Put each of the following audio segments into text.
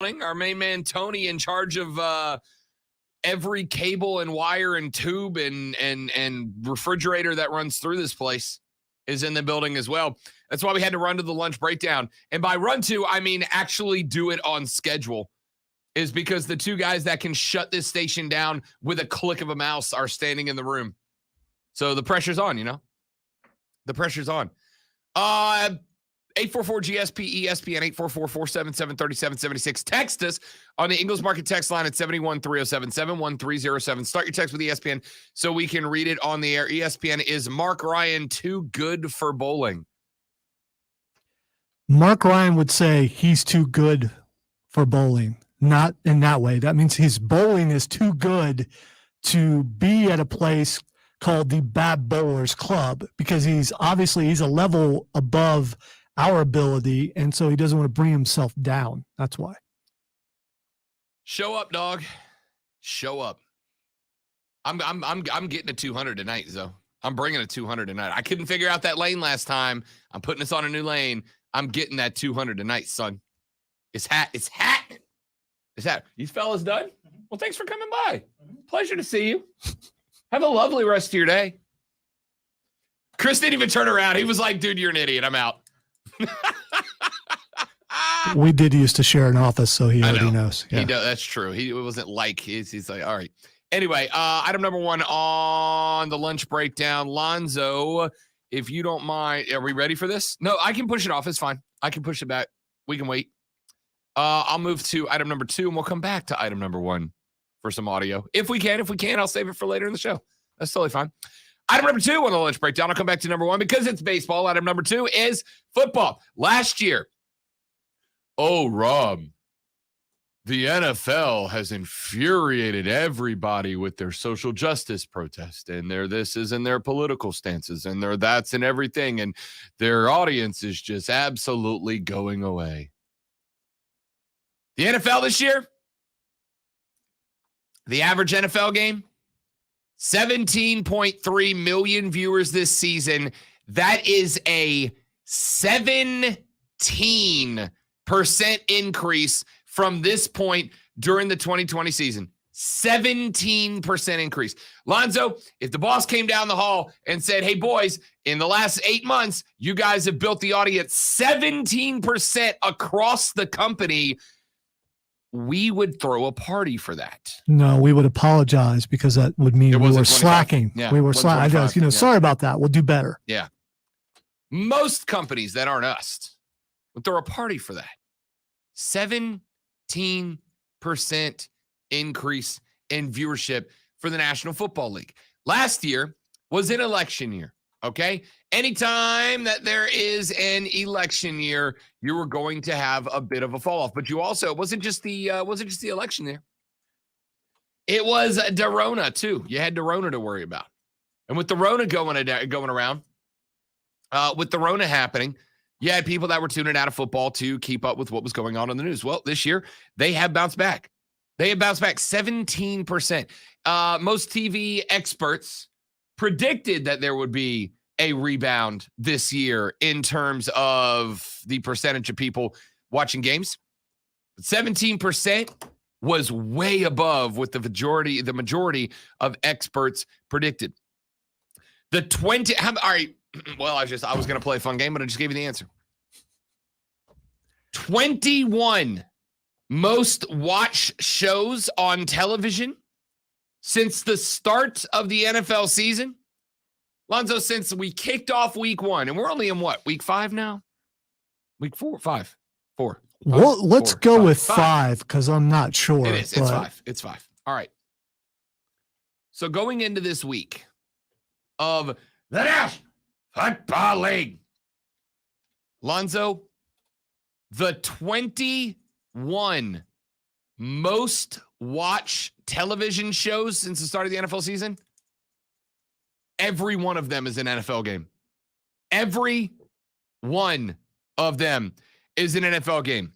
Our main man, Tony, in charge of every cable and wire and tube and refrigerator that runs through this place, is in the building as well. That's why we had to run to the lunch breakdown. And by run to, I mean actually do it on schedule, is because the two guys that can shut this station down with a click of a mouse are standing in the room. So the pressure's on, The pressure's on. 844-GSP-ESPN, 844-477-3776. Text us on the Ingles Market text line at 71307, 71307. Start your text with ESPN so we can read it on the air. ESPN, is Mark Ryan too good for bowling? Mark Ryan would say he's too good for bowling. Not in that way. That means his bowling is too good to be at a place called the Bad Bowlers Club, because he's a level above our ability, and so he doesn't want to bring himself down. That's why. Show up, dog. Show up. I'm getting a 200 tonight, though. I'm bringing a 200 tonight. I couldn't figure out that lane last time. I'm putting us on a new lane. I'm getting that 200 tonight, son. It's happening. It's happening. You fellas done? Well, thanks for coming by. Pleasure to see you. Have a lovely rest of your day. Chris didn't even turn around. He was like, dude, you're an idiot. I'm out. We did used to share an office, so he already knows. Yeah. He does. That's true. It wasn't like he's like, all right. Anyway, item number 1 on the lunch breakdown. Lonzo, if you don't mind, are we ready for this? No, I can push it off. It's fine. I can push it back. We can wait. I'll move to item number 2, and we'll come back to item number 1 for some audio. If we can, I'll save it for later in the show. That's totally fine. Item number 2 on the lunch breakdown. I'll come back to number 1 because it's baseball. Item number 2 is football. Last year, Rob, the NFL has infuriated everybody with their social justice protest and their thises and their political stances and their that's and everything. And their audience is just absolutely going away. The NFL this year, the average NFL game, 17.3 million viewers this season. That is a 17% increase from this point during the 2020 season. 17% increase. Lonzo, if the boss came down the hall and said, hey, boys, in the last 8 months, you guys have built the audience 17% across the company, we would throw a party for that. No, we would apologize because that would mean we were slacking. Yeah, we were slacking. Sorry about that. We'll do better. Yeah. Most companies that aren't us would throw a party for that. 17% increase in viewership for the National Football League. Last year was an election year. Okay. Anytime that there is an election year, you were going to have a bit of a fall off. But you also, it wasn't just the election year. It was Dorona too. You had Dorona to worry about. And with the Rona going around, with the Rona happening, you had people that were tuning out of football to keep up with what was going on in the news. Well, this year they have bounced back. 17%. Most TV experts predicted that there would be a rebound this year in terms of the percentage of people watching games. 17% was way above what the majority of experts predicted. All right. Well, I was going to play a fun game, but I just gave you the answer. 21 most watched shows on television since the start of the NFL season. Lonzo, since we kicked off week 1, and we're only in what, week 5 now? Week 4, 5, 4. Well, let's go with 5 because I'm not sure. It is. It's 5. It's 5. All right. So going into this week of the National Football League, Lonzo, the 21 most watched television shows since the start of the NFL season, every one of them is an NFL game. Every one of them is an NFL game.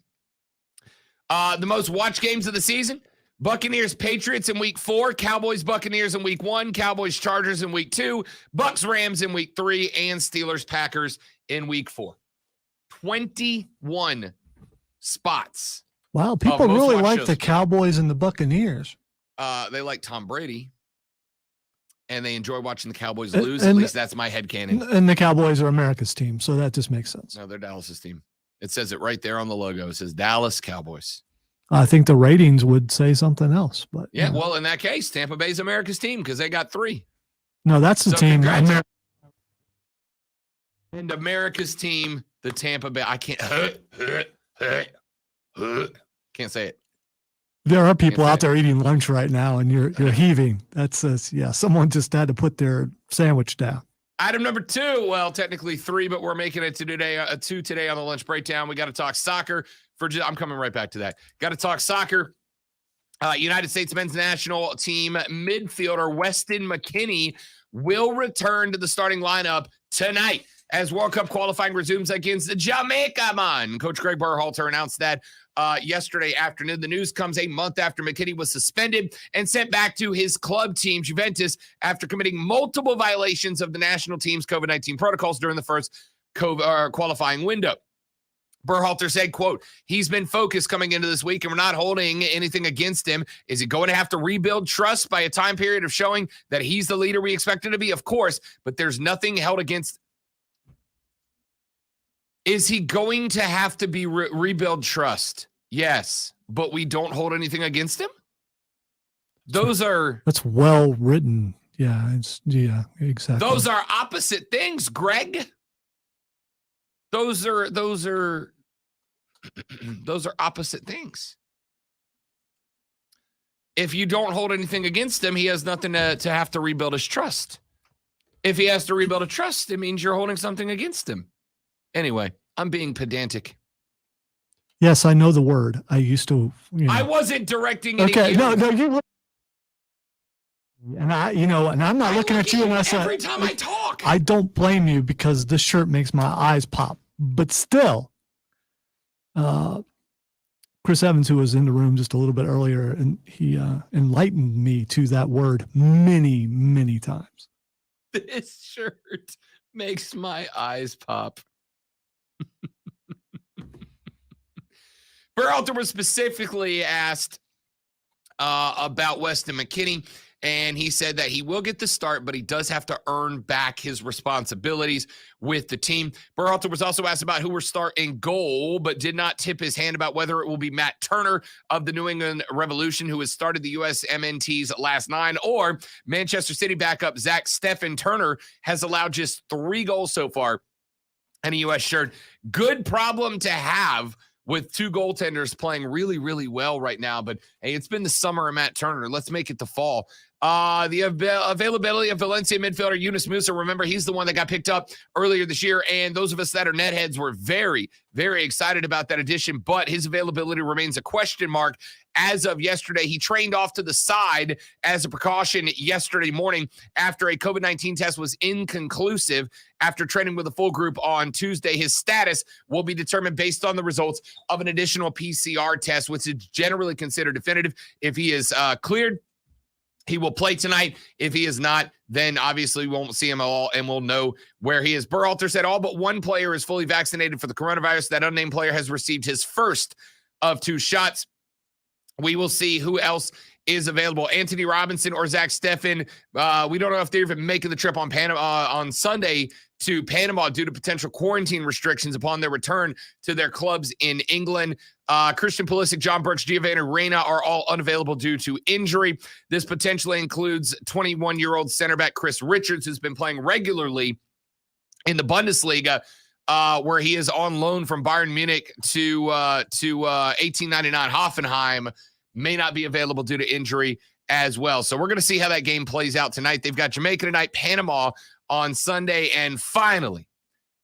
The most watched games of the season: Buccaneers, Patriots in week 4, Cowboys, Buccaneers in week 1, Cowboys, Chargers in week 2, Bucks, Rams in week 3, and Steelers, Packers in week 4. 21 spots Wow, people most really watched like shows. the Cowboys and the Buccaneers. They like Tom Brady, and they enjoy watching the Cowboys And- lose. and- At least that's my headcanon. And the Cowboys are America's team, so that just makes sense. No, they're Dallas's team. It says it right there on the logo. It says Dallas Cowboys. I think the ratings would say something else, but Yeah, well, in that case, Tampa Bay's America's team because they got 3. no, that's the So team. And America's team, the Tampa Bay. I can't can't say it. There are people out there eating lunch right now, and you're heaving. That's someone just had to put their sandwich down. Item number 2. Well, technically 3, but we're making it to today. 2 today on the lunch breakdown. We got to talk soccer. I'm coming right back to that. Got to talk soccer. United States men's national team midfielder Weston McKennie will return to the starting lineup tonight as World Cup qualifying resumes against Jamaica. Coach Greg Berhalter announced that yesterday afternoon. The news comes a month after McKennie was suspended and sent back to his club team, Juventus, after committing multiple violations of the national team's COVID-19 protocols during the first qualifying window. Berhalter said, quote, he's been focused coming into this week and we're not holding anything against him. Is he going to have to rebuild trust by a time period of showing that he's the leader we expect him to be? Of course, but there's nothing held against. Is he going to have to be rebuild trust? Yes, but we don't hold anything against him? That's well written. Yeah, exactly. Those are opposite things, Greg. Those are opposite things. If you don't hold anything against him, he has nothing to have to rebuild his trust. If he has to rebuild a trust, it means you're holding something against him. Anyway, I'm being pedantic. Yes, I know the word. I used to. I wasn't directing it. Okay, no, you. And I'm not looking at you unless every time I talk. I don't blame you because this shirt makes my eyes pop. But still, Chris Evans, who was in the room just a little bit earlier, and he enlightened me to that word many, many times. This shirt makes my eyes pop. Berhalter was specifically asked about Weston McKennie, and he said that he will get the start, but he does have to earn back his responsibilities with the team. Berhalter was also asked about who will start in goal, but did not tip his hand about whether it will be Matt Turner of the New England Revolution, who has started the USMNT's last 9, or Manchester City backup Stefan Turner has allowed just 3 goals so far in a U.S. shirt. Good problem to have with 2 goaltenders playing really, really well right now. But, hey, it's been the summer of Matt Turner. Let's make it the fall. The availability of Valencia midfielder Yunus Musa, remember, he's the one that got picked up earlier this year, and those of us that are net heads were very, very excited about that addition, but his availability remains a question mark. As of yesterday, he trained off to the side as a precaution yesterday morning after a COVID-19 test was inconclusive. After training with a full group on Tuesday, his status will be determined based on the results of an additional PCR test, which is generally considered definitive. If he is cleared, he will play tonight. If he is not, then obviously we won't see him at all, and we'll know where he is. Berhalter said all but 1 player is fully vaccinated for the coronavirus. That unnamed player has received his first of 2 shots. We will see who else is available. Anthony Robinson or Zach Steffen. We don't know if they're even making the trip on Sunday to Panama due to potential quarantine restrictions upon their return to their clubs in England. Christian Pulisic, John Birch, Giovanni Reyna are all unavailable due to injury. This potentially includes 21-year-old center back Chris Richards, who's been playing regularly in the Bundesliga, where he is on loan from Bayern Munich to 1899 Hoffenheim. May not be available due to injury as well. So we're going to see how that game plays out tonight. They've got Jamaica tonight, Panama on Sunday. And finally,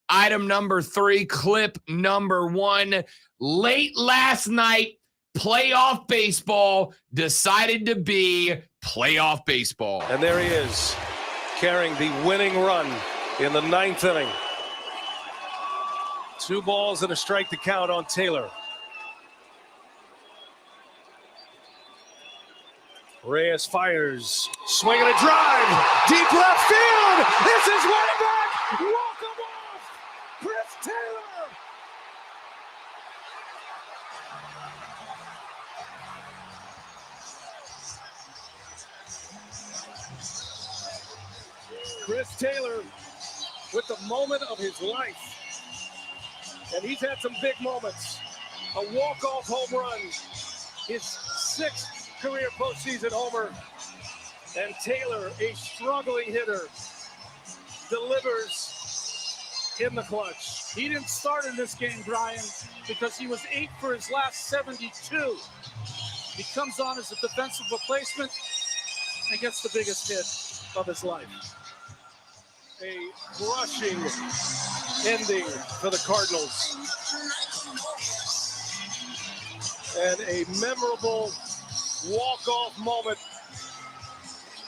item number 3, clip number 1. Late last night, playoff baseball decided to be playoff baseball. And there he is, carrying the winning run in the 9th inning. 2 balls and a strike to count on Taylor. Reyes fires, swing and a drive, deep left field. This is way back. Walk him off, Chris Taylor. Chris Taylor with the moment of his life. And he's had some big moments. A walk-off home run, his 6th career postseason homer. And Taylor, a struggling hitter, delivers in the clutch. He didn't start in this game, Brian, because he was 8 for his last 72. He comes on as a defensive replacement and gets the biggest hit of his life. A crushing ending for the Cardinals. And a memorable walk-off moment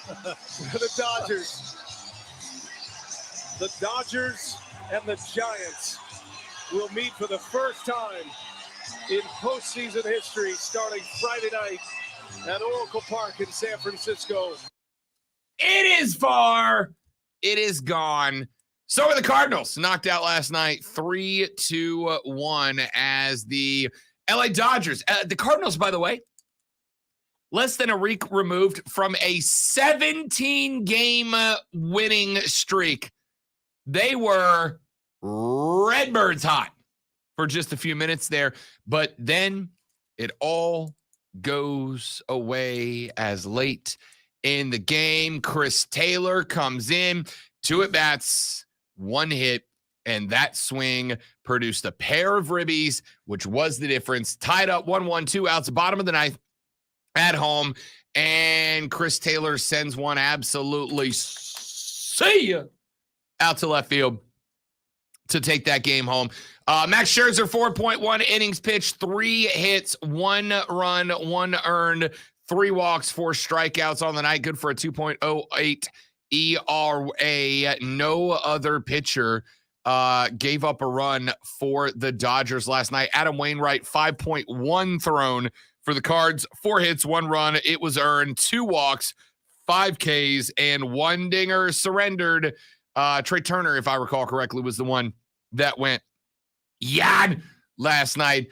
for the Dodgers. The Dodgers and the Giants will meet for the first time in postseason history starting Friday night at Oracle Park in San Francisco. It is far. It is gone. So are the Cardinals. Knocked out last night 3-1 as the LA Dodgers. The Cardinals, by the way, less than a week removed from a 17-game winning streak. They were Redbirds hot for just a few minutes there, but then it all goes away as late in the game. Chris Taylor comes in, 2 at-bats, 1 hit, and that swing produced a pair of ribbies, which was the difference. Tied up 1-1, 2 outs, bottom of the ninth at home, and Chris Taylor sends one absolutely see ya out to left field to take that game home. Max Scherzer, 4.1 innings pitched, 3 hits, 1 run, 1 earned, 3 walks, 4 strikeouts on the night. Good for a 2.08 ERA. No other pitcher gave up a run for the Dodgers last night. Adam Wainwright, 5.1 thrown for the Cards, 4 hits, 1 run. It was earned, 2 walks, 5 Ks, and 1 dinger surrendered. Trey Turner, if I recall correctly, was the one that went yad last night.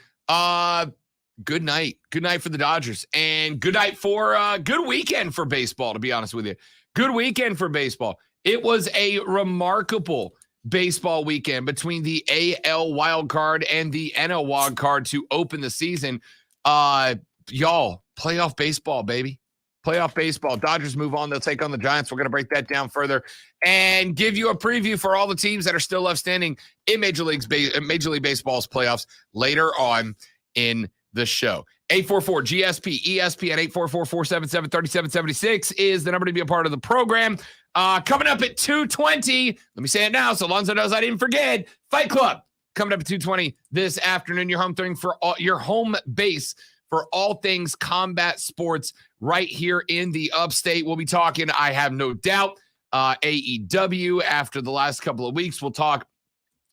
Good night. Good night for the Dodgers. And good night for good weekend for baseball, to be honest with you. Good weekend for baseball. It was a remarkable baseball weekend between the AL wild card and the NL wild card to open the season. Y'all, playoff baseball, baby. Playoff baseball. Dodgers move on. They'll take on the Giants. We're going to break that down further and give you a preview for all the teams that are still left standing in Major League Baseball's playoffs later on in the show. 844-GSP, ESPN, 844-477-3776 is the number to be a part of the program. Coming up at 2:20, let me say it now so Alonzo knows I didn't forget, Fight Club coming up at 2:20 this afternoon. Your home thing for all, your home base for all things combat sports right here in the upstate. We'll be talking, I have no doubt, AEW after the last couple of weeks. We'll talk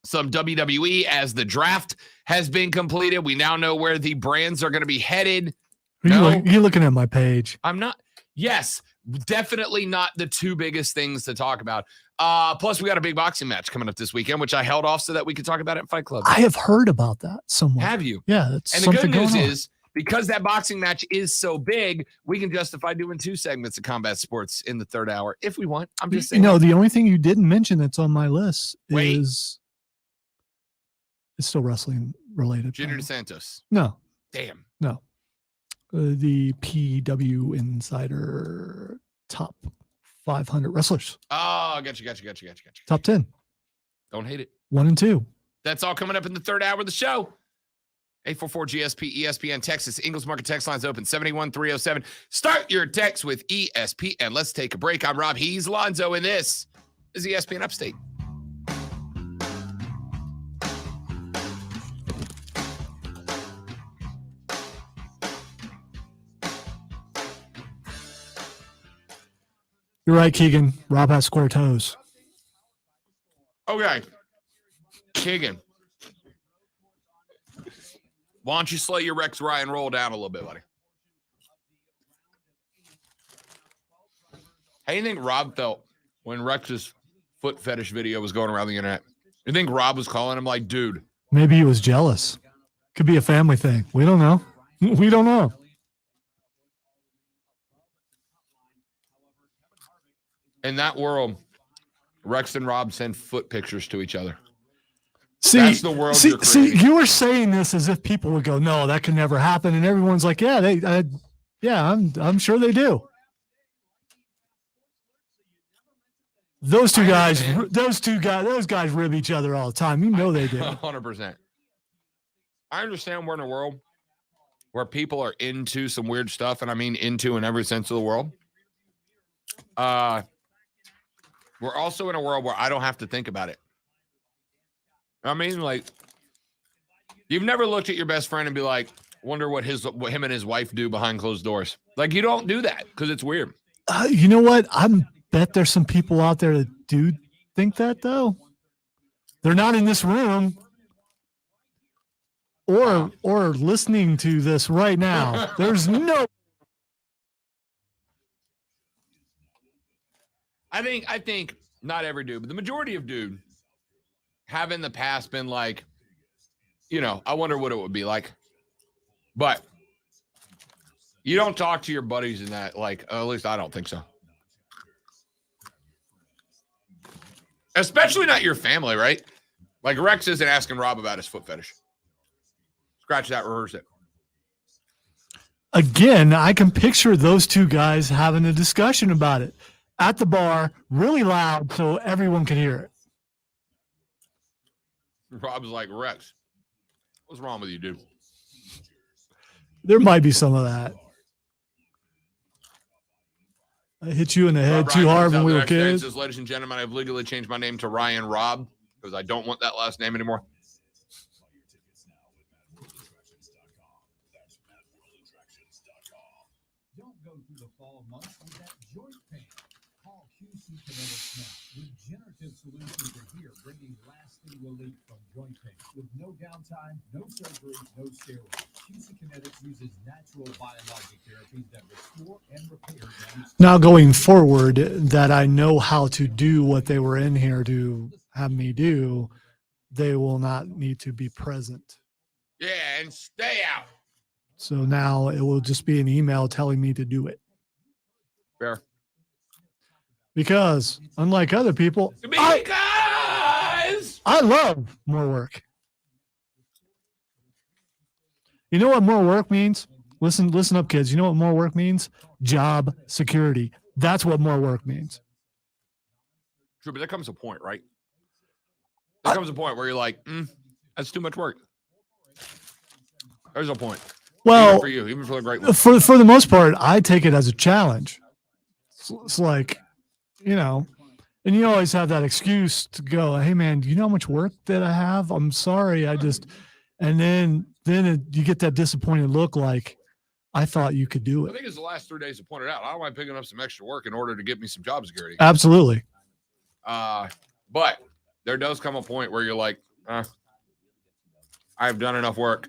some WWE as the draft has been completed. We now know where the brands are going to be headed. You're looking at my page. I'm not. Yes, definitely not the 2 biggest things to talk about. Plus, we got a big boxing match coming up this weekend, which I held off so that we could talk about it at Fight Club. I have heard about that somewhere. Have you? Yeah. That's and the good news is, because that boxing match is so big, we can justify doing 2 segments of combat sports in the 3rd hour if we want. I'm just saying. The only thing you didn't mention that's on my list is it's still wrestling related. Junior DeSantos. No. Damn. No. The PW Insider top 500 wrestlers. Oh, gotcha. Top 10. Don't hate it. 1 and 2. That's all coming up in the 3rd hour of the show. 844-GSP, ESPN, Texas. Ingles Market text line's open, 781-307. Start your text with ESPN. Let's take a break. I'm Rob. He's Lonzo, and this is ESPN Upstate. You're right, Keegan. Rob has square toes. Okay. Keegan. Why don't you slow your Rex Ryan roll down a little bit, buddy? How do you think Rob felt when Rex's foot fetish video was going around the internet? You think Rob was calling him like, dude? Maybe he was jealous. Could be a family thing. We don't know. We don't know. In that world, Rex and Rob send foot pictures to each other. See, that's the world you're creating. You were saying this as if people would go, "No, that can never happen," and everyone's like, "Yeah, I'm sure they do." Those guys rib each other all the time. You know they do. 100%. I understand we're in a world where people are into some weird stuff, and I mean into in every sense of the world. We're also in a world where I don't have to think about it. I mean, like, you've never looked at your best friend and be like, wonder what him and his wife do behind closed doors. Like, you don't do that because it's weird. You know what? I bet there's some people out there that do think that, though. They're not in this room or listening to this right now. There's no. I think not every dude, but the majority of dude have in the past been like, I wonder what it would be like. But you don't talk to your buddies in that, like, at least I don't think so. Especially not your family, right? Like, Rex isn't asking Rob about his foot fetish. Scratch that, rehearse it. Again, I can picture those two guys having a discussion about it at the bar, really loud, so everyone can hear it. Rob's like, Rex, what's wrong with you, dude? There might be some of that. I hit you in the head too hard when we were kids. Says, ladies and gentlemen, I've legally changed my name to Ryan Rob because I don't want that last name anymore. Don't go through the fall months with that joint pain. Call QC Kinetics now. Regenerative solutions are here, bringing lasting relief from joint pain with no downtime, no surgery, no steroids. QC Kinetics uses natural biologic therapies that restore and repair damage. Now going forward, that I know how to do what they were in here to have me do, they will not need to be present. Yeah, and stay out. So now it will just be an email telling me to do it. Fair. Because unlike other people, I love more work. You know what more work means? Listen up, kids. You know what more work means? Job security. That's what more work means. True, but there comes a point, right? There comes a point where you're like, that's too much work. There's a point. Well, even for you, even for the great one. For the most part, I take it as a challenge. It's like, and you always have that excuse to go, hey man, do you know how much work that I have? I'm sorry. And then you get that disappointed look like, I thought you could do it. I think it's the last 3 days I pointed out. I don't mind picking up some extra work in order to get me some job security. Absolutely. But there does come a point where you're like, I've done enough work.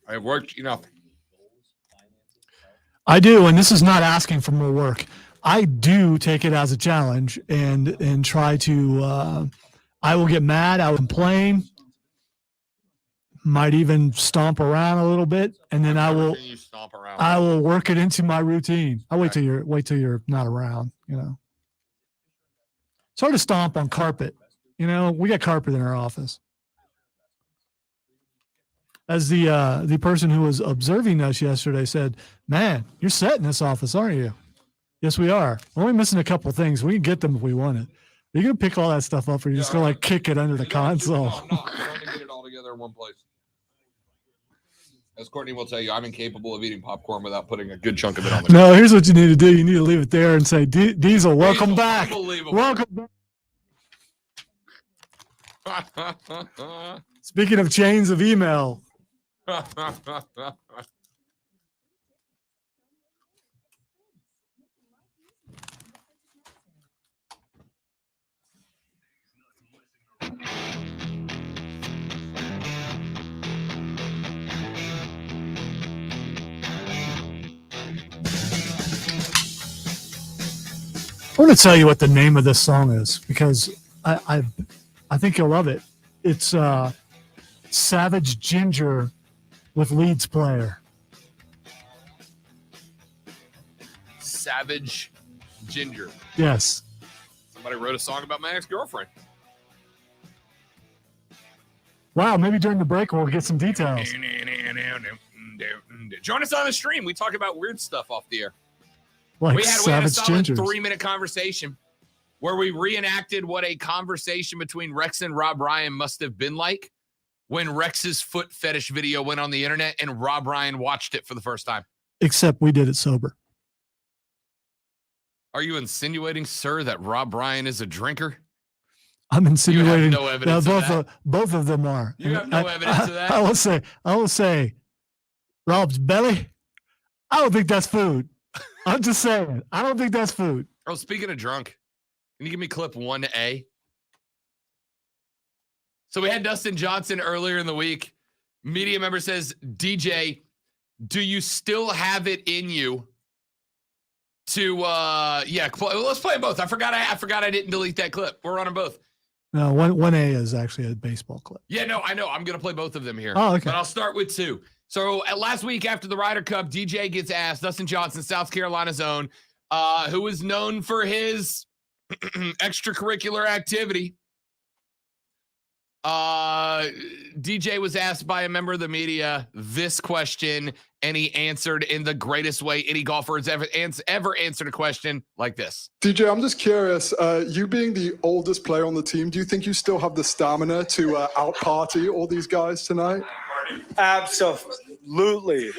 I have worked enough. I do, and this is not asking for more work. I do take it as a challenge and try to I will get mad, I will complain, might even stomp around a little bit, and then I will work it into my routine. I'll wait till you're not around, It's hard to stomp on carpet. We got carpet in our office. As the person who was observing us yesterday said, man, you're set in this office, aren't you? Yes, we are. We're only missing a couple of things. We can get them if we want it. Are you going to pick all that stuff up or are you just going to kick it under the console? No, I'm going to get it all together in one place. As Courtney will tell you, I'm incapable of eating popcorn without putting a good chunk of it on the No, here's what you need to do. You need to leave it there and say, Diesel, welcome back. Welcome back. Speaking of chains of email. I want to tell you what the name of this song is because I think you'll love it. It's Savage Ginger with Leeds Player. Savage Ginger. Yes. Somebody wrote a song about my ex-girlfriend. Wow, maybe during the break we'll get some details. Join us on the stream. We talk about weird stuff off the air. Like We had a Savage solid Gingers. 3-minute conversation where we reenacted what a conversation between Rex and Rob Ryan must have been like when Rex's foot fetish video went on the internet and Rob Ryan watched it for the first time. Except we did it sober. Are you insinuating, sir, that Rob Ryan is a drinker? I'm insinuating no evidence of that. both of them are. You have no evidence of that? I will say, Rob's belly. I don't think that's food. I'm just saying. I don't think that's food. Oh, speaking of drunk, can you give me clip 1A? So we had Dustin Johnson earlier in the week. Media member says, DJ, do you still have it in you to let's play both. I forgot I didn't delete that clip. We're on them both. No, 1A is actually a baseball clip. Yeah, no, I know. I'm going to play both of them here. Oh, okay. But I'll start with 2. So last week after the Ryder Cup, DJ gets asked, Dustin Johnson, South Carolina's own, who is known for his extracurricular activity. DJ was asked by a member of the media this question, and he answered in the greatest way any golfer has ever answered a question like this. DJ, I'm just curious, you being the oldest player on the team, do you think you still have the stamina to out-party all these guys tonight? Absolutely.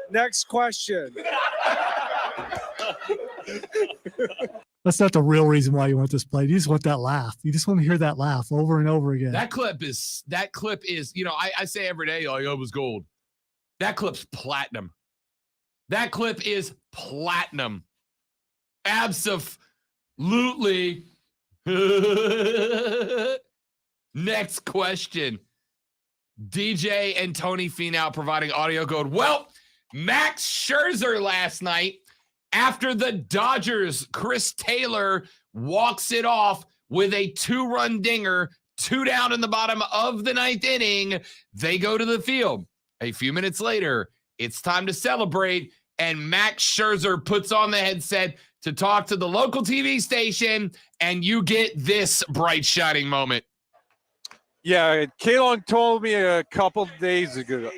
Next question. That's not the real reason why you want this played. You just want that laugh. You just want to hear that laugh over and over again. That clip is, I say every day, like, it was gold. That clip's platinum. That clip is platinum. Absolutely. Next question. DJ and Tony Finau providing audio code. Well, Max Scherzer last night, after the Dodgers, Chris Taylor walks it off with a 2-run dinger, 2 down in the bottom of the 9th inning. They go to the field. A few minutes later, it's time to celebrate, and Max Scherzer puts on the headset to talk to the local TV station, and you get this bright, shining moment. Yeah, Kalon told me a couple days ago,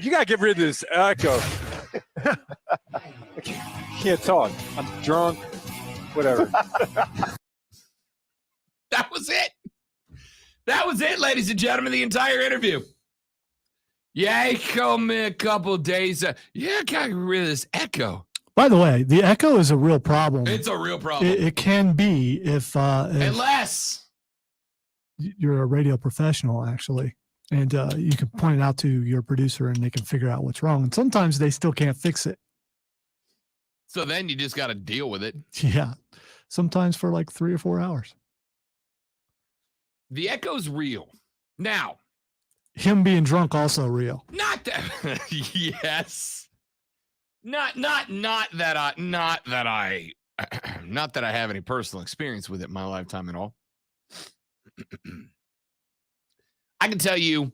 you got to get rid of this echo. I can't talk. I'm drunk. Whatever. That was it. That was it, ladies and gentlemen, the entire interview. Yeah, he called me a couple days. I got to get rid of this echo. By the way, the echo is a real problem. It's a real problem. It can be if Unless you're a radio professional, actually, and you can point it out to your producer and they can figure out what's wrong. And sometimes they still can't fix it. So then you just got to deal with it. Yeah. Sometimes for like 3 or 4 hours. The echo's real. Now, Him being drunk also real. not that yes. Not that I have any personal experience with it in my lifetime at all. I can tell you,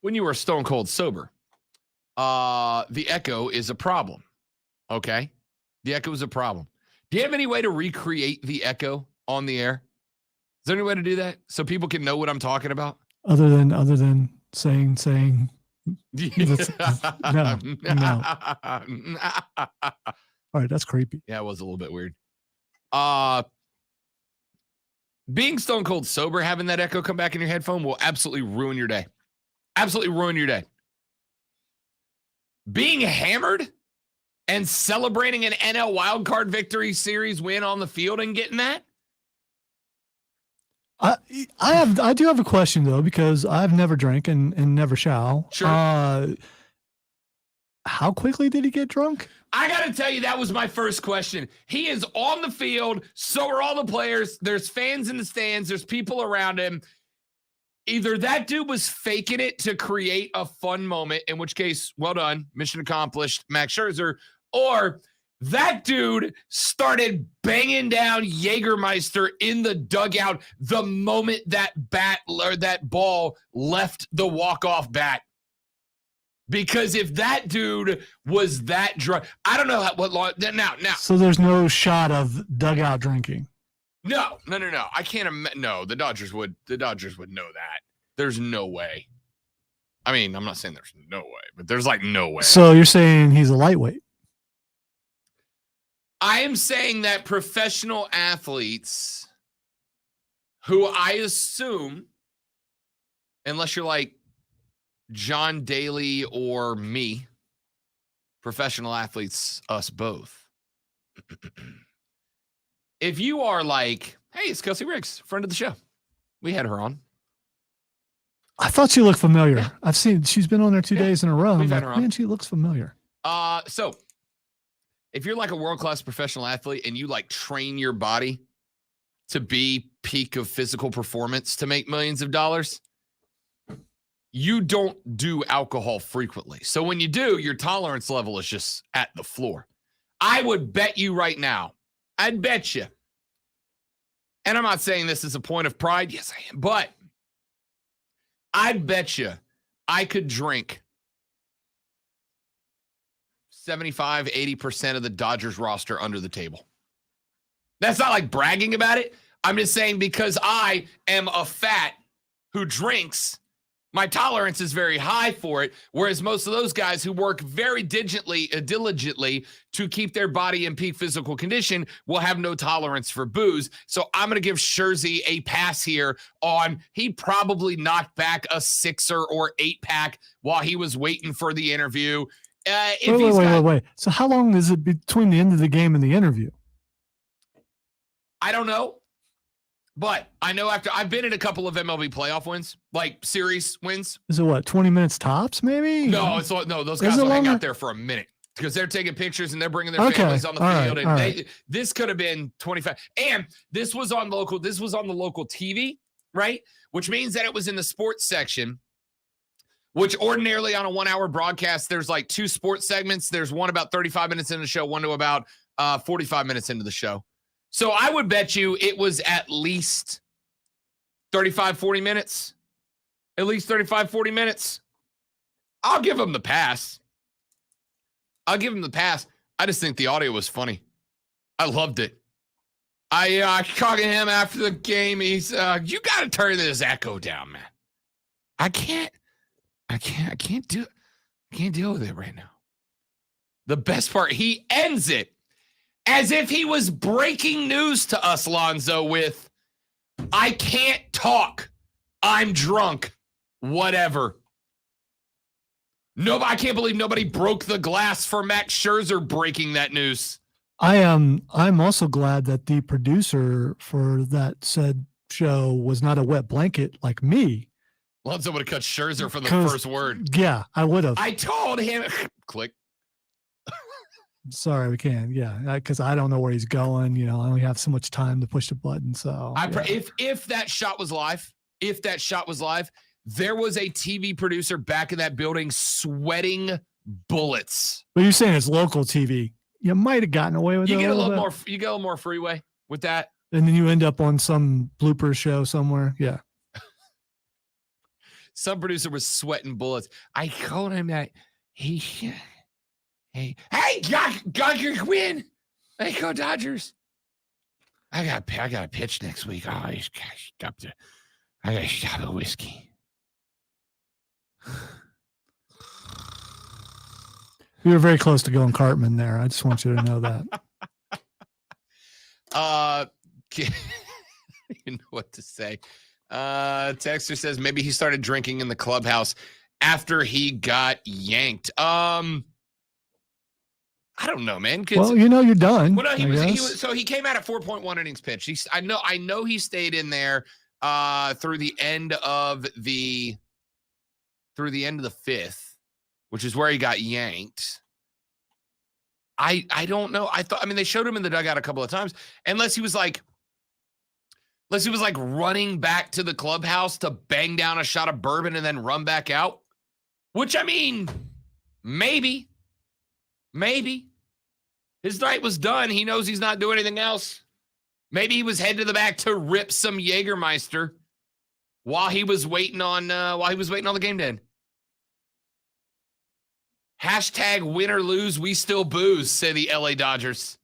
when you are stone cold sober, the echo is a problem. Okay? The echo is a problem. Do you have any way to recreate the echo on the air? Is there any way to do that so people can know what I'm talking about? Other than saying no. All right, that's creepy. Yeah, it was a little bit weird. Being stone cold sober, having that echo come back in your headphone will absolutely ruin your day. Absolutely ruin your day. Being hammered and celebrating an NL wildcard victory series win on the field and getting that? I do have a question though, because I've never drank and never shall. Sure. How quickly did he get drunk? I got to tell you, that was my first question. He is on the field. So are all the players. There's fans in the stands. There's people around him. Either that dude was faking it to create a fun moment, in which case, well done, mission accomplished, Max Scherzer, or that dude started banging down Jägermeister in the dugout the moment that bat or that ball left the walk-off bat. Because if that dude was that drunk, I don't know what law. Now. So there's no shot of dugout drinking. No. I can't imagine. No, the Dodgers would know that. There's no way. I mean, I'm not saying there's no way, but there's like no way. So you're saying he's a lightweight? I am saying that professional athletes who I assume, unless you're like John Daly or me, professional athletes, us both. If you are like, hey, it's Kelsey Riggs, friend of the show. We had her on. I thought she looked familiar. Yeah. I've seen she's been on there 2 days in a row. We've I'm had like, her on. man, she looks familiar. So if you're like a world-class professional athlete and you like train your body to be peak of physical performance to make millions of dollars, you don't do alcohol frequently. So when you do, your tolerance level is just at the floor. I would bet you right now, I'd bet you, and I'm not saying this is a point of pride. Yes, I am. But I'd bet you I could drink 75, 80% of the Dodgers roster under the table. That's not like bragging about it. I'm just saying because I am a fat who drinks, my tolerance is very high for it, whereas most of those guys who work very diligently to keep their body in peak physical condition will have no tolerance for booze. So I'm going to give Scherzy a pass here on he probably knocked back a 6er or 8-pack while he was waiting for the interview. Wait. So how long is it between the end of the game and the interview? I don't know. But I know after I've been in a couple of MLB playoff wins, like series wins. Is it what, 20 minutes tops, maybe? No, those guys will hang out there for a minute because they're taking pictures and they're bringing their families on the field. And this could have been 25. And this was on the local TV, right? Which means that it was in the sports section, which ordinarily on a 1-hour broadcast, there's like 2 sports segments. There's one about 35 minutes into the show, one to about 45 minutes into the show. So I would bet you it was at least 35, 40 minutes. At least 35, 40 minutes. I'll give him the pass. I just think the audio was funny. I loved it. I caught him after the game. He's you got to turn this echo down, man. I can't deal with it right now. The best part, he ends it as if he was breaking news to us, Lonzo, with, I can't talk. I'm drunk. Whatever. I can't believe nobody broke the glass for Max Scherzer breaking that news. I'm also glad that the producer for that said show was not a wet blanket like me. Lonzo would have cut Scherzer from the first word. Yeah, I would have. I told him. Click. Sorry, we can't. Yeah, because I don't know where he's going. I only have so much time to push the button. So if that shot was live, there was a TV producer back in that building sweating bullets. But you're saying it's local TV. You might have gotten away with it. You get a little more freeway with that. And then you end up on some blooper show somewhere. Yeah. Some producer was sweating bullets. I told him that Hey, Geiger win. Hey, go Dodgers. I got a pitch next week. Oh, I got a shot of whiskey. You were very close to going Cartman there. I just want you to know that. You know what to say. Texter says maybe he started drinking in the clubhouse after he got yanked. I don't know, man. Well, you're done. Well, no, he came out at 4.1 innings pitched. I know he stayed in there through the end of the 5th, which is where he got yanked. I don't know. They showed him in the dugout a couple of times, unless he was like running back to the clubhouse to bang down a shot of bourbon and then run back out, which maybe his night was done. He knows he's not doing anything else. Maybe he was headed to the back to rip some Jägermeister while he was waiting on the game to end. Hashtag win or lose, we still booze, say the LA Dodgers.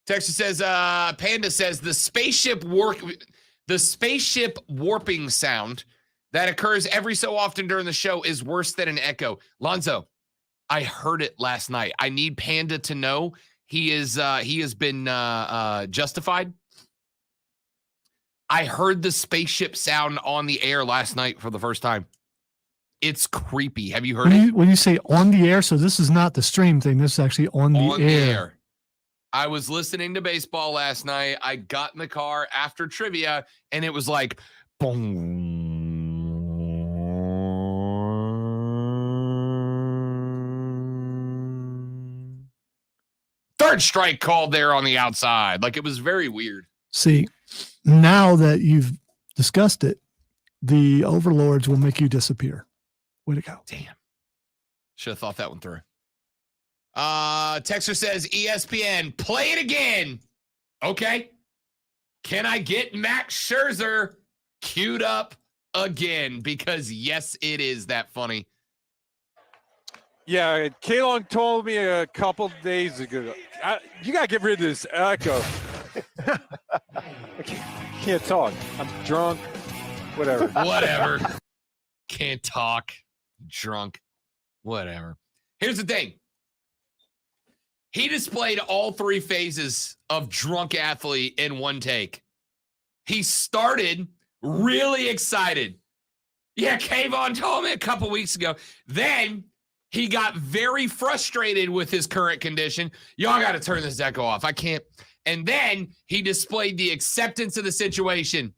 Texas says, Panda says the spaceship warping sound that occurs every so often during the show is worse than an echo. Lonzo, I heard it last night. I need Panda to know he has been justified. I heard the spaceship sound on the air last night for the first time. It's creepy. Have you heard it? When you say on the air, so this is not the stream thing. This is actually on the air. I was listening to baseball last night. I got in the car after trivia, and it was like, boom. Third strike called there on the outside. Like, it was very weird. See, now that you've discussed it, the overlords will make you disappear. Way to go. Damn. Should have thought that one through. Texter says, ESPN, play it again. Okay. Can I get Max Scherzer queued up again? Because, yes, it is that funny. Yeah, Kalon told me a couple days ago, you got to get rid of this echo. I can't talk. I'm drunk. Whatever. Whatever. Can't talk. Drunk. Whatever. Here's the thing. He displayed all three phases of drunk athlete in one take. He started really excited. Yeah, Kayvon told me a couple weeks ago. Then he got very frustrated with his current condition. Y'all got to turn this echo off. I can't. And then he displayed the acceptance of the situation.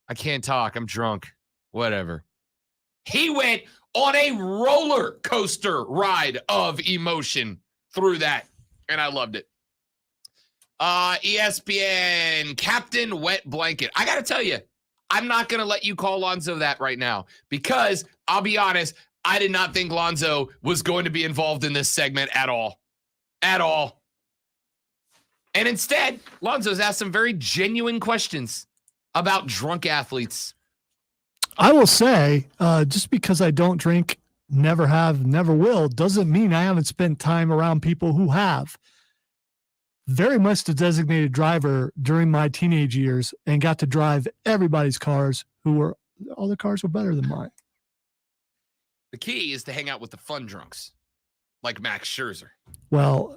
I can't talk. I'm drunk. Whatever. He went on a roller coaster ride of emotion through that. And I loved it. ESPN, Captain Wet Blanket. I got to tell you, I'm not going to let you call Lonzo that right now because I'll be honest, I did not think Lonzo was going to be involved in this segment at all. At all. And instead, Lonzo's asked some very genuine questions about drunk athletes. I will say, just because I don't drink, never have, never will, doesn't mean I haven't spent time around people who have. Very much the designated driver during my teenage years and got to drive everybody's cars all the cars were better than mine. The key is to hang out with the fun drunks, like Max Scherzer. Well,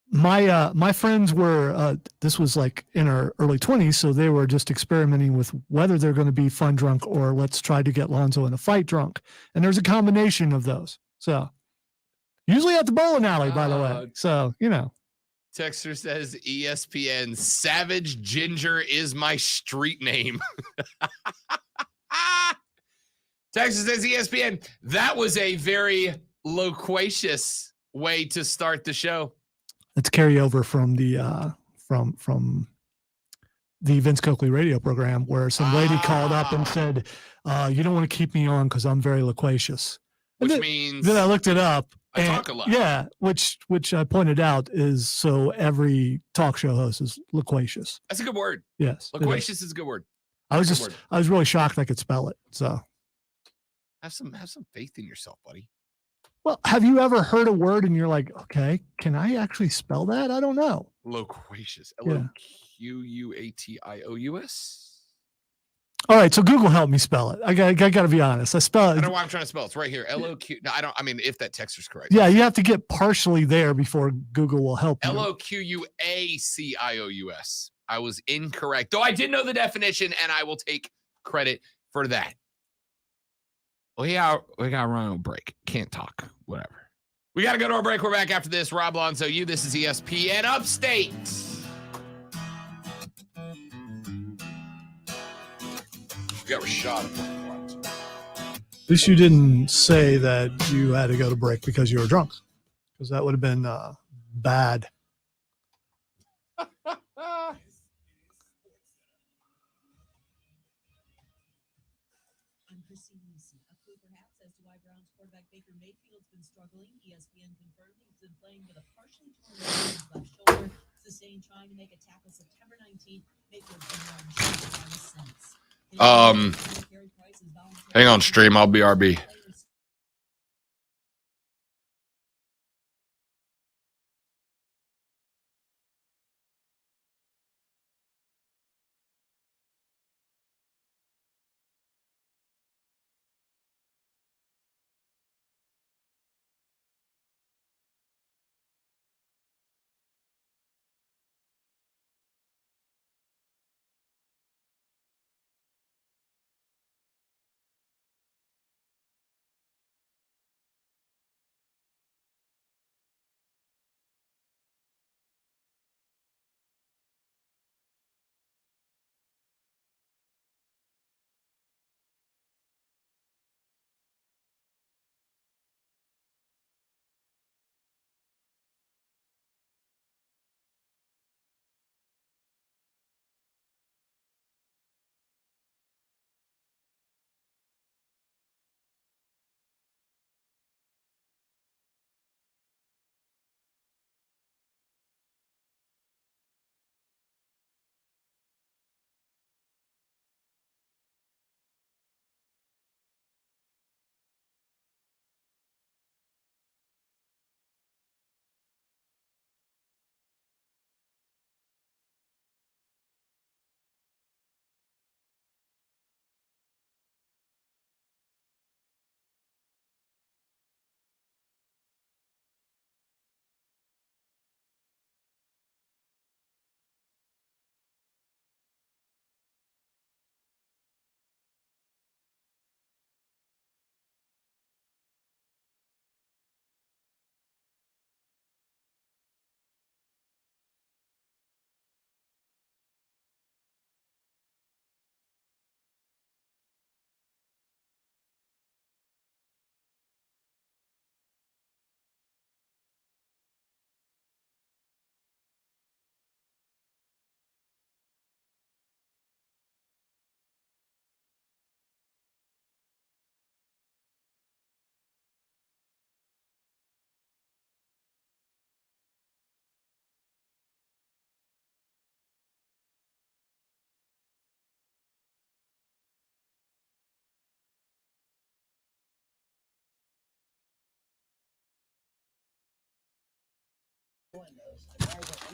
my friends were, this was like in our early 20s, so they were just experimenting with whether they're going to be fun drunk or let's try to get Lonzo in a fight drunk. And there's a combination of those. So usually at the bowling alley, by the way. So, you know. Texter says, ESPN, Savage Ginger is my street name. Texter says, ESPN, that was a very loquacious way to start the show. Let's carry over from the from the Vince Coakley radio program where some lady called up and said, you don't want to keep me on because I'm very loquacious. Which means then I looked it up. I talk a lot. Yeah, which I pointed out is so every talk show host is loquacious. That's a good word. Yes. Loquacious is a good word. I was really shocked I could spell it. So have some faith in yourself, buddy. Well, have you ever heard a word and you're like, okay, can I actually spell that? I don't know. Loquacious. Yeah. Loquatious. All right, so Google helped me spell it. I got to be honest. I spell it. I don't know why I'm trying to spell it. It's right here. L-O-Q. No, I don't. I mean, if that text is correct. Yeah, you have to get partially there before Google will help you. Loquacious. I was incorrect, though I did know the definition, and I will take credit for that. Well, yeah, we got to run a break. Can't talk. Whatever. We got to go to our break. We're back after this. Rob Lonzo, this is ESPN Upstate. We got Rashad. At least you didn't say that you had to go to break because you were drunk, because that would have been bad. Baker Mayfield's been struggling. ESPN confirmed he's been playing with a partially torn left shoulder, sustained trying to make a tackle September 19th. Mayfield's been on since. Hang on, stream. I'll be RB.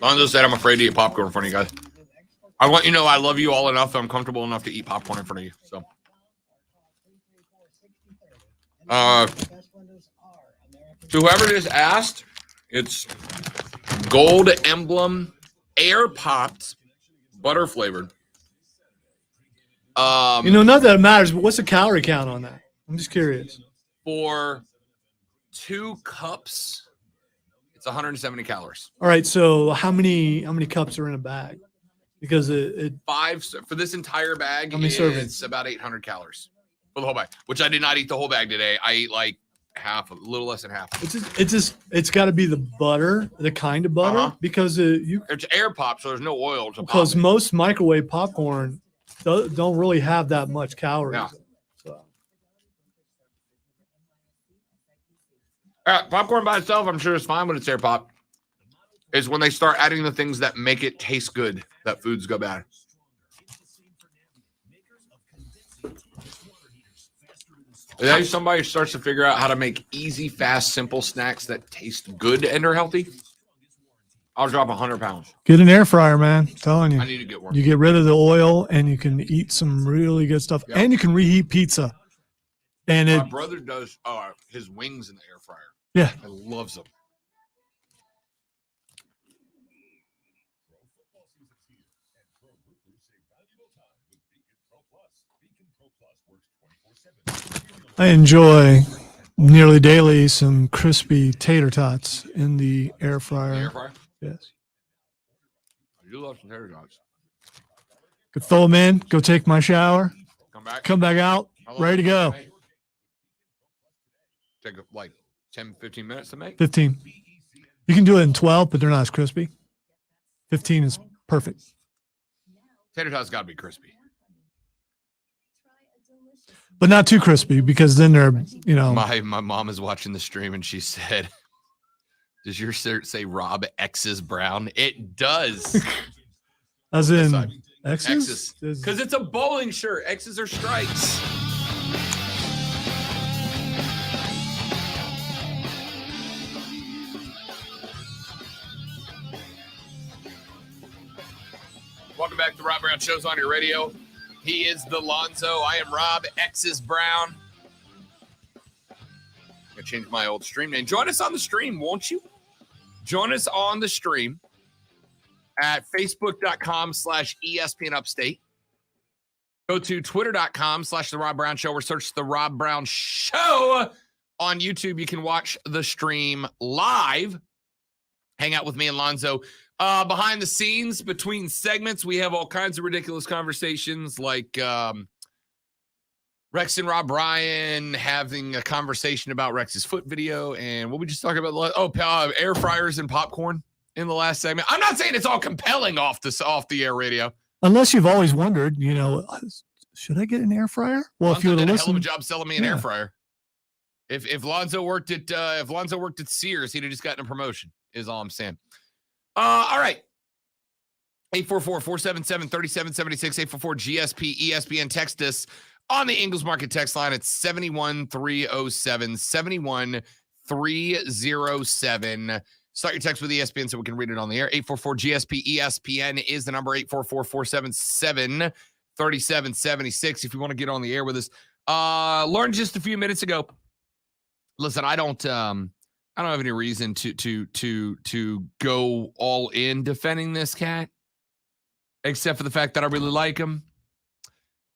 Lonzo said I'm afraid to eat popcorn in front of you guys. I want you to know I love you all enough that I'm comfortable enough to eat popcorn in front of you. So, to whoever just asked, it's Gold Emblem Air Popped butter flavored. Not that it matters, but what's the calorie count on that? I'm just curious. For 2 cups, it's 170 calories. All right, so how many cups are in a bag? Because it 5 for this entire bag. How many is servings? about 800 calories for the whole bag, which I did not eat the whole bag today. I ate like half, a little less than half. it's got to be the butter, the kind of butter, because It's air pop, so there's no oil to pop because it. most microwave popcorn don't really have that much calories. Yeah. So. Popcorn by itself, I'm sure it's fine when it's air pop. It's when they start adding the things that make it taste good that foods go bad. If somebody starts to figure out how to make easy, fast, simple snacks that taste good and are healthy, I'll drop 100 pounds. Get an air fryer, man. I'm telling you. I need to get one. You get rid of the oil and you can eat some really good stuff. Yep. And you can reheat pizza. And My brother does his wings in the air fryer. Yeah. He loves them. I enjoy nearly daily some crispy tater tots in the air fryer. The air fryer? Yes. I do love some tater tots. Could throw them in, go take my shower, Come back out, How long ready to does it go. make? Take like 10, 15 minutes to make? 15. You can do it in 12, but they're not as crispy. 15 is perfect. Tater tots got to be crispy. But not too crispy because then they're, My mom is watching the stream and she said, does your shirt say Rob X's Brown? It does. as This in side. X's. Because it's a bowling shirt. X's are stripes. Welcome back to Rob Brown Shows on your radio. He is the Lonzo. I am Rob X's Brown. I'm going to change my old stream name. Join us on the stream, won't you? Join us on the stream at facebook.com/ESPN Upstate. Go to twitter.com/The Rob Brown Show or search The Rob Brown Show on YouTube. You can watch the stream live. Hang out with me and Lonzo. Behind the scenes, between segments, we have all kinds of ridiculous conversations like Rex and Rob Ryan having a conversation about Rex's foot video. And what we just talked about? Air fryers and popcorn in the last segment. I'm not saying it's all compelling off the air radio. Unless you've always wondered, should I get an air fryer? Well, Lonzo if you would did have a hell of a listened, job selling me an air fryer. If Lonzo worked at Sears, he'd have just gotten a promotion. Is all I'm saying. All right. 844-477-3776, 844-GSP, ESPN. Text us on the Ingles Market text line at 71307, 71307. Start your text with ESPN so we can read it on the air. 844-GSP, ESPN is the number, 844-477-3776 if you want to get on the air with us. Learned just a few minutes ago. Listen, I don't have any reason to go all in defending this cat, except for the fact that I really like him.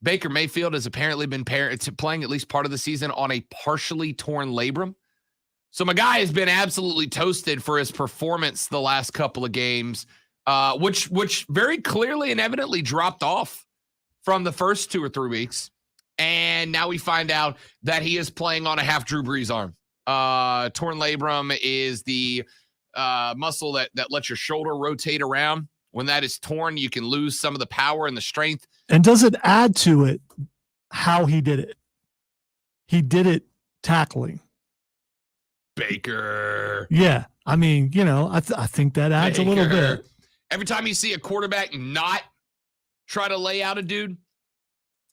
Baker Mayfield has apparently been playing at least part of the season on a partially torn labrum. So my guy has been absolutely toasted for his performance the last couple of games, which very clearly and evidently dropped off from the first 2 or 3 weeks. And now we find out that he is playing on a half Drew Brees arm. Torn labrum is the muscle that lets your shoulder rotate around. When that is torn, you can lose some of the power and the strength. and does it add to it how he did it? He did it tackling. Baker. Yeah. I mean, I think that adds a little bit. Every time you see a quarterback not try to lay out a dude,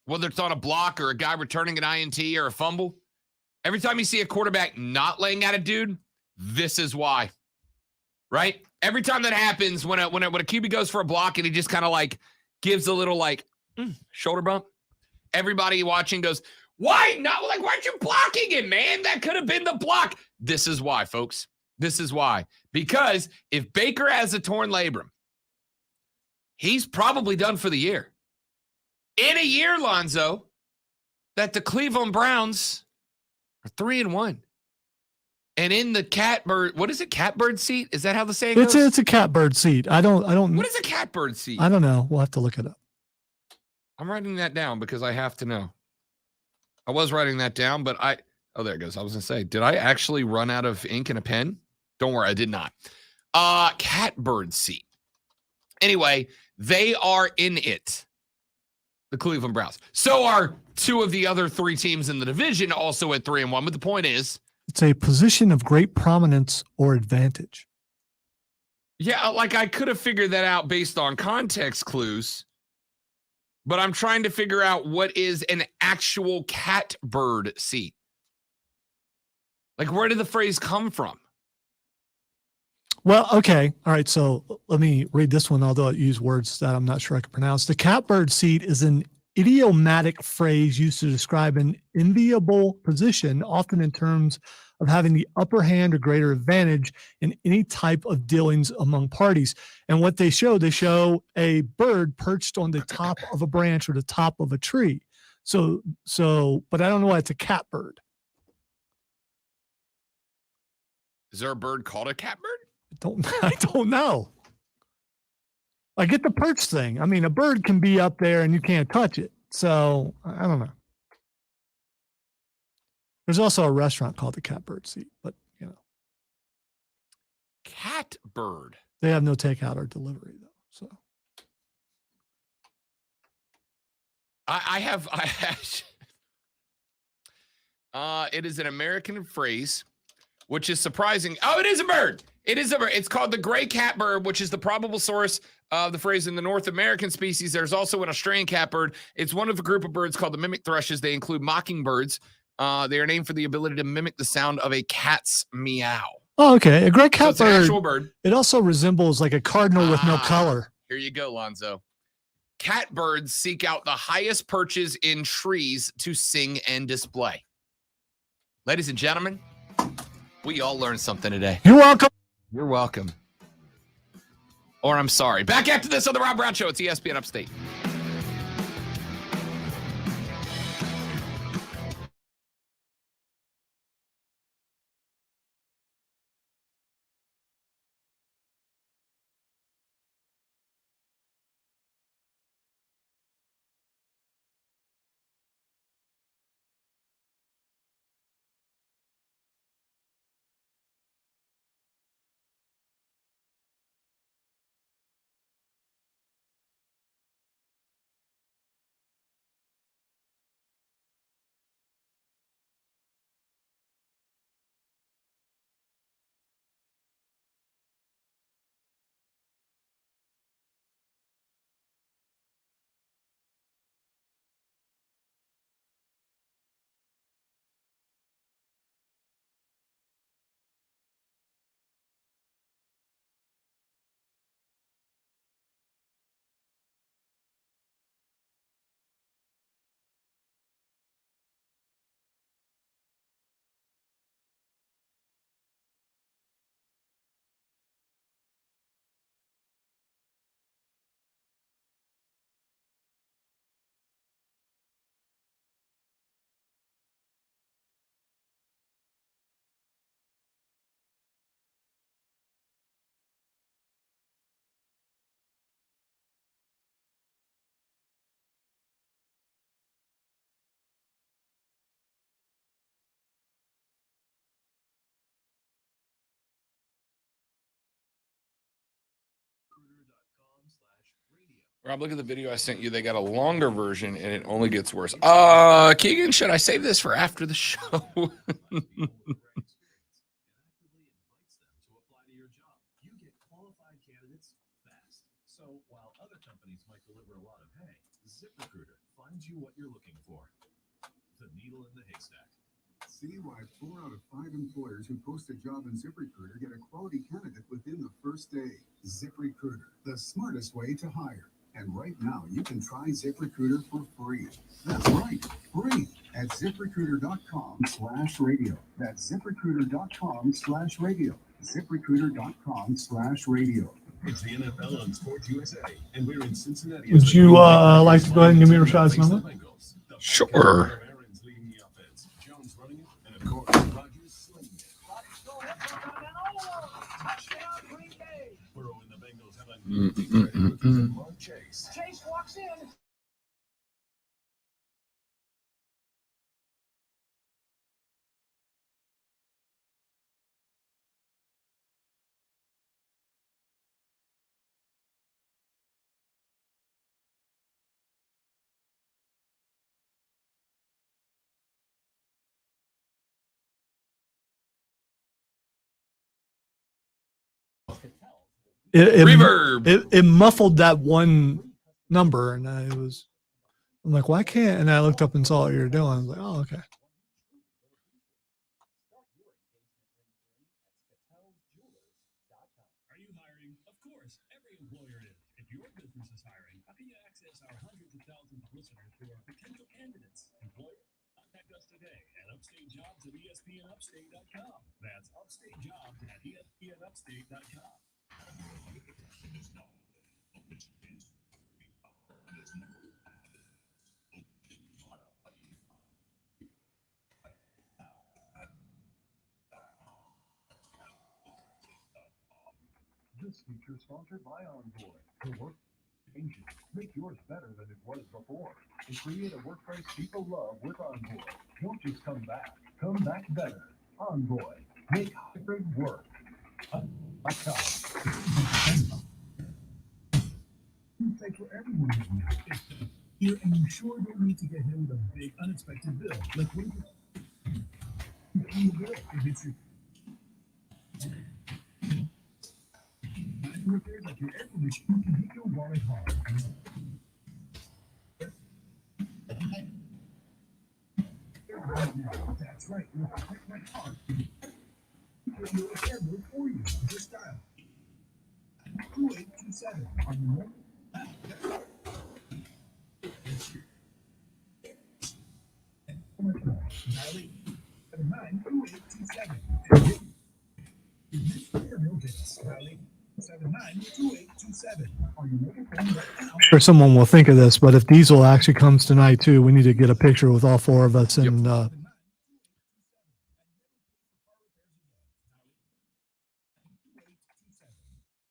whether it's on a block or a guy returning an INT or a fumble, every time you see a quarterback not laying out a dude, this is why. right? Every time that happens, when a QB goes for a block and he just kind of like gives a little like shoulder bump, everybody watching goes, why not? Like, why aren't you blocking it, man? That could have been the block. This is why, folks. This is why. Because if Baker has a torn labrum, he's probably done for the year. In a year, Lonzo, that the Cleveland Browns are 3-1. And in the catbird, what is it? Catbird seat? Is that how the saying goes? It's a catbird seat. I don't. What is a catbird seat? I don't know. We'll have to look it up. I'm writing that down because I have to know. I was writing that down, but there it goes. I was going to say, did I actually run out of ink and a pen? Don't worry, I did not. Catbird seat. Anyway, they are in it. The Cleveland Browns. So are two of the other three teams in the division also at 3-1. But the point is, it's a position of great prominence or advantage. Yeah, like I could have figured that out based on context clues, but I'm trying to figure out what is an actual catbird seat. Like, where did the phrase come from? Well, okay. All right. So let me read this one, although I use words that I'm not sure I can pronounce. The catbird seat is an idiomatic phrase used to describe an enviable position, often in terms of having the upper hand or greater advantage in any type of dealings among parties. And what they show a bird perched on the top of a branch or the top of a tree. So, but I don't know why it's a catbird. Is there a bird called a catbird? I don't know. I get the perch thing. I mean, a bird can be up there and you can't touch it. So I don't know. There's also a restaurant called the Catbird Seat, but you know. Catbird. They have no takeout or delivery though. So I have it is an American phrase, which is surprising. Oh, it is a bird. It is a bird. It's called the gray catbird, which is the probable source of the phrase in the North American species. There's also an Australian catbird. It's one of a group of birds called the mimic thrushes. They include mockingbirds. They are named for the ability to mimic the sound of a cat's meow. Oh, okay. A gray catbird. So it's an actual bird. It also resembles like a cardinal with no color. Here you go, Lonzo. Catbirds seek out the highest perches in trees to sing and display. Ladies and gentlemen, we all learned something today. You're welcome. You're welcome. Or I'm sorry. Back after this on the Rob Brown Show. It's ESPN Upstate. Rob, look at the video I sent you. They got a longer version, and it only gets worse. Keegan, should I save this for after the show? So while other companies might deliver a lot of hay, ZipRecruiter finds you what you're looking for. The needle in the haystack. See why 4 out of 5 Americans employers who post a job in ZipRecruiter get a quality candidate within the first day. ZipRecruiter, the smartest way to hire. And right now, you can try ZipRecruiter for free. That's right, free at ZipRecruiter.com/radio. That's ZipRecruiter.com/radio. ZipRecruiter.com/radio. It's the NFL on Sports USA, and we're in Cincinnati. Would you like to go ahead and give me Rashad's number? Sure. Jones running it, and of course, Rodgers slinging it. Burrow and the Bengals have a new big ready with Jamar Chase. Chase walks in. Reverb. It muffled that one number, and I'm like, why can't? And I looked up and saw what you were doing. I was like, oh, okay. Are you hiring? Of course, every employer is. If your business is hiring, how can you access our hundreds of thousands of listeners who are potential candidates? Employer, contact us today at upstatejobs@espnupstate.com. That's upstatejobs@espnupstate.com. This feature sponsored by Envoy. The work changes. Make yours better than it was before. And create a workplace people love with Envoy. Don't just come back better. Envoy. Make hybrid work. Say for everyone here, and you sure don't need to get hit with a big unexpected bill. Like what if it's your repairs like your air conditioner can hit your wallet hard. That's right. We'll protect my car. We'll do a repair bill for you. Just dial 2827 on the number. Dial 792827. I'm sure someone will think of this, but if Diesel actually comes tonight too, we need to get a picture with all four of us. And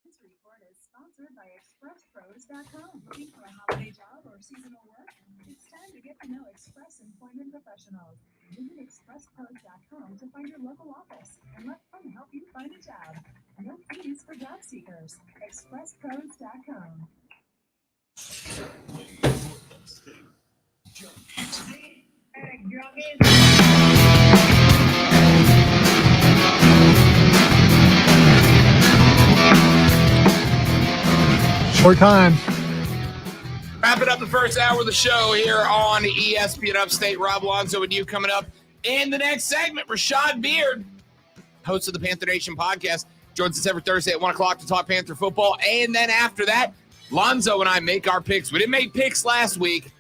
This report is sponsored by ExpressPros.com. Looking for a holiday job or seasonal work? It's time to get to know Express Employment Professionals. Visit ExpressPros.com to find your local office and let them help you find a job. No fees for job seekers. ExpressPros.com. short time. Wrapping up the first hour of the show here on ESPN Upstate. Rob Alonso with you coming up in the next segment. Rashad Beard, host of the Panther Nation podcast, joins us every Thursday at 1 o'clock to talk Panther football. And then after that, Lonzo and I make our picks. We didn't make picks last week.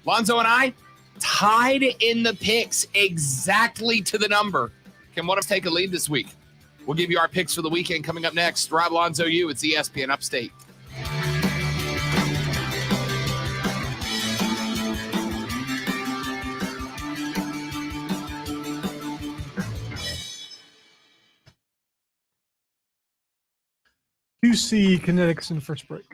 Lonzo and I tied in the picks exactly to the number. Can one of us take a lead this week? We'll give you our picks for the weekend coming up next. Rob Alonso, it's ESPN Upstate. QC Kinetics in the first break.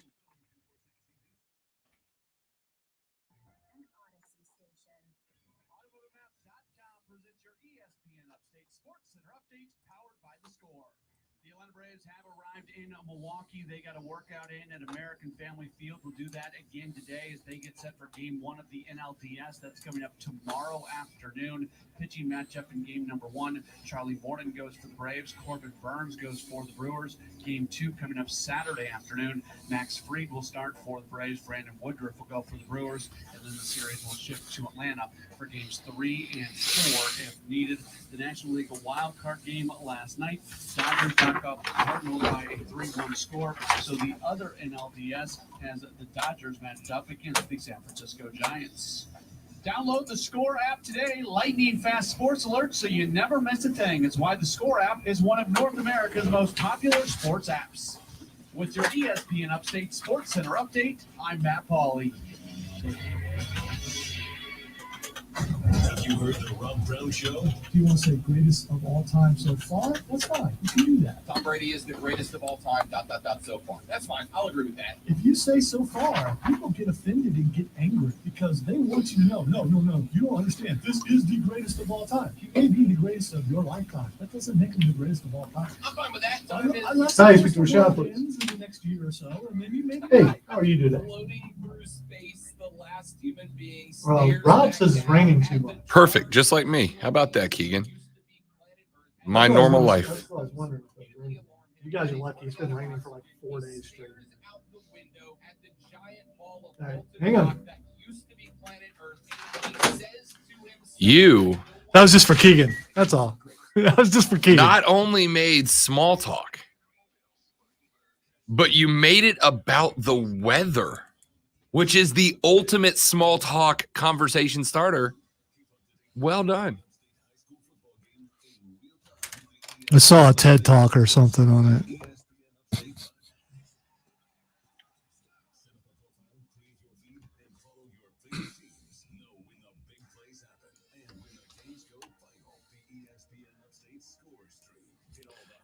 AutomotiveMap.com presents your ESPN Upstate Sports Center updates powered by The Score. The Atlanta Braves have arrived in Milwaukee. They got a workout in at American Family Field. We'll do that again today as they get set for game 1 of the NLDS. That's coming up tomorrow afternoon. Pitching matchup in game number 1. Charlie Morton goes for the Braves. Corbin Burns goes for the Brewers. Game 2 coming up Saturday afternoon. Max Fried will start for the Braves. Brandon Woodruff will go for the Brewers. And then the series will shift to Atlanta for games 3 and 4 if needed. The National League wild card game last night. Dodgers back up Cardinals by a 3-1 score. So the other NLDS has the Dodgers matched up against the San Francisco Giants. Download the Score app today. Lightning fast sports alerts so you never miss a thing. It's why the Score app is one of North America's most popular sports apps. With your ESPN Upstate Sports Center update, I'm Matt Pauley. Have you heard the Rob Brown Show? If you want to say greatest of all time so far, that's fine. You can do that. Tom Brady is the greatest of all time, ... so far. That's fine. I'll agree with that. If you say so far, people get offended and get angry because they want you to know, no, you don't understand. This is the greatest of all time. He may be the greatest of your lifetime. That doesn't make him the greatest of all time. I'm fine with that. Unless Nice, there's Mr. Rashad, please. in the next year or so, or maybe Hey, not. how are you today? Floating through space, the last human being Well, stares Rob back says it's down raining at too the much. Perfect, just like me. How about that, Keegan? My That's what I was normal wondering- life. That's what I was wondering. if it was raining. You guys are lucky. It's been raining for like 4 days straight. out the window at the giant ball of All right, molten hang on. rock that used to be planet Earth. He says to himself, You That was just for Keegan. That's all. That was just for Keegan. not only made small talk, but you made it about the weather, which is the ultimate small talk conversation starter. Well done. I saw a TED Talk or something on it.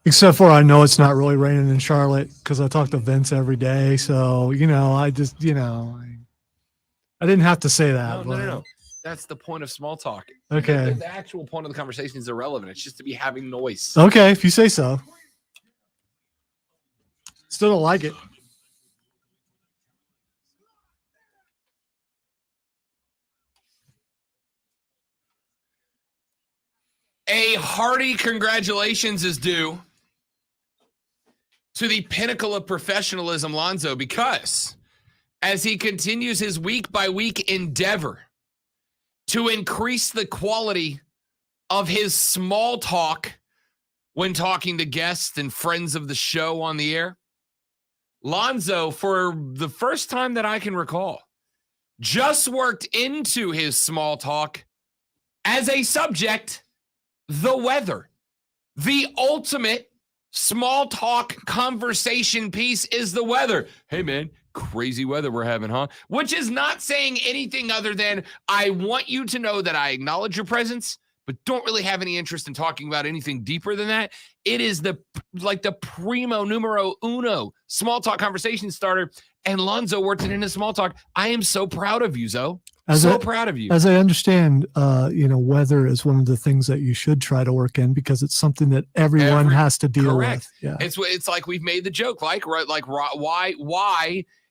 Except for I know it's not really raining in Charlotte because I talk to Vince every day. So, I just, I didn't have to say that. No. That's the point of small talk. Okay. The actual point of the conversation is irrelevant. It's just to be having noise. Okay, if you say so. Still don't like it. A hearty congratulations is due to the pinnacle of professionalism, Lonzo, because as he continues his week-by-week endeavor to increase the quality of his small talk when talking to guests and friends of the show on the air, Lonzo, for the first time that I can recall, just worked into his small talk as a subject, the weather. The ultimate small talk conversation piece is the weather. Hey, man, crazy weather we're having, huh? Which is not saying anything other than I want you to know that I acknowledge your presence, but don't really have any interest in talking about anything deeper than that. It is the primo numero uno small talk conversation starter, and Lonzo worked it into small talk. I am so proud of you, Zoe. Proud of you. As I understand, weather is one of the things that you should try to work in because it's something that everyone has to deal correct. with. Yeah. It's like we've made the joke, why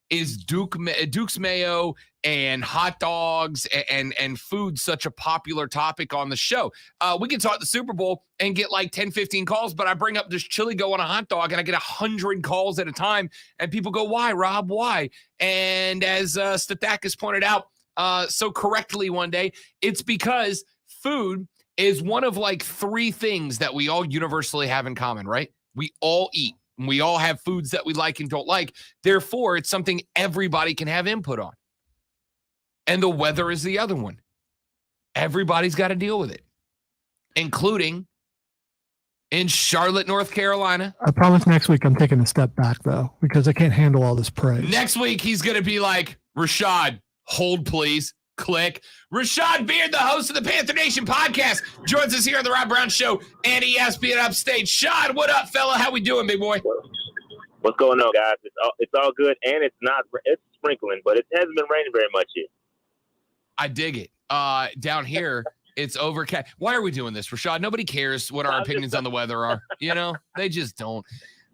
is Duke's mayo and hot dogs and food such a popular topic on the show? We can talk the Super Bowl and get like 10, 15 calls, but I bring up this chili go on a hot dog and I get 100 calls at a time, and people go, why, Rob, why? And as Stathakis pointed out so correctly one day, it's because food is one of like 3 things that we all universally have in common, right? We all eat. We all have foods that we like and don't like. Therefore, it's something everybody can have input on. And the weather is the other one. Everybody's got to deal with it, including in Charlotte, North Carolina. I promise next week I'm taking a step back, though, because I can't handle all this praise. Next week, he's going to be like, Rashad, hold, please. Click. Rashad Beard, the host of the Panther Nation podcast, joins us here on the Rob Brown Show and ESPN Upstate. Shad, what up, fella? How we doing, big boy? What's going on, guys? It's all good, and it's sprinkling, but it hasn't been raining very much yet. I dig it. Down here, It's overcast. Why are we doing this, Rashad? Nobody cares what our opinions on the weather are. You know, they just don't.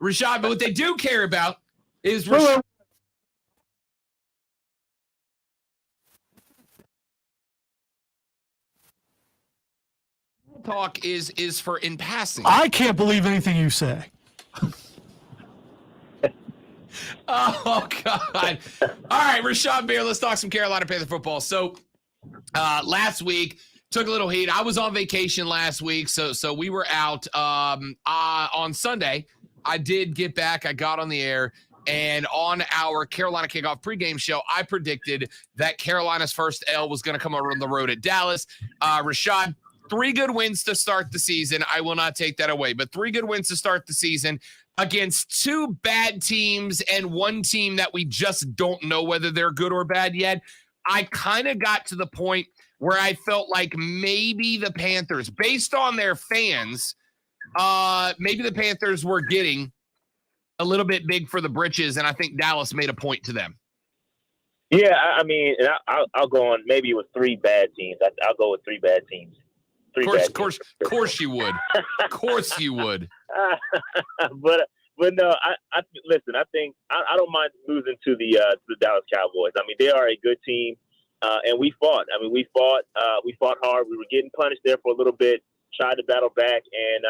Rashad, but what they do care about is Rashad. Talk is for in passing. I can't believe anything you say. Oh, God. All right, Rashad Beer, let's talk some Carolina Panther football. So last week, took a little heat. I was on vacation last week, so we were out. On Sunday, I did get back. I got on the air, and on our Carolina kickoff pregame show, I predicted that Carolina's first L was going to come over on the road at Dallas. Rashad, 3 good wins to start the season. I will not take that away, but 3 good wins to start the season against 2 bad teams and 1 team that we just don't know whether they're good or bad yet. I kind of got to the point where I felt like maybe the Panthers, based on their fans, maybe the Panthers were getting a little bit big for the britches, and I think Dallas made a point to them. Yeah, I mean, I'll go on. Maybe it was 3 bad teams. I'll go with 3 bad teams. Of course you would. Of course you would. But no, I listen. I think I don't mind losing to the Dallas Cowboys. I mean, they are a good team, and we fought. I mean, we fought hard. We were getting punished there for a little bit. Tried to battle back, and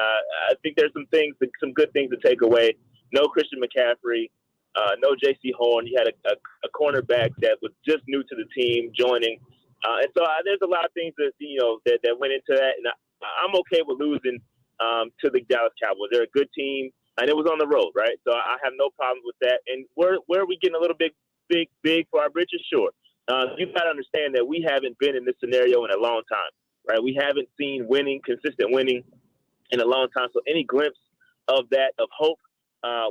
I think there's some good things to take away. No Christian McCaffrey, no J.C. Horn. You had a cornerback that was just new to the team joining. And so there's a lot of things that that went into that, and I'm okay with losing to the Dallas Cowboys. They're a good team, and it was on the road, right? So I have no problem with that. And where are we getting a little big for our britches? Sure. You've got to understand that we haven't been in this scenario in a long time, right? We haven't seen consistent winning in a long time. So any glimpse of that, of hope,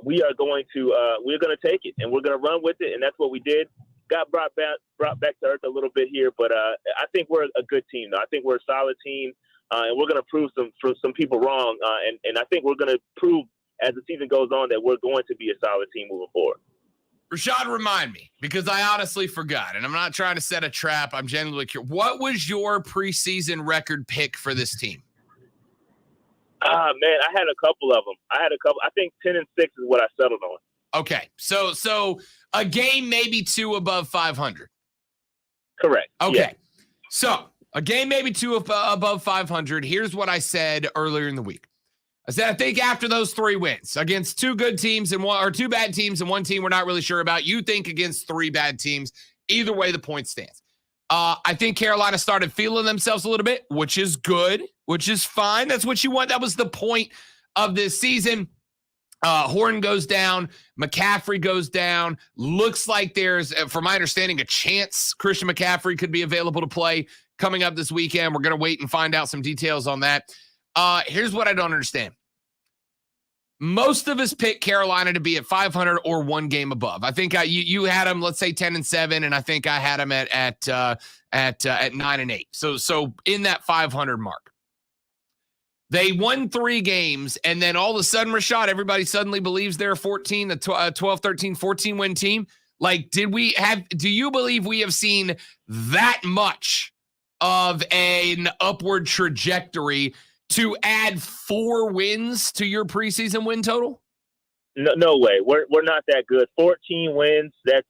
we're going to take it, and we're going to run with it, and that's what we did. Got brought back to earth a little bit here, but I think we're a good team, though. I think we're a solid team, and we're going to prove some people wrong, and I think we're going to prove as the season goes on that we're going to be a solid team moving forward. Rashad, remind me, because I honestly forgot, and I'm not trying to set a trap. I'm genuinely curious. What was your preseason record pick for this team? Man, I had a couple of them. I think 10-6 is what I settled on. Okay, so a game, maybe 2 above 500. Correct. Okay, yeah. So a game, maybe 2 above 500. Here's what I said earlier in the week. I said I think after those 3 wins against 2 good teams and 2 bad teams and 1 team we're not really sure about. You think against 3 bad teams. Either way, the point stands. I think Carolina started feeling themselves a little bit, which is good, which is fine. That's what you want. That was the point of this season. Horn goes down. McCaffrey goes down. Looks like there's, from my understanding, a chance Christian McCaffrey could be available to play coming up this weekend. We're going to wait and find out some details on that. Here's what I don't understand. Most of us picked Carolina to be at 500 or 1 game above. I think you had them, let's say 10-7, and I think I had them at 9-8. So in that 500 mark. They won 3 games, and then all of a sudden, Rashad, everybody suddenly believes they're a 12, 13, 14-win team. Like, do you believe we have seen that much of an upward trajectory to add 4 wins to your preseason win total? No way. We're not that good. 14 wins, that's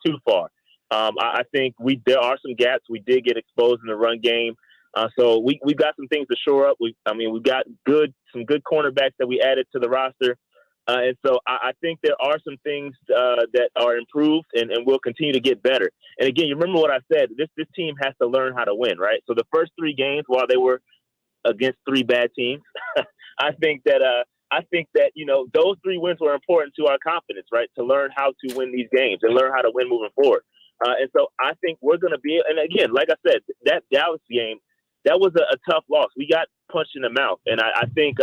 too far. I think there are some gaps. We did get exposed in the run game. So we've got some things to shore up. We've got some good cornerbacks that we added to the roster. And so I think there are some things that are improved and we'll continue to get better. And again, you remember what I said, this team has to learn how to win, right? So the first 3 games, while they were against 3 bad teams, I think that those 3 wins were important to our confidence, right? To learn how to win these games and learn how to win moving forward. And so I think we're going to be, and again, like I said, that Dallas game, that was a tough loss. We got punched in the mouth. And I think,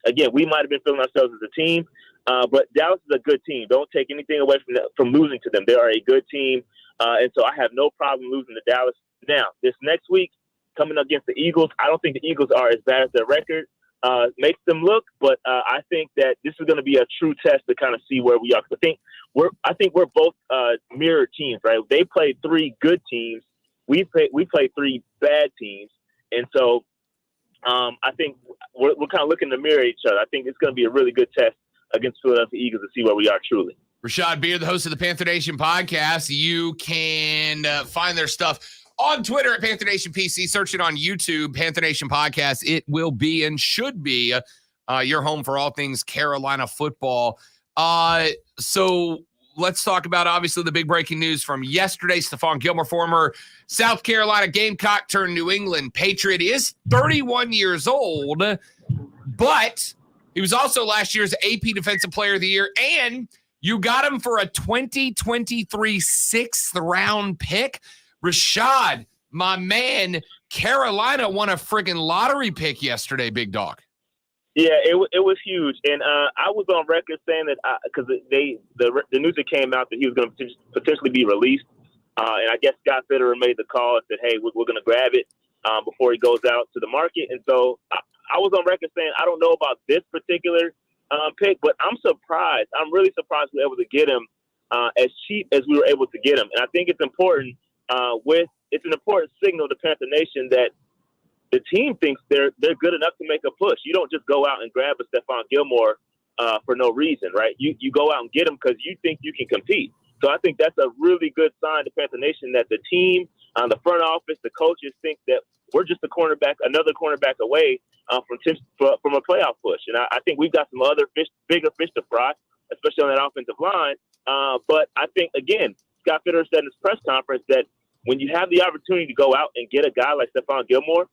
again, we might have been feeling ourselves as a team, but Dallas is a good team. Don't take anything away from losing to them. They are a good team. And so I have no problem losing to Dallas. Now, this next week, coming against the Eagles, I don't think the Eagles are as bad as their record makes them look, but I think that this is going to be a true test to kind of see where we are. I think we're both mirror teams, right? They played 3 good teams. We played 3 bad teams. And so I think we're kind of looking in the mirror at each other. I think it's going to be a really good test against Philadelphia Eagles to see where we are truly. Rashad Beard, the host of the Panther Nation podcast. You can find their stuff on Twitter at Panther Nation PC. Search it on YouTube, Panther Nation podcast. It will be and should be your home for all things Carolina football. So let's talk about, obviously, the big breaking news from yesterday. Stefan Gilmer, former South Carolina Gamecock turned New England Patriot, is 31 years old, but he was also last year's AP Defensive Player of the Year, and you got him for a 2023 sixth-round pick. Rashad, my man, Carolina won a friggin' lottery pick yesterday, big dog. Yeah, it was huge, and I was on record saying that because the news that came out that he was going to potentially be released, and I guess Scott Fitterer made the call and said, "Hey, we're going to grab it before he goes out to the market." And so I was on record saying I don't know about this particular pick, but I'm surprised. I'm really surprised we were able to get him as cheap as we were able to get him, and I think it's important. It's an important signal to Panther Nation that the team thinks they're good enough to make a push. You don't just go out and grab a Stefan Gilmore for no reason, right? You go out and get him because you think you can compete. So I think that's a really good sign to Panther Nation that the team, the front office, the coaches think that we're just another cornerback away from a playoff push. And I think we've got some other bigger fish to fry, especially on that offensive line. But I think, again, Scott Fitterer said in his press conference that when you have the opportunity to go out and get a guy like Stefan Gilmore,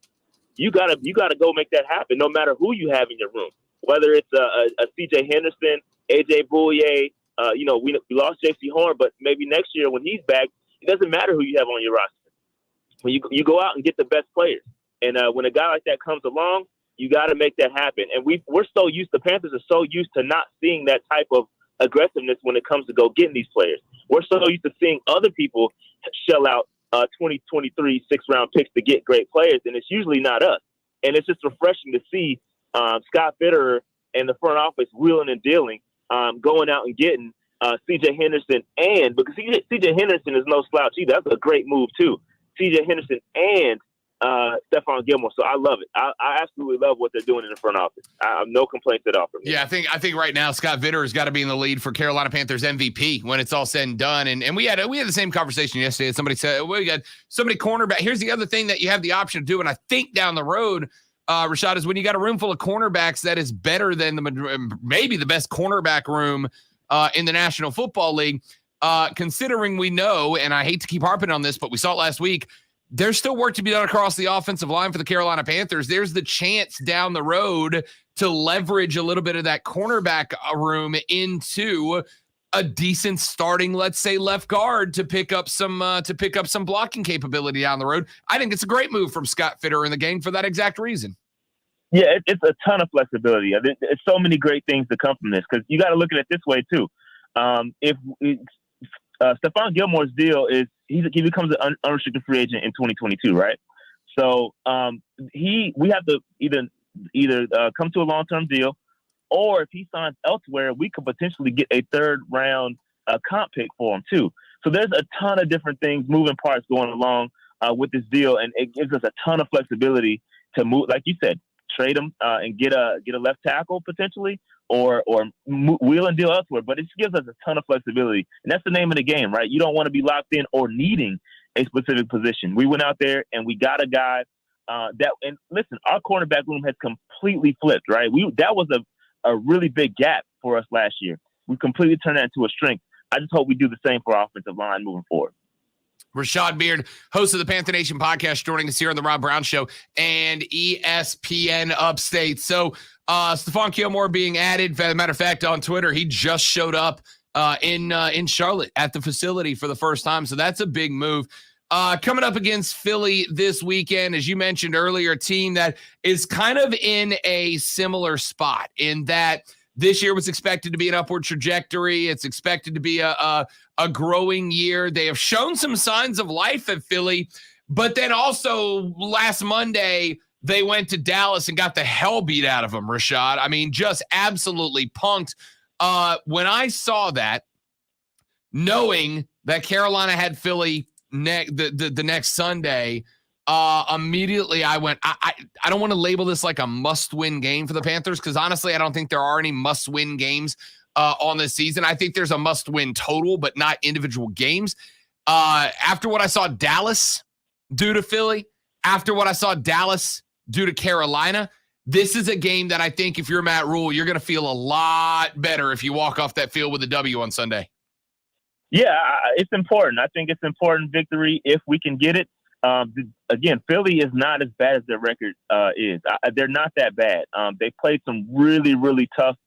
you gotta go make that happen, no matter who you have in your room. Whether it's a C.J. Henderson, A.J. Bouye, we lost J.C. Horn, but maybe next year when he's back, it doesn't matter who you have on your roster. When you go out and get the best players, and when a guy like that comes along, you got to make that happen. And the Panthers are so used to not seeing that type of aggressiveness when it comes to go getting these players. We're so used to seeing other people shell out 2023 sixth-round picks to get great players, and it's usually not us. And it's just refreshing to see Scott Fitterer and the front office wheeling and dealing, going out and getting C.J. Henderson, and because C.J. Henderson is no slouch either. That's a great move too. C.J. Henderson and Stefan Gilmore. So I love it. I absolutely love what they're doing in the front office. I have no complaints at all from me. Yeah, I think right now Scott Fitterer has got to be in the lead for Carolina Panthers MVP when it's all said and done. And we had the same conversation yesterday. Somebody said, we got so many cornerback. Here's the other thing that you have the option to do, and I think down the road, Rashad, is when you got a room full of cornerbacks that is better than maybe the best cornerback room in the National Football League. Considering we know, and I hate to keep harping on this, but we saw it last week, there's still work to be done across the offensive line for the Carolina Panthers. There's the chance down the road to leverage a little bit of that cornerback room into a decent starting, let's say, left guard to pick up some blocking capability down the road. I think it's a great move from Scott Fitterer in the game for that exact reason. Yeah, it's a ton of flexibility. There's so many great things to come from this because you got to look at it this way too. If Stefan Gilmore's deal is he becomes an unrestricted free agent in 2022, right? So we have to either come to a long-term deal, or if he signs elsewhere, we could potentially get a third-round comp pick for him too. So there's a ton of different things, moving parts going along with this deal, and it gives us a ton of flexibility to move, like you said, trade him and get a left tackle potentially, or wheel and deal elsewhere. But it gives us a ton of flexibility, and that's the name of the game, right? You don't want to be locked in or needing a specific position. We went out there and we got a guy and listen, our cornerback room has completely flipped, right? That was a really big gap for us last year. We completely turned that into a strength. I just hope we do the same for our offensive line moving forward. Rashad Beard, host of the Panther Nation podcast, joining us here on the Rob Brown Show and ESPN Upstate. So Stefan Gilmore being added. As a matter of fact, on Twitter, he just showed up in Charlotte at the facility for the first time. So that's a big move. Coming up against Philly this weekend, as you mentioned earlier, a team that is kind of in a similar spot in that this year was expected to be an upward trajectory. It's expected to be a growing year. They have shown some signs of life at Philly, but then also last Monday, they went to Dallas and got the hell beat out of them, Rashad. I mean, just absolutely punked. When I saw that, knowing that Carolina had Philly the next Sunday, immediately I went, I don't want to label this like a must-win game for the Panthers because honestly, I don't think there are any must-win games on this season. I think there's a must-win total, but not individual games. After what I saw Dallas do to Philly, after what I saw Dallas do to Carolina, this is a game that I think if you're Matt Rule, you're going to feel a lot better if you walk off that field with a W on Sunday. Yeah, it's important. I think it's important victory if we can get it. Again, Philly is not as bad as their record is. They're not that bad. They played some really, really tough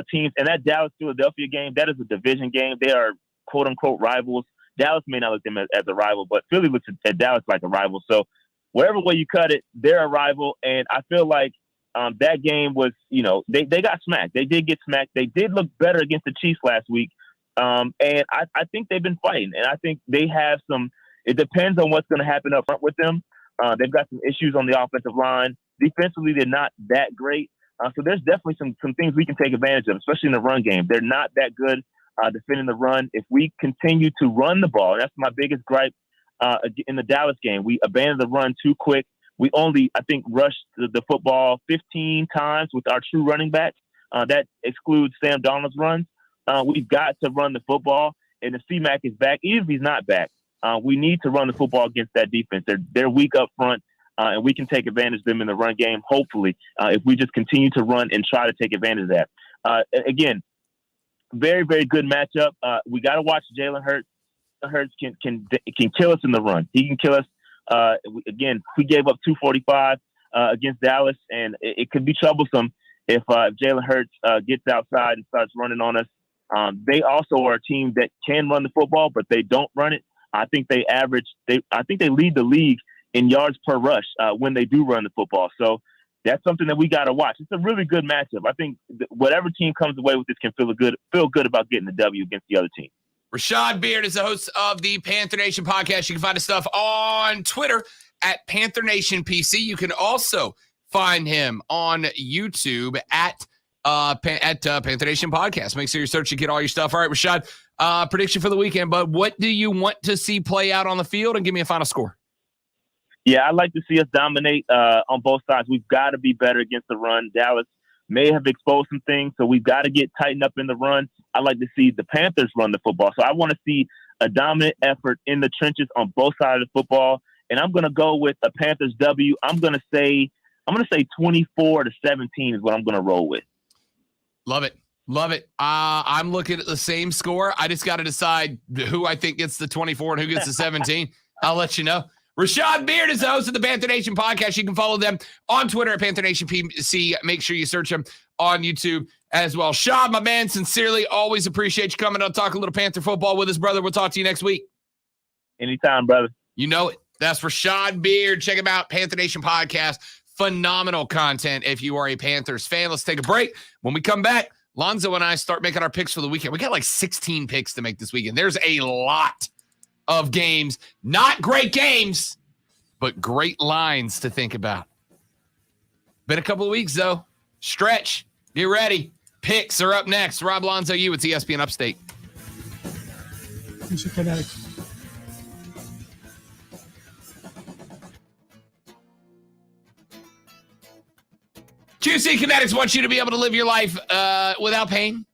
teams. And that Dallas-Philadelphia game, that is a division game. They are quote-unquote rivals. Dallas may not look at them as a rival, but Philly looks at Dallas like a rival. So wherever way you cut it, they're a rival. And I feel like that game was, they got smacked. They did get smacked. They did look better against the Chiefs last week. And I think they've been fighting. And I think they have it depends on what's going to happen up front with them. They've got some issues on the offensive line. Defensively, they're not that great. So there's definitely some things we can take advantage of, especially in the run game. They're not that good defending the run. If we continue to run the ball, that's my biggest gripe in the Dallas game. We abandoned the run too quick. We only, I think, rushed the football 15 times with our true running backs. That excludes Sam Darnold's runs. We've got to run the football, and if C-Mac is back, even if he's not back, we need to run the football against that defense. They're weak up front, and we can take advantage of them in the run game, hopefully, if we just continue to run and try to take advantage of that. Again, very, very good matchup. We got to watch Jalen Hurts. Hurts can kill us in the run. He can kill us. Again, we gave up 245 against Dallas, and it could be troublesome if Jalen Hurts gets outside and starts running on us. They also are a team that can run the football, but they don't run it. I think they lead the league in yards per rush when they do run the football. So that's something that we got to watch. It's a really good matchup. I think whatever team comes away with this can feel good about getting the W against the other team. Rashad Beard is the host of the Panther Nation podcast. You can find his stuff on Twitter at Panther Nation PC. You can also find him on YouTube at Panther Nation podcast. Make sure you search and get all your stuff. All right, Rashad, prediction for the weekend, but what do you want to see play out on the field? And give me a final score. Yeah, I'd like to see us dominate on both sides. We've got to be better against the run. Dallas may have exposed some things, so we've got to get tightened up in the run. I'd like to see the Panthers run the football. So I want to see a dominant effort in the trenches on both sides of the football. And I'm going to go with a Panthers W. I'm going to say 24-17 is what I'm going to roll with. Love it. Love it. I'm looking at the same score. I just got to decide who I think gets the 24 and who gets the 17. I'll let you know. Rashad Beard is the host of the Panther Nation podcast. You can follow them on Twitter at Panther Nation PC. Make sure you search them on YouTube as well. Shad, my man, sincerely, always appreciate you coming on, talk a little Panther football with us, brother. We'll talk to you next week. Anytime, brother. You know it. That's Rashad Beard. Check him out, Panther Nation podcast. Phenomenal content if you are a Panthers fan. Let's take a break. When we come back, Lonzo and I start making our picks for the weekend. We got like 16 picks to make this weekend. There's a lot of games. Not great games, but great lines to think about. Been a couple of weeks, though. Stretch. Get ready. Picks are up next. Rob Lonzo, you. It's ESPN Upstate. QC Kinetics wants you to be able to live your life without pain.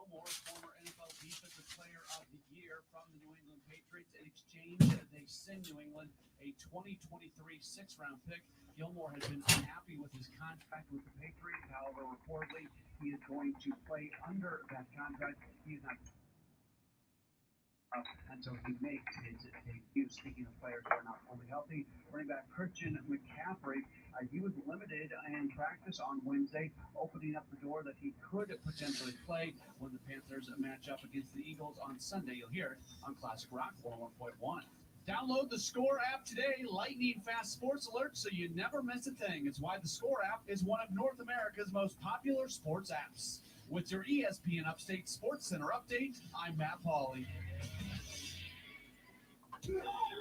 Gilmer, former NFL Defensive Player of the Year from the New England Patriots. In exchange, they send New England a 2023 sixth-round pick. Gilmore has been unhappy with his contract with the Patriots. However, reportedly, he is going to play under that contract. He is not until he makes his debut. Speaking of players who are not fully healthy, running back Christian McCaffrey, he was limited in practice on Wednesday, opening up the door that he could potentially play when the Panthers match up against the Eagles on Sunday. You'll hear it on Classic Rock 101.1. Download the Score app today, lightning fast sports alerts, so you never miss a thing. It's why the Score app is one of North America's most popular sports apps. With your ESPN Upstate Sports Center update, I'm Matt Pauley.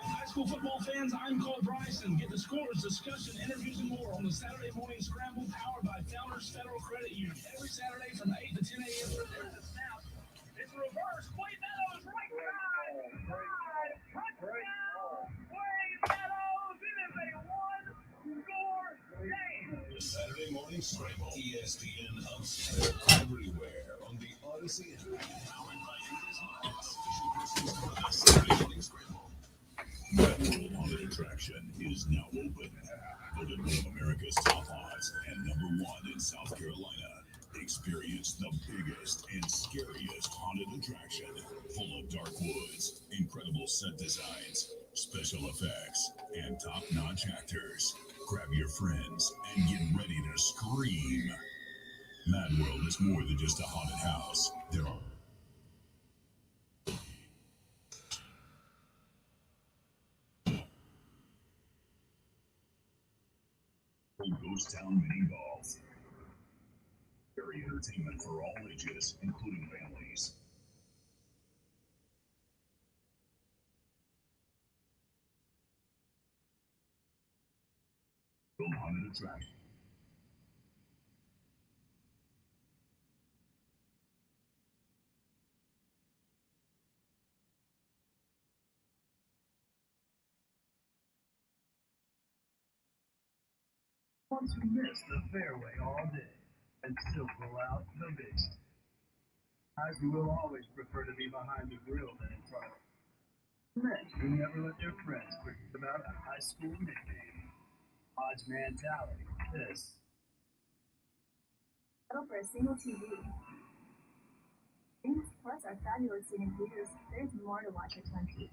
High school football fans, I'm Cole Bryson. Get the scores, discussion, interviews, and more on the Saturday Morning Scramble powered by Founders Federal Credit Union. Every Saturday from 8 to 10 a.m. There's a snap. It's reverse. Wade Meadows, right side. Touchdown. Wade Meadows. It is a one-score game. The Saturday Morning Scramble. ESPN Upstate. Everywhere on the Odyssey app. Powered by English Markets. The Saturday Morning Scramble. That World Haunted Attraction is now open. Voted one of America's top odds and #1 in South Carolina. Experience the biggest and scariest haunted attraction. Full of dark woods, incredible set designs, special effects, and top-notch actors. Grab your friends and get ready to scream. Mad World is more than just a haunted house. There are Ghost Town Mini Golf. Very entertainment for all ages, including families. World Haunted Attraction. Want to miss the fairway all day and still pull out the big. Guys who will always prefer to be behind the grill than in front. Men who never let their friends forget about a high school nickname. Odds Man Tally. This. Settle for a single TV. Plus our fabulous scenic views. There's more to watch at 20.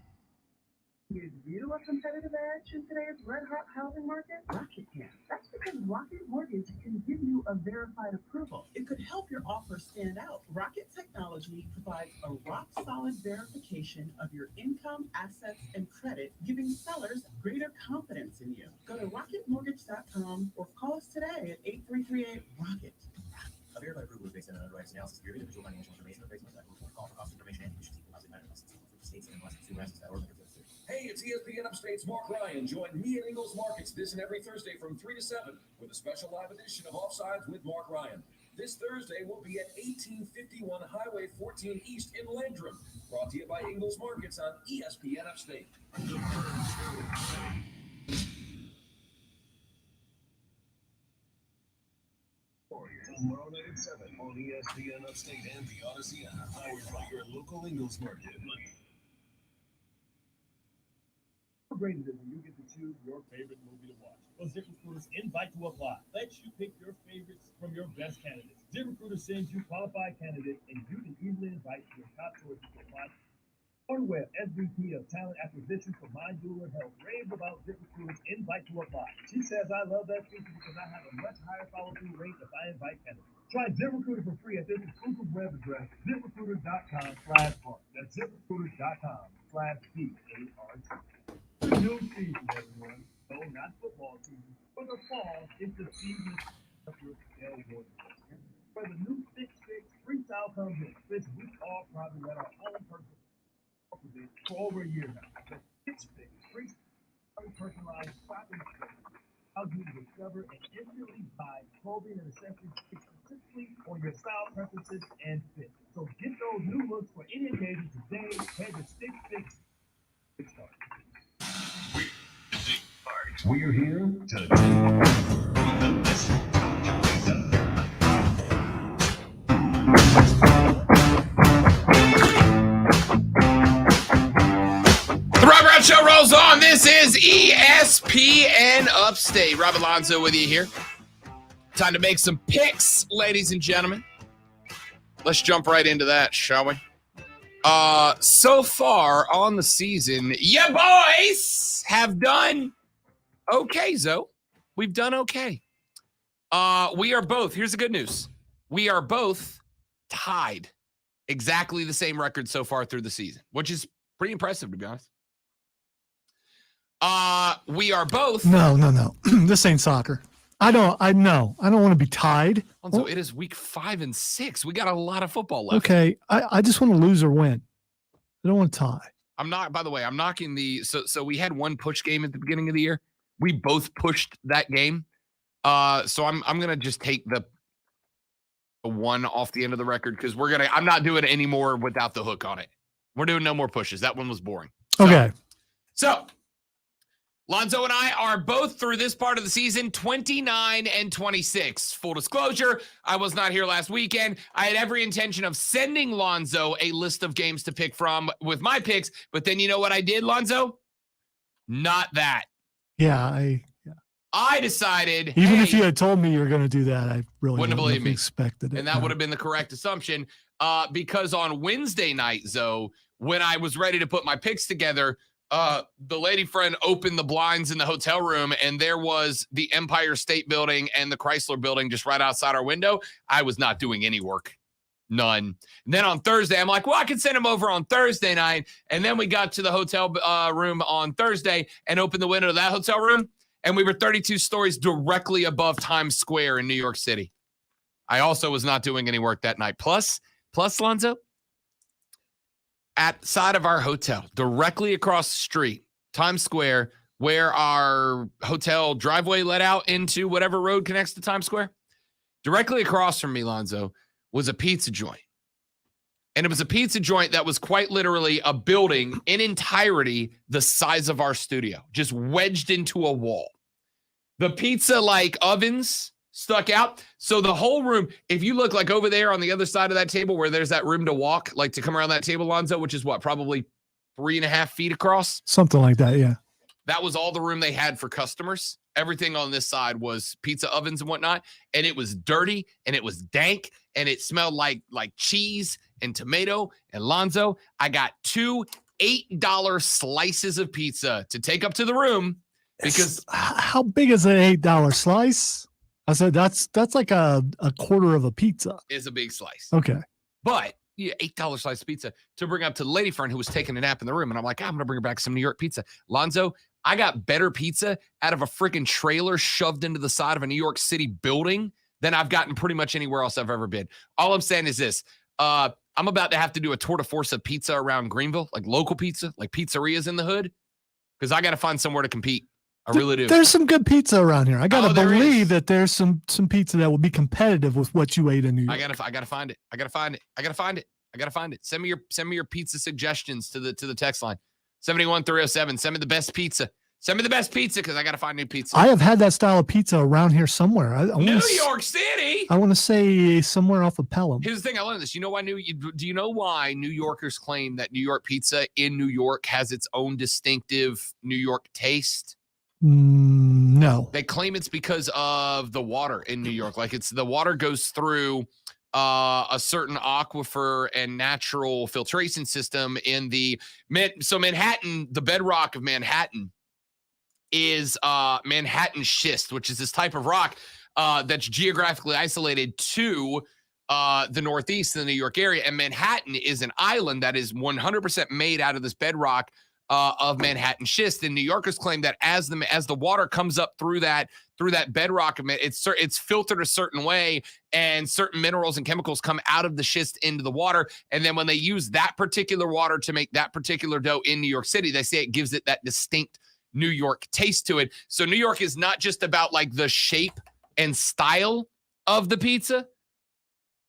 Give you a competitive edge in today's red-hot housing market? Rocket can. That's because Rocket Mortgage can give you a verified approval. It could help your offer stand out. Rocket Technology provides a rock-solid verification of your income, assets, and credit, giving sellers greater confidence in you. Go to rocketmortgage.com or call us today at 8338-ROCKET. A verified approval is based on an underwriting analysis of your individual financial information or based on that report. Call for cost information and conditions. Housing matter license for states and license. Hey, it's ESPN Upstate's Mark Ryan. Join me at Ingles Markets this and every Thursday from 3 to 7 with a special live edition of Offsides with Mark Ryan. This Thursday will be at 1851 Highway 14 East in Landrum. Brought to you by Ingles Markets on ESPN Upstate. Tomorrow night at 7 on ESPN Upstate and the Odyssey app. Powered by your local Ingles Market. How great is it when you get to choose your favorite movie to watch? Well, ZipRecruiter's Invite to Apply lets you pick your favorites from your best candidates. ZipRecruiter sends you qualified candidates, and you can easily invite your top choices to apply. Lauren Webb, SVP of Talent Acquisition for My Jeweler Health, raves about ZipRecruiter's Invite to Apply. She says, I love that feature because I have a much higher follow-through rate if I invite candidates. Try ZipRecruiter for free at this exclusive web address, ZipRecruiter.com/Mark. That's ZipRecruiter.com/PART. The new season, everyone. No, not football season. For the fall, it's the season of your tailboard. Where the new Stitch Fix freestyle comes in. Listen, we've all probably let our own person for over a year now. The Stitch Fix freestyle personalized shopping experience allows you to discover and instantly buy clothing and accessories specifically on your style preferences and fit. So get those new looks for any occasion today. Head to Stitch Fix. Get started. We're here to ESPN Upstate. Rob Alonzo with you here. Time to make some picks, ladies and gentlemen. Let's jump right into that, shall we? So far on the season, ya boys have done okay, Zoe. We've done okay. We are both, here's the good news. We are both tied. Exactly the same record so far through the season, which is pretty impressive, to be honest. We are both. No. This ain't soccer. I don't want to be tied. Alonzo, it is week 5 and 6. We got a lot of football left. Okay. I just want to lose or win. I don't want to tie. I'm not, by the way, I'm knocking the, so we had one push game at the beginning of the year. We both pushed that game. So I'm going to just take the one off the end of the record because I'm not doing it anymore without the hook on it. We're doing no more pushes. That one was boring. Okay. So Lonzo and I are both through this part of the season 29 and 26. Full disclosure, I was not here last weekend. I had every intention of sending Lonzo a list of games to pick from with my picks, but then you know what I did, Lonzo? Not that. Yeah, I decided, even if you had told me you were going to do that, I really wouldn't believe me. Expected it. And that would have been the correct assumption. Because on Wednesday night, Zoe, when I was ready to put my picks together, the lady friend opened the blinds in the hotel room and there was the Empire State Building and the Chrysler Building just right outside our window. I was not doing any work. None. And then on Thursday, I'm like, well, I can send him over on Thursday night. And then we got to the hotel room on Thursday and opened the window of that hotel room. And we were 32 stories directly above Times Square in New York City. I also was not doing any work that night. Plus, Lonzo, outside of our hotel, directly across the street, Times Square, where our hotel driveway led out into whatever road connects to Times Square, directly across from me, Lonzo, was a pizza joint. And it was a pizza joint that was quite literally a building in entirety the size of our studio, just wedged into a wall. The pizza like ovens stuck out. So the whole room, if you look like over there on the other side of that table where there's that room to walk, like to come around that table, Lonzo, which is what, probably 3.5 feet across? Something like that, yeah. That was all the room they had for customers. Everything on this side was pizza ovens and whatnot. And it was dirty and it was dank and it smelled like cheese and tomato. And Lonzo, I got 2 $8 slices of pizza to take up to the room because how big is an $8 slice? I said that's like a quarter of a pizza. Is a big slice. Okay. But yeah, $8 slice of pizza to bring up to the lady friend who was taking a nap in the room. And I'm like, I'm going to bring her back some New York pizza. Lonzo, I got better pizza out of a freaking trailer shoved into the side of a New York City building than I've gotten pretty much anywhere else I've ever been. All I'm saying is this. I'm about to have to do a tour de force of pizza around Greenville, like local pizza, like pizzerias in the hood, because I got to find somewhere to compete. I really do. There's some good pizza around here. I got to believe that there's some pizza that will be competitive with what you ate in New York. I got to find it. Send me your pizza suggestions to the text line. 71307. Send me the best pizza. Send me the best pizza because I got to find new pizza. I have had that style of pizza around here somewhere. New York City. I want to say somewhere off of Pelham. Here's the thing. I learned this. You know why do you know why New Yorkers claim that New York pizza in New York has its own distinctive New York taste? No. They claim it's because of the water in New York. Like the water goes through a certain aquifer and natural filtration system in Manhattan, the bedrock of Manhattan is Manhattan schist, which is this type of rock that's geographically isolated to the Northeast in the New York area. And Manhattan is an island that is 100% made out of this bedrock of Manhattan schist. And New Yorkers claim that as the water comes up through that bedrock, it's filtered a certain way, and certain minerals and chemicals come out of the schist into the water. And then when they use that particular water to make that particular dough in New York City, they say it gives it that distinct New York taste to it. So New York is not just about like the shape and style of the pizza,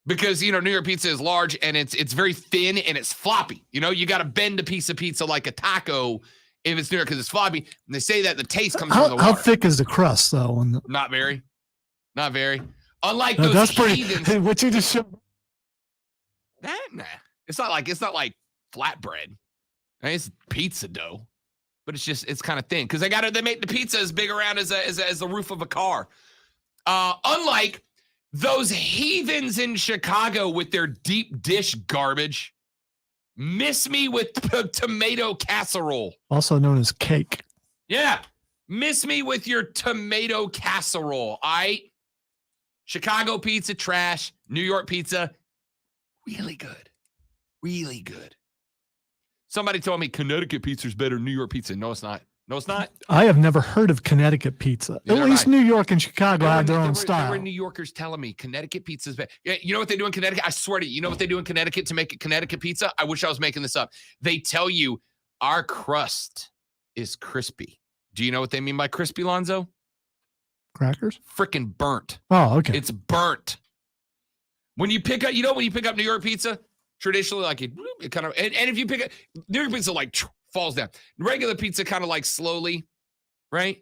because, New York pizza is large and it's very thin and it's floppy. You got to bend a piece of pizza like a taco if it's New York because it's floppy. And they say that the taste comes from the water. How thick is the crust, though? Not very. Unlike No, those that's pretty. heathens. Hey, what you just showed? Nah. It's not like flatbread. It's pizza dough. but it's kind of thin because they make the pizza as big around as the roof of a car. Unlike those heathens in Chicago with their deep dish garbage. Miss me with tomato casserole. Also known as cake. Yeah. Miss me with your tomato casserole. Chicago pizza, trash. New York pizza, really good. Really good. Somebody told me Connecticut pizza is better than New York pizza. No, it's not. No, it's not. I have never heard of Connecticut pizza. Neither At least have I. New York and Chicago have their own style. There were New Yorkers telling me Connecticut pizza is better. Yeah, you know what they do in Connecticut? I swear to you, you know what they do in Connecticut to make Connecticut pizza? I wish I was making this up. They tell you our crust is crispy. Do you know what they mean by crispy, Lonzo? Crackers? Freaking burnt. Oh, okay. It's burnt. When you pick up New York pizza, traditionally, like it kind of, and if you pick up New York pizza, like falls down. Regular pizza kind of like slowly, right?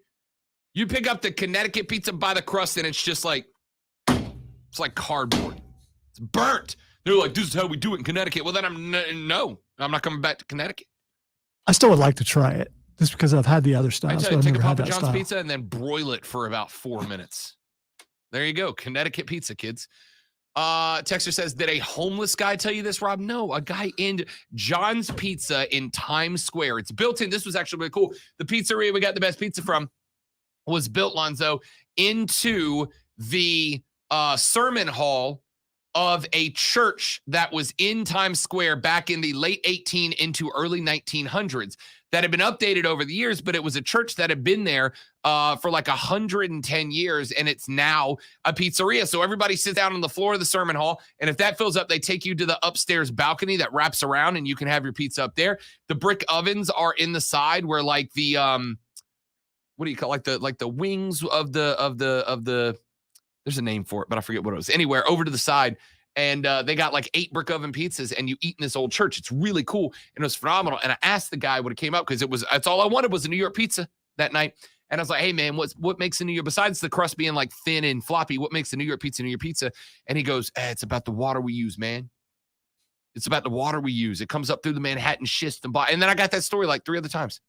You pick up the Connecticut pizza by the crust, and it's just like, it's like cardboard. It's burnt. They're like, this is how we do it in Connecticut. Well, then I'm not coming back to Connecticut. I still would like to try it just because I've had the other style. I So tell you, I've take a never had Papa that John's style. pizza and then broil it for about 4 minutes. There you go. Connecticut pizza, kids. Texter says, did a homeless guy tell you this, Rob? No, a guy in John's Pizza in Times Square. It's built in. This was actually really cool. The pizzeria we got the best pizza from was built, Lonzo, into the sermon hall of a church that was in Times Square back in the late 18 into early 1900s that had been updated over the years, but it was a church that had been there for like 110 years, and it's now a pizzeria. So everybody sits down on the floor of the sermon hall, and if that fills up, they take you to the upstairs balcony that wraps around, and you can have your pizza up there. The brick ovens are in the side where like the what do you call like the wings of the there's a name for it, but I forget what it was. Anywhere over to the side. And they got like 8 brick oven pizzas, and you eat in this old church. It's really cool, and it was phenomenal. And I asked the guy what it came out because that's all I wanted was a New York pizza that night. And I was like, hey man, what makes a New York, besides the crust being like thin and floppy, what makes a New York pizza New York pizza? And he goes, it's about the water we use, man. It's about the water we use. It comes up through the Manhattan schist and then I got that story like 3 other times.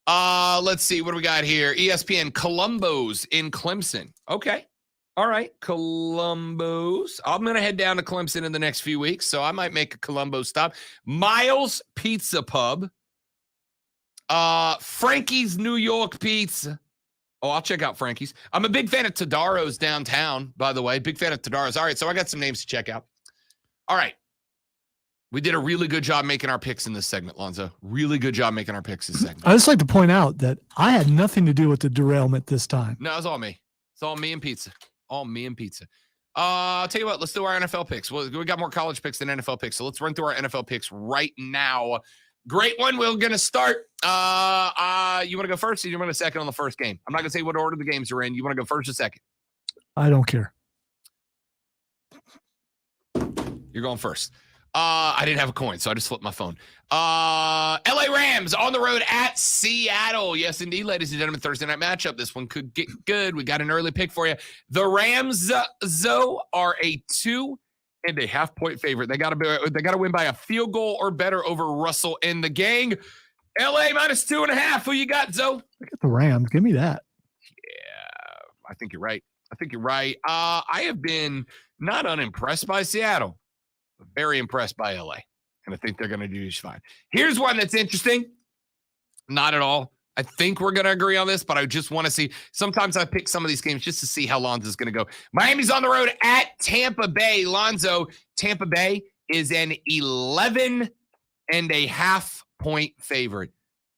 Let's see, what do we got here? ESPN, Columbo's in Clemson. Okay. All right, Columbus. I'm going to head down to Clemson in the next few weeks, so I might make a Columbo stop. Miles Pizza Pub. Frankie's New York Pizza. Oh, I'll check out Frankie's. I'm a big fan of Tadaro's downtown, by the way. Big fan of Tadaro's. All right, so I got some names to check out. All right. We did a really good job making our picks in this segment, Lonzo. Really good job making our picks this segment. I just like to point out that I had nothing to do with the derailment this time. No, it was all me. It's all me and pizza. All me and pizza. I'll tell you what, let's do our NFL picks. We got more college picks than NFL picks, so let's run through our NFL picks right now. Great one. We're going to start. You want to go first or you want to second on the first game? I'm not going to say what order the games are in. You want to go first or second? I don't care. You're going first. I didn't have a coin, so I just flipped my phone. LA Rams on the road at Seattle. Yes, indeed, ladies and gentlemen, Thursday night matchup. This one could get good. We got an early pick for you. The Rams, are a 2.5 point favorite. They got to win by a field goal or better over Russell and the gang. LA minus 2.5. Who you got, Zoe? Look at the Rams. Give me that. Yeah, I think you're right. I have been not unimpressed by Seattle. Very impressed by LA, and I think they're going to do just fine. Here's one that's interesting. Not at all. I think we're going to agree on this, but I just want to see. Sometimes I pick some of these games just to see how Lonzo's going to go. Miami's on the road at Tampa Bay. Lonzo, Tampa Bay is an 11.5 point favorite.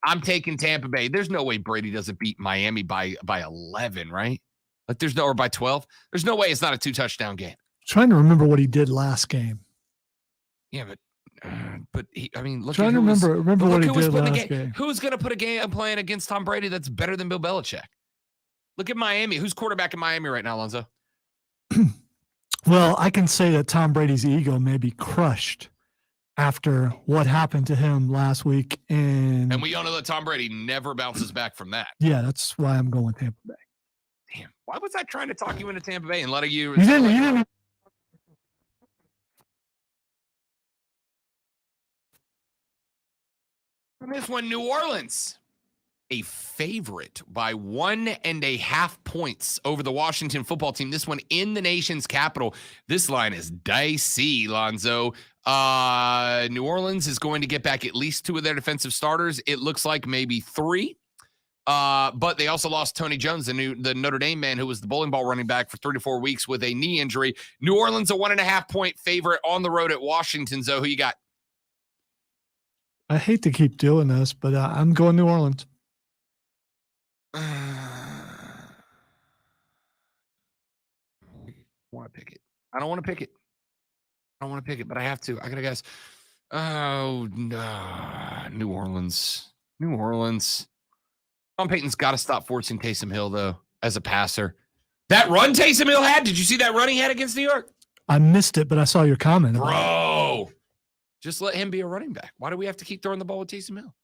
I'm taking Tampa Bay. There's no way Brady doesn't beat Miami by 11, right? Like or by 12. There's no way it's not a 2 touchdown game. Trying to remember what he did last game. Yeah, but he, I mean, look. Trying to remember what he did last game. Who's going to put a game playing against Tom Brady that's better than Bill Belichick? Look at Miami. Who's quarterback in Miami right now, Alonzo? Well, I can say that Tom Brady's ego may be crushed after what happened to him last week, and we all know that Tom Brady never bounces back from that. Yeah, that's why I'm going Tampa Bay. Damn, why was I trying to talk you into Tampa Bay and letting you? You didn't. This one, New Orleans, a favorite by 1.5 points over the Washington football team. This one in the nation's capital. This line is dicey, Lonzo. New Orleans is going to get back at least 2 of their defensive starters. It looks like maybe 3. But they also lost Tony Jones, the Notre Dame man who was the bowling ball running back for 3 to 4 weeks with a knee injury. New Orleans, a 1.5 point favorite on the road at Washington. Zoe, who you got? I hate to keep doing this, but I'm going New Orleans. Want to pick it? I don't want to pick it. I don't want to pick it, but I have to. I gotta guess. Oh no, New Orleans. New Orleans. Sean Payton's got to stop forcing Taysom Hill though as a passer. That run Taysom Hill had. Did you see that run he had against New York? I missed it, but I saw your comment. Bro, just let him be a running back. Why do we have to keep throwing the ball with Taysom Hill?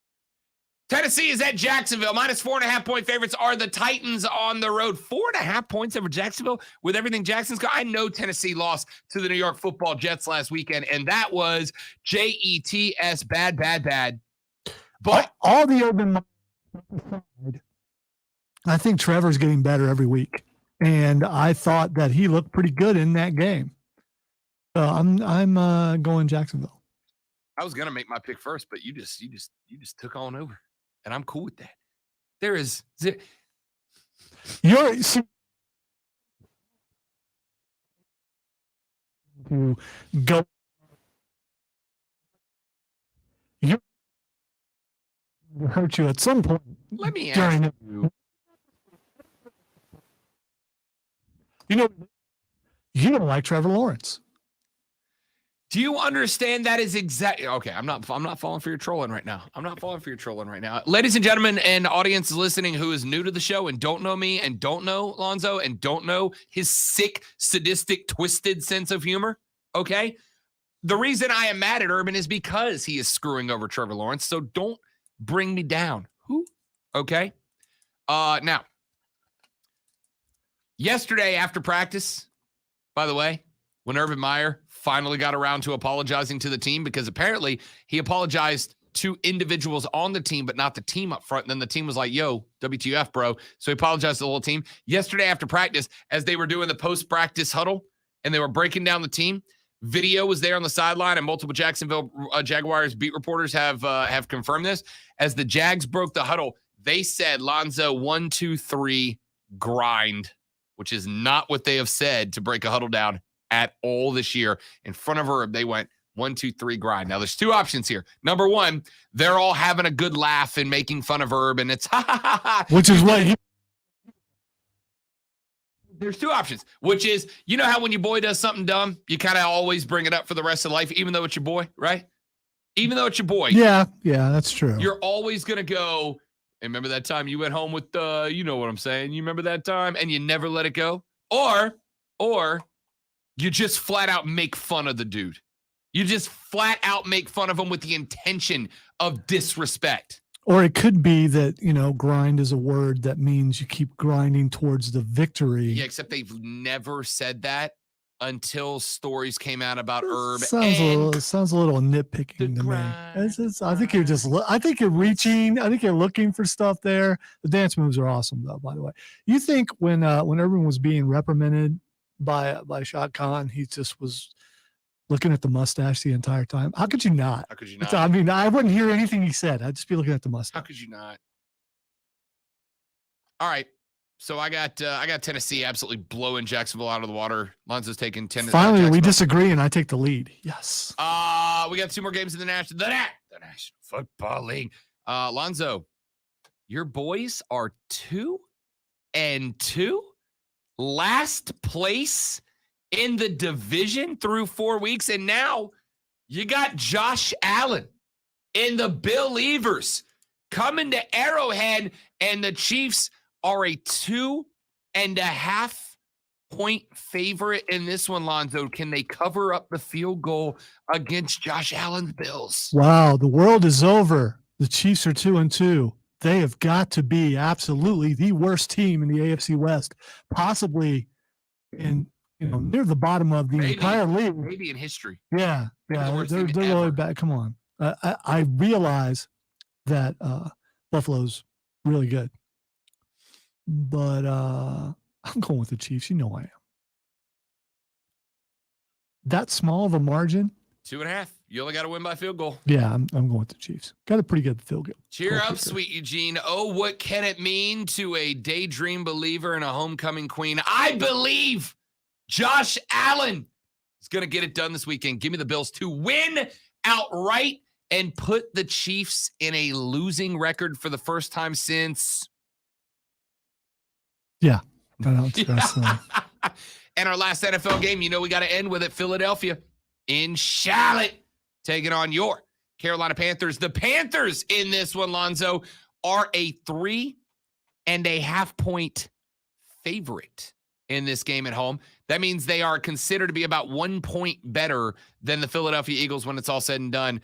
Tennessee is at Jacksonville. Minus 4.5 point favorites are the Titans on the road. 4.5 points over Jacksonville with everything Jackson's got. I know Tennessee lost to the New York Football Jets last weekend, and that was JETS bad. But all the urban, I think Trevor's getting better every week, and I thought that he looked pretty good in that game. So I'm going Jacksonville. I was gonna make my pick first, but you just took on over. And I'm cool with that. There is you're to go. You hurt you at some point. Let me ask you. You don't like Trevor Lawrence. Do you understand that is exactly okay? I'm not falling for your trolling right now. Ladies and gentlemen, and audience listening who is new to the show and don't know me and don't know Lonzo and don't know his sick, sadistic, twisted sense of humor. Okay. The reason I am mad at Urban is because he is screwing over Trevor Lawrence. So don't bring me down. Who? Okay. Now, yesterday after practice, by the way, when Urban Meyer finally got around to apologizing to the team, because apparently he apologized to individuals on the team, but not the team up front. And then the team was like, yo, WTF, bro. So he apologized to the whole team. Yesterday after practice, as they were doing the post-practice huddle and they were breaking down the team, video was there on the sideline, and multiple Jacksonville Jaguars beat reporters have confirmed this. As the Jags broke the huddle, they said, Lonzo, 1, 2, 3, grind, which is not what they have said to break a huddle down at all this year. In front of Herb, they went 1, 2, 3, grind. Now, there's 2 options here. Number 1, they're all having a good laugh and making fun of Herb, and it's ha ha ha ha. Which is what there's 2 options, which is, you know how when your boy does something dumb, you kind of always bring it up for the rest of life, even though it's your boy, right? Even though it's your boy. Yeah, that's true. You're always going to go, hey, remember that time you went home with, you know what I'm saying? You remember that time? And you never let it go? Or you just flat out make fun of the dude. You just flat out make fun of him with the intention of disrespect. Or it could be that, grind is a word that means you keep grinding towards the victory. Yeah, except they've never said that until stories came out about Herb. Sounds a little nitpicking to me. I think you're reaching. I think you're looking for stuff there. The dance moves are awesome, though, by the way. You think when Urban was being reprimanded by Shad Khan, he just was looking at the mustache the entire time? How could you not? How could you not? I mean, I wouldn't hear anything he said. I'd just be looking at the mustache. How could you not? All right. So I got Tennessee absolutely blowing Jacksonville out of the water. Lonzo's taking 10. Finally, we disagree, and I take the lead. Yes. We got 2 more games in the National Football League. Lonzo, your boys are 2-2. Last place in the division through 4 weeks. And now you got Josh Allen and the Believers coming to Arrowhead, and the Chiefs are a 2.5 point favorite in this one, Lonzo. Can they cover up the field goal against Josh Allen's Bills? Wow, the world is over. The Chiefs are 2-2. They have got to be absolutely the worst team in the AFC West, possibly near the bottom of the entire league. Maybe in history. Yeah, they're really bad. Come on. I realize that Buffalo's really good. But I'm going with the Chiefs. You know I am. That small of a margin. 2.5. You only got to win by field goal. Yeah, I'm going with the Chiefs. Got a pretty good field goal. Cheer up, sweet Eugene. Oh, what can it mean to a daydream believer and a homecoming queen? I believe Josh Allen is going to get it done this weekend. Give me the Bills to win outright and put the Chiefs in a losing record for the first time since. Yeah. And our last NFL game, we got to end with it. Philadelphia in Charlotte taking on your Carolina Panthers. The Panthers in this one, Lonzo, are a 3.5 point favorite in this game at home. That means they are considered to be about 1 point better than the Philadelphia Eagles when it's all said and done.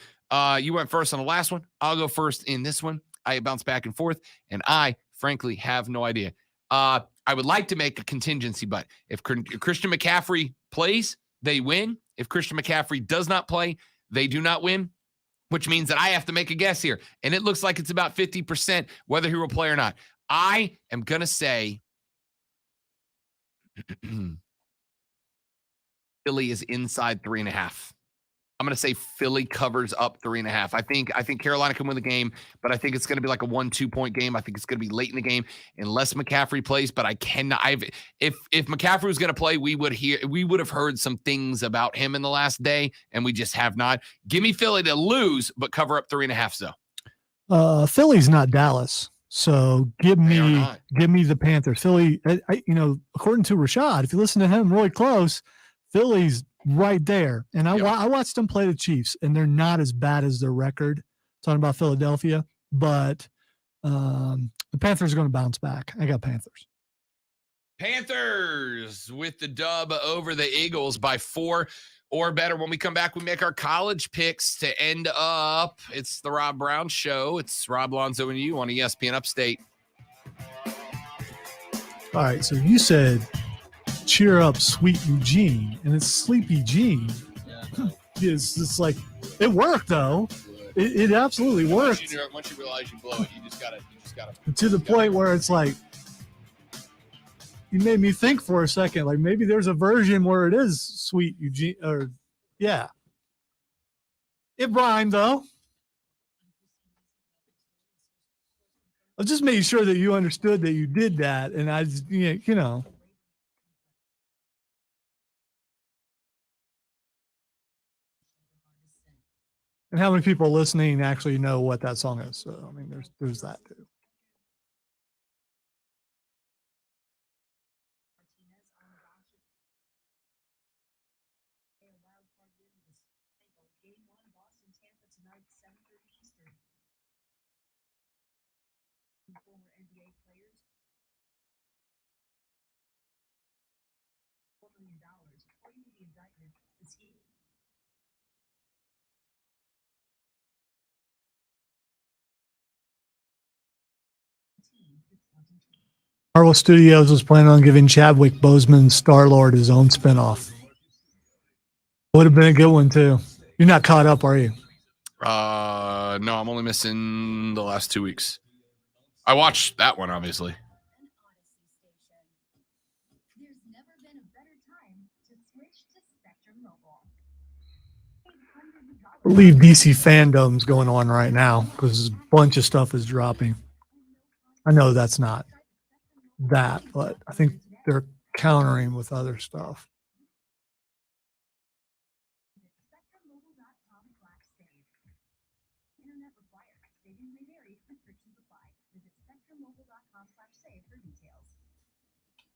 You went first on the last one. I'll go first in this one. I bounce back and forth, and I, frankly, have no idea. I would like to make a contingency, but if Christian McCaffrey plays, they win. If Christian McCaffrey does not play, they do not win, which means that I have to make a guess here. And it looks like it's about 50% whether he will play or not. I am going to say Philly is inside 3.5. I'm going to say Philly covers up 3.5. I think Carolina can win the game, but I think it's going to be like a 1-2 point game. I think it's going to be late in the game unless McCaffrey plays, but I cannot. If McCaffrey was going to play, we would have heard some things about him in the last day, and we just have not. Give me Philly to lose, but cover up 3.5 though. Philly's not Dallas. So give me the Panthers. Philly, according to Rashad, if you listen to him really close, Philly's right there. And I watched them play the Chiefs, and they're not as bad as their record. Talking about Philadelphia, but the Panthers are going to bounce back. I got Panthers. Panthers with the dub over the Eagles by 4 or better. When we come back, we make our college picks to end up. It's the Rob Brown Show. It's Rob, Lonzo, and you on ESPN Upstate. All right, so you said cheer up, sweet Eugene, and it's Sleepy Gene. It's like it worked though. It absolutely worked. Once you realize you blow it, you just gotta. To the point where it's like you made me think for a second. Like maybe there's a version where it is sweet Eugene, or yeah. It rhymed though. I was just making sure that you understood that you did that, and I just, And how many people listening actually know what that song is? So, I mean, there's that too. Marvel Studios was planning on giving Chadwick Boseman Star-Lord his own spinoff. Would have been a good one too. You're not caught up, are you? No, I'm only missing the last 2 weeks. I watched that one, obviously. I believe DC fandom's going on right now because a bunch of stuff is dropping. I know that's not that, but I think they're countering with other stuff.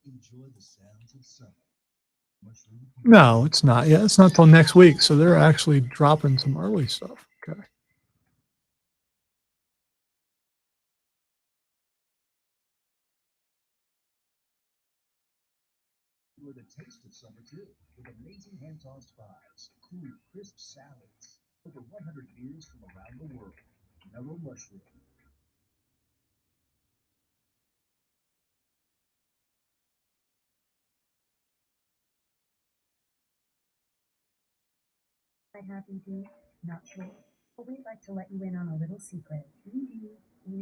Enjoy the sounds of summer. No, it's not yet. It's not till next week. So they're actually dropping some early stuff. Okay. Enjoy the taste of summer too, with amazing hand-tossed pies, cool, crisp salads, over 100 beers from around the world. Mellow mushroom. I happy to, not sure. We'd like to let you in on a little secret. ED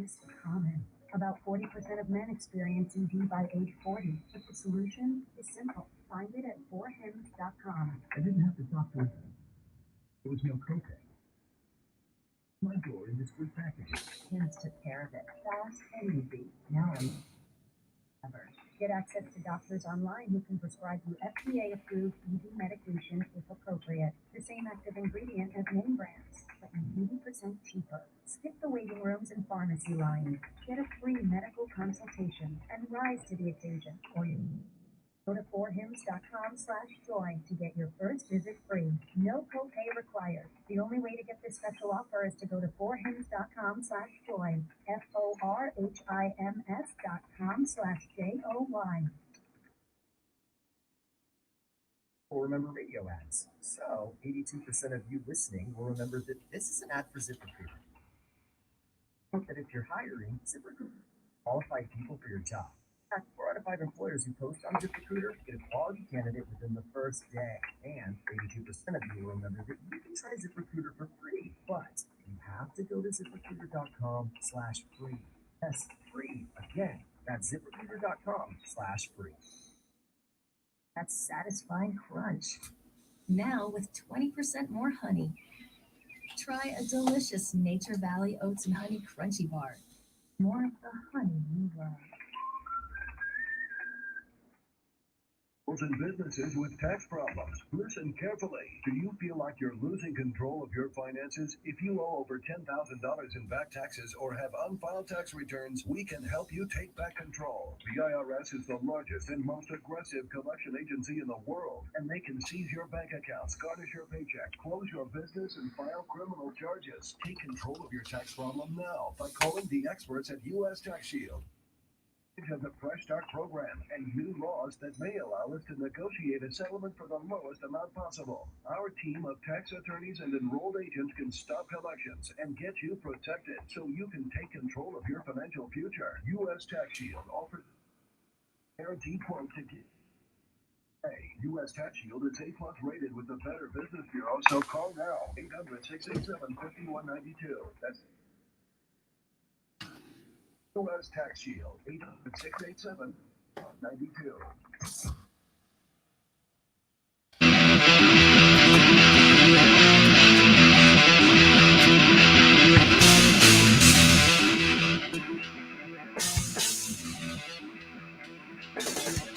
is common. About 40% of men experience ED by age 40, but the solution is simple. Find it at 4hims.com. I didn't have to talk to him. There was no copay. My door in this free package. Hims took care of it. Fast and easy. Now I'm ever. Get access to doctors online who can prescribe you FDA-approved ED medication if appropriate. The same active ingredient as name brands, but 80% cheaper. Skip the waiting rooms and pharmacy lines. Get a free medical consultation and rise to the occasion. Or you go to 4hims.com/joy to get your first visit free. No copay required. The only way to get this special offer is to go to 4hims.com/joy. FORHIMS.com/JOY. Will remember radio ads. So 82% of you listening will remember that this is an ad for ZipRecruiter. Note that if you're hiring, ZipRecruiter qualified people for your job. 4 out of 5 employers who post on ZipRecruiter get a quality candidate within the first day. And 82% of you will remember that you can try ZipRecruiter for free. But you have to go to ZipRecruiter.com/free. That's free. Again, that's ZipRecruiter.com/free. That's satisfying crunch. Now with 20% more honey. Try a delicious Nature Valley Oats and Honey Crunchy Bar. More of the honey you love. And businesses with tax problems. Listen carefully. Do you feel like you're losing control of your finances? If you owe over $10,000 in back taxes or have unfiled tax returns, we can help you take back control. The IRS is the largest and most aggressive collection agency in the world, and they can seize your bank accounts, garnish your paycheck, close your business, and file criminal charges. Take control of your tax problem now by calling the experts at U.S. Tax Shield. Of the Fresh Start program and new laws that may allow us to negotiate a settlement for the lowest amount possible. Our team of tax attorneys and enrolled agents can stop collections and get you protected so you can take control of your financial future. U.S. Tax Shield offers guaranteed quote to get. Hey, U.S. Tax Shield is A+ rated with the Better Business Bureau, so call now. 800-687-5192. That's U.S. Tax Shield, 800-687-92.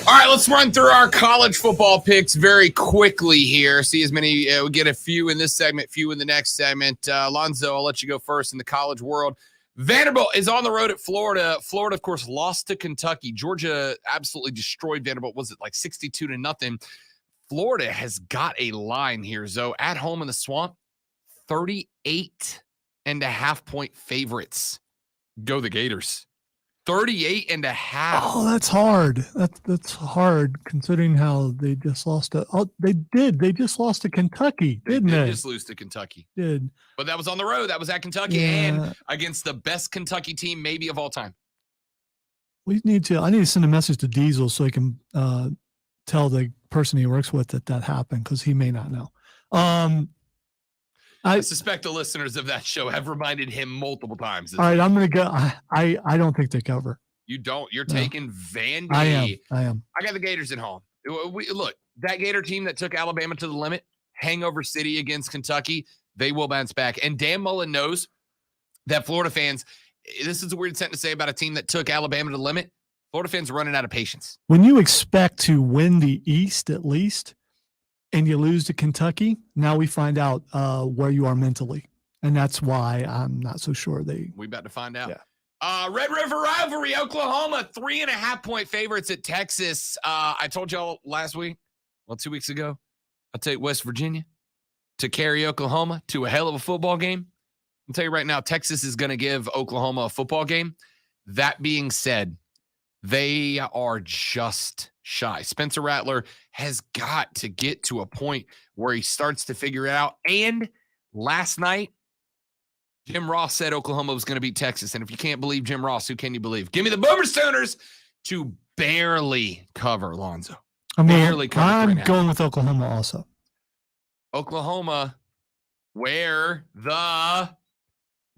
All right, let's run through our college football picks very quickly here. See as many, we get a few in this segment, few in the next segment. Alonzo, I'll let you go first in the college world. Vanderbilt is on the road at Florida. Florida, of course, lost to Kentucky. Georgia absolutely destroyed Vanderbilt. Was it like 62-0? Florida has got a line here, Zoe. At home in the Swamp, 38.5-point favorites. Go the Gators. 38.5. Oh, that's hard. That's hard considering how they just lost to. Oh, they did. They just lost to Kentucky, didn't they? They did just lose to Kentucky. Did. But that was on the road. That was at Kentucky and against the best Kentucky team maybe of all time. I need to send a message to Diesel so he can tell the person he works with that happened because he may not know. I suspect the listeners of that show have reminded him multiple times. All right, I'm going to go. I don't think they cover. You don't. You're taking Vandy. I am. I got the Gators at home. Look, that Gator team that took Alabama to the limit, hangover city against Kentucky, they will bounce back. And Dan Mullen knows that Florida fans, this is a weird sentence to say about a team that took Alabama to the limit. Florida fans are running out of patience. When you expect to win the East at least, and you lose to Kentucky, now we find out where you are mentally. And that's why I'm not so sure We about to find out. Yeah. Red River Rivalry, Oklahoma, 3.5-point favorites at Texas. I told y'all last week, 2 weeks ago, I'll take West Virginia to carry Oklahoma to a hell of a football game. I'll tell you right now, Texas is going to give Oklahoma a football game. That being said, they are just shy. Spencer Rattler has got to get to a point where he starts to figure it out. And last night, Jim Ross said Oklahoma was going to beat Texas. And if you can't believe Jim Ross, who can you believe? Give me the Boomer Sooners to barely cover, Lonzo. Barely cover. I'm going with Oklahoma also. Oklahoma where the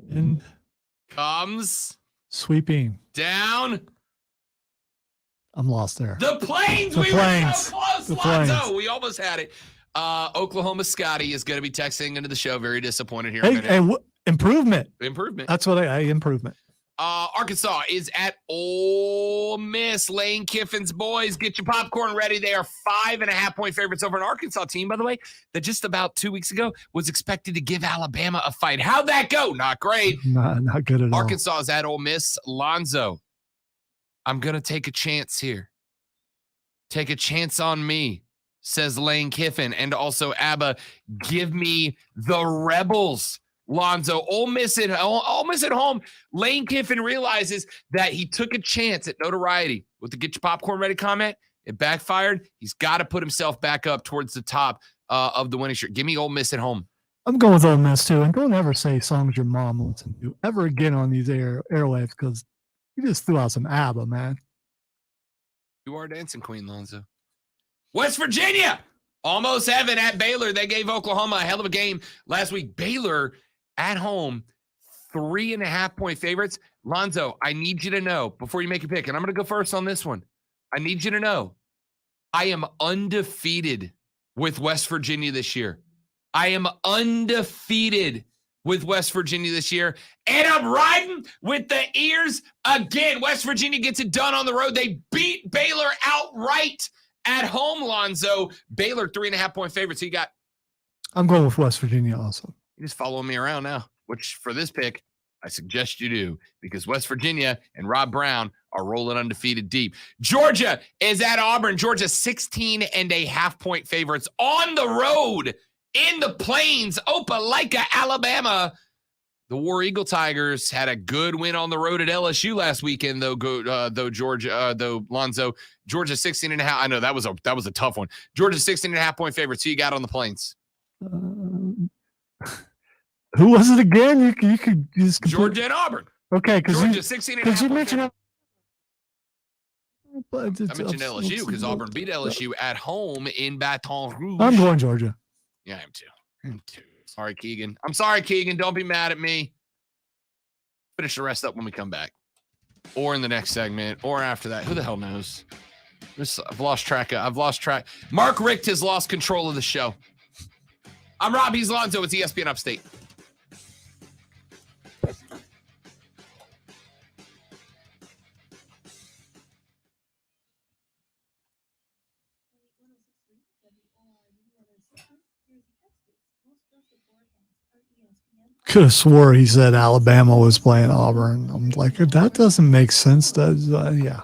And comes sweeping. down I'm lost there. the Plains. The We Plains. were so close, The Lonzo. Plains. We almost had it. Oklahoma Scotty is going to be texting into the show. Very disappointed here. Hey, improvement. Improvement. That's what improvement. Arkansas is at Ole Miss. Lane Kiffin's boys, get your popcorn ready. They are 5.5-point favorites over an Arkansas team, by the way, that just about 2 weeks ago was expected to give Alabama a fight. How'd that go? Not great. Not good at all. Arkansas is at Ole Miss. Lonzo, I'm going to take a chance here. Take a chance on me, says Lane Kiffin. And also, Abba, give me the Rebels. Lonzo, Ole Miss at home. Lane Kiffin realizes that he took a chance at notoriety with the get your popcorn ready comment. It backfired. He's got to put himself back up towards the top of the winning streak. Give me Ole Miss at home. I'm going with Ole Miss too. And don't ever say songs your mom listens to ever again on these airwaves because you just threw out some ABBA, man. You are dancing queen, Lonzo. West Virginia, almost heaven at Baylor. They gave Oklahoma a hell of a game last week. Baylor at home, 3.5-point favorites. Lonzo, I need you to know before you make your pick, and I'm going to go first on this one. I need you to know I am undefeated with West Virginia this year. I am undefeated with West Virginia this year, and I'm riding with the ears again. West Virginia gets it done on the road. They beat Baylor outright at home, Lonzo. Baylor, 3.5-point favorites. So you got? I'm going with West Virginia also. You're just following me around now, which for this pick, I suggest you do because West Virginia and Rob Brown are rolling undefeated deep. Georgia is at Auburn. Georgia, 16.5-point favorites on the road in the Plains, Opelika, Alabama. The War Eagle Tigers had a good win on the road at LSU last weekend, though. Lonzo, Georgia 16.5. I know that was a tough one. Georgia 16.5-point favorites. Who you got on the Plains? Who was it again? You could just Georgia and Auburn. Okay, because Georgia 16.5. you mentioned. I mentioned LSU because Auburn beat LSU at home in Baton Rouge. I'm going Georgia. Yeah, I am too. Sorry, Keegan. I'm sorry, Keegan. Don't be mad at me. Finish the rest up when we come back. Or in the next segment. Or after that. Who the hell knows? I've lost track. Mark Richt has lost control of the show. I'm Rob. He's Lonzo. It's ESPN Upstate. Could have swore he said Alabama was playing Auburn. I'm like, that doesn't make sense. Does yeah.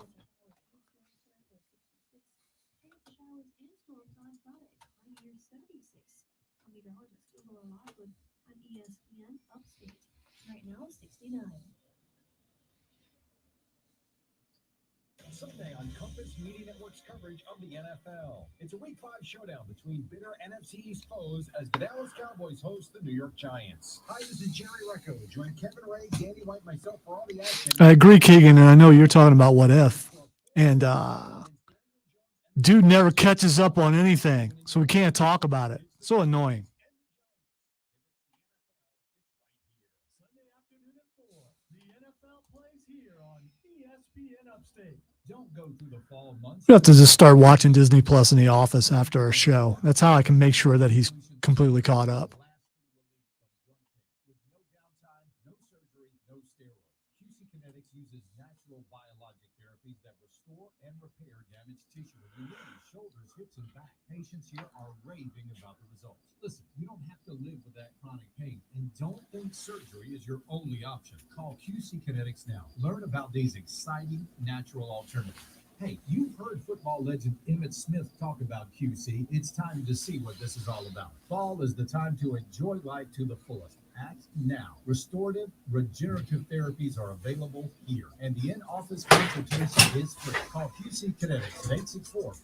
Sunday on Compass Media Network's coverage of the NFL. It's a Week 5 showdown between bitter NFC East foes as the Dallas Cowboys host the New York Giants. Hi, this is Jerry Recco. Join Kevin Ray, Danny White, myself for all the action. I agree, Keegan, and I know you're talking about what if. And dude never catches up on anything, so we can't talk about it. So annoying. Don't go through the fall months. You have to just start watching Disney Plus in the office after our show. That's how I can make sure that he's completely caught up. No surgery, no steroids. QC Kinetics uses natural biologic therapies that restore and repair damaged tissue in the knees, shoulders, hips, and back. Patients here are raving about the results. Listen, you don't have to live with that chronic pain, and don't think surgery is your only option. Call QC Kinetics now. Learn about these exciting natural alternatives. Hey, you've heard football legend Emmitt Smith talk about QC. It's time to see what this is all about. Fall is the time to enjoy life to the fullest. Act now. Restorative, regenerative therapies are available here, and the in-office consultation is free. Call QC Kinetics at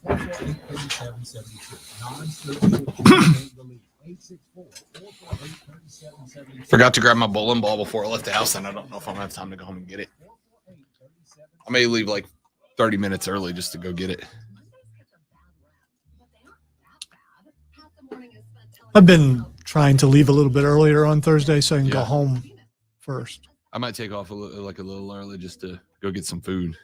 864-448-3772. Non-surgical pain relief. 864-448-3772. Forgot to grab my bowling ball before I left the house, and I don't know if I'm going to have time to go home and get it. I may leave like 30 minutes early just to go get it. I've been trying trying to leave a little bit earlier on Thursday so I can go Yeah. home first. I might take off a little early just to go get some food.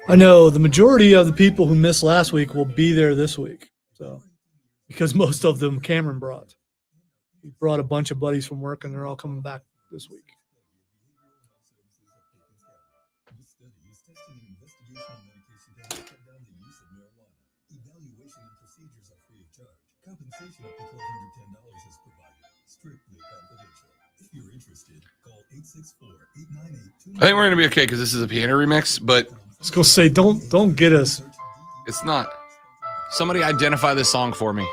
I know the majority of the people who missed last week will be there this week. So, because most of them Cameron brought. He brought a bunch of buddies from work and they're all coming back this week. This study is testing an investigational medication to help cut down the use of marijuana. Evaluation and procedures are free of charge. Compensation up to $1,210 is provided. Strictly confidential. If you're interested, call 864-898-2. I think we're gonna be okay because this is a piano remix, but Let's go say don't get us. it's not. Somebody identify this song for me.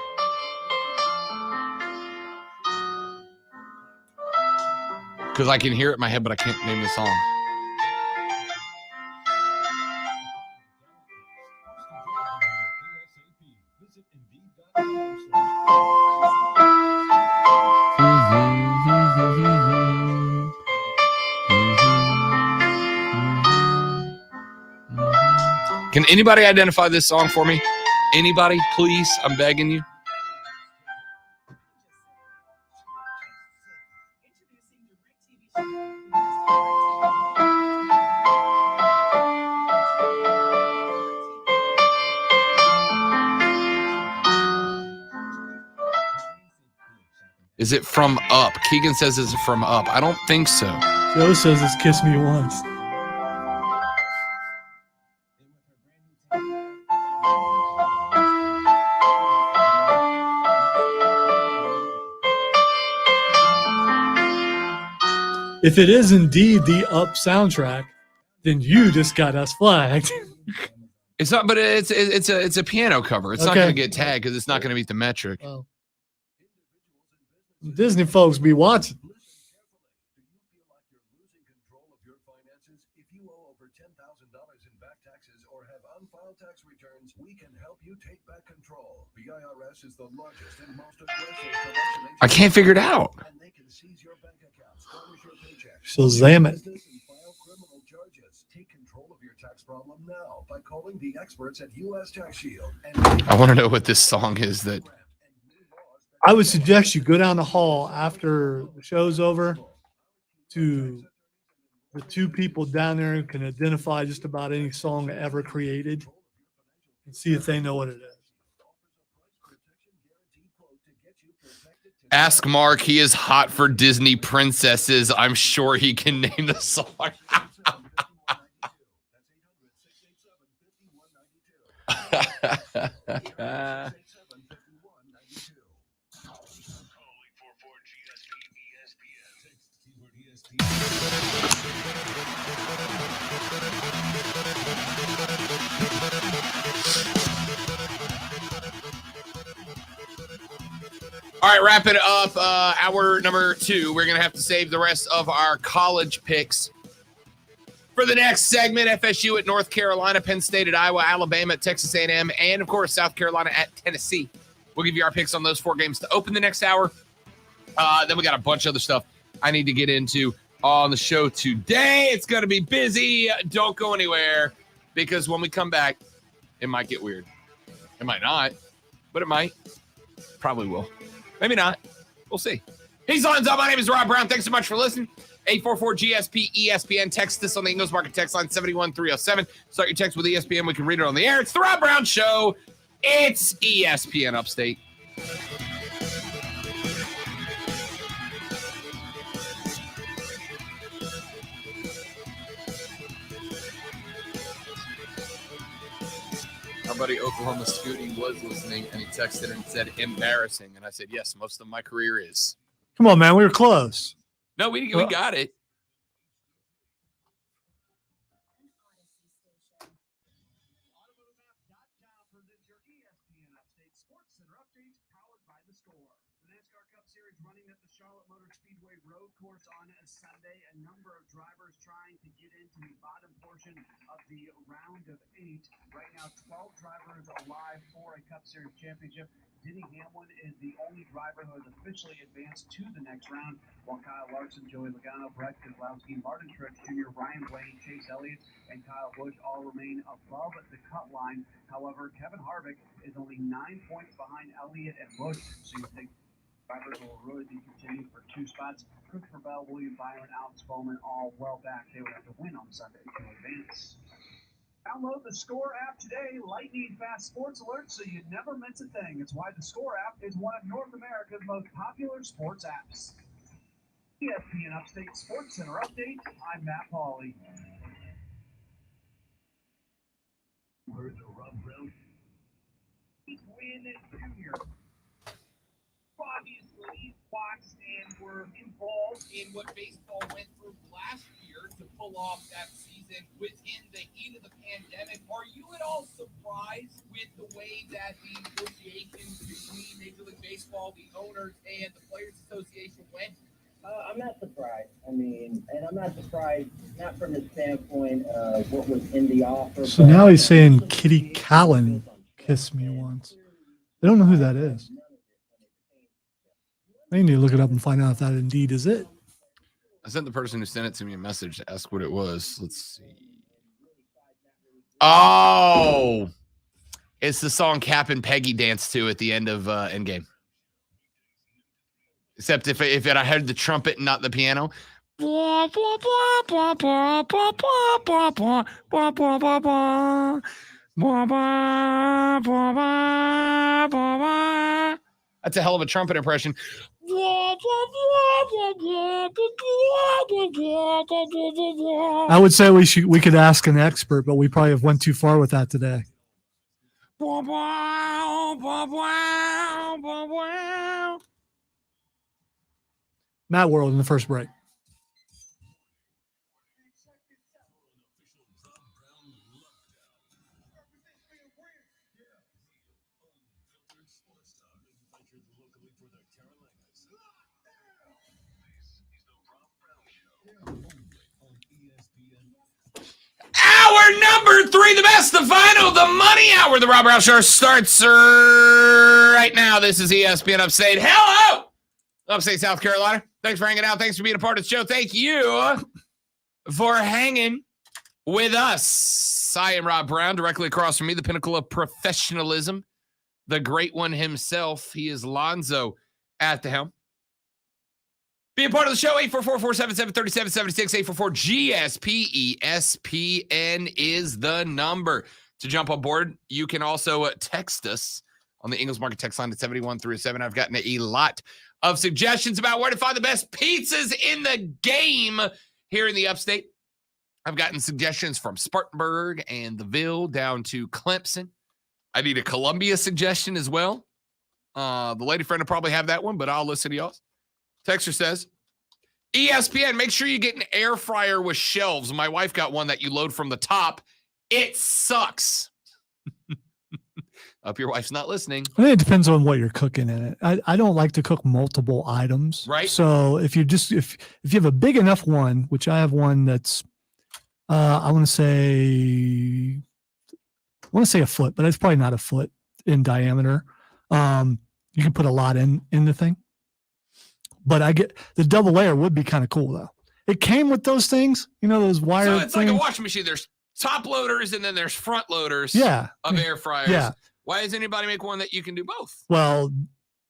Because I can hear it in my head, but I can't name the song. Can anybody identify this song for me? Anybody, please? I'm begging you. Is it From Up? Keegan says it's From Up. I don't think so. Joe says it's Kiss Me Once. If it is indeed the Up soundtrack, then you just got us flagged. It's not, but it's a piano cover. It's not Okay. going to get tagged because it's not going to meet the metric. Oh. Disney folks be watching. If you owe over $10,000 in back taxes or have unfiled tax returns, we can help you take back control. The IRS is the largest and most aggressive collection agency. I can't figure it out. And they can seize your bank accounts, garnish your paychecks, Shazam it. business, and file criminal charges. Take control of your tax problem now by calling the experts at U.S. Tax Shield. And I want to know what this song is that. I would suggest you go down the hall after the show's over to the two people down there who can identify just about any song ever created and see if they know what it is. Ask Mark. He is hot for Disney princesses. I'm sure he can name the song. All right, wrap it up. Hour number 2. We're going to have to save the rest of our college picks for the next segment. FSU at North Carolina, Penn State at Iowa, Alabama at Texas A&M, and, of course, South Carolina at Tennessee. We'll give you our picks on those 4 games to open the next hour. Then we got a bunch of other stuff I need to get into on the show today. It's going to be busy. Don't go anywhere because when we come back, it might get weird. It might not, but it might. Probably will. Maybe not. We'll see. He's on top. My name is Rob Brown. Thanks so much for listening. 844-GSP-ESPN. Text us on the Ingles Market text line 71307. Start your text with ESPN. We can read it on the air. It's the Rob Brown Show. It's ESPN Upstate. Our buddy Oklahoma Scooty was listening, and he texted and said, embarrassing. And I said, yes, most of my career is. Come on, man. We were close. No, we got it. powered by the Score. The NASCAR Cup Series running at the Charlotte Motor Speedway road course on a Sunday. A number of drivers trying to get into the bottom portion of the round of 8. Right now, 12 drivers alive for a Cup Series championship. Denny Hamlin is the only driver who has officially advanced to the next round, while Kyle Larson, Joey Logano, Brett Keselowski, Martin Truex Jr., Ryan Blaney, Chase Elliott, and Kyle Busch all remain above the cut line. However, Kevin Harvick is only 9 points behind Elliott and Busch, so you think drivers will really be contending for 2 spots. Christopher Bell, William Byron, Alex Bowman, all well back. They would have to win on Sunday to advance. Download the Score app today. Lightning fast sports alerts so you never miss a thing. It's why the Score app is one of North America's most popular sports apps. ESPN Upstate Sports Center update. I'm Matt Pauley. Heard the Rob Brown. He's winning Junior. Obviously, watched and were involved in what baseball went through last year to pull off that season within the heat of the pandemic. Are you at all surprised with the way that the negotiations between Major League Baseball, the owners, and the Players Association went? I'm not surprised. I mean, and I'm not surprised, not from the standpoint of what was in the offer. So now he's saying Kitty Callan kissed me once. They don't know who that is. They need to look it up and find out if that indeed is it. I sent the person who sent it to me a message to ask what it was. Let's see. Oh, it's the song Cap and Peggy danced to at the end of Endgame. Except if I heard the trumpet and not the piano. Blah, blah, blah, blah, blah, blah, blah, blah, blah, blah, blah, blah, blah. Blah, blah, blah, blah, blah, blah. That's a hell of a trumpet impression. I would say we could ask an expert, but we probably have went too far with that today. Matt World in the first break. Hour number 3, the best, the final, the money hour. The Rob Brown Show starts right now. This is ESPN Upstate. Hello, Upstate South Carolina. Thanks for hanging out. Thanks for being a part of the show. Thank you for hanging with us. I am Rob Brown. Directly across from me, the pinnacle of professionalism, the great one himself. He is Lonzo at the helm. Be a part of the show, 844-477-3776, 844-GSP. ESPN is the number to jump on board. You can also text us on the Ingles Market text line at 71307. I've gotten a lot of suggestions about where to find the best pizzas in the game here in the Upstate. I've gotten suggestions from Spartanburg and the Ville down to Clemson. I need a Columbia suggestion as well. The lady friend will probably have that one, but I'll listen to y'all's. Texter says, ESPN, make sure you get an air fryer with shelves. My wife got one that you load from the top. It sucks. Hope your wife's not listening. I think it depends on what you're cooking in it. I don't like to cook multiple items. Right. So if you have a big enough one, which I have one that's I want to say a foot, but it's probably not a foot in diameter. You can put a lot in the thing. But I get the double layer would be kind of cool though. It came with those things, those wire. So it's like a washing machine. There's top loaders and then there's front loaders of air fryers. Yeah. Why does anybody make one that you can do both? Well,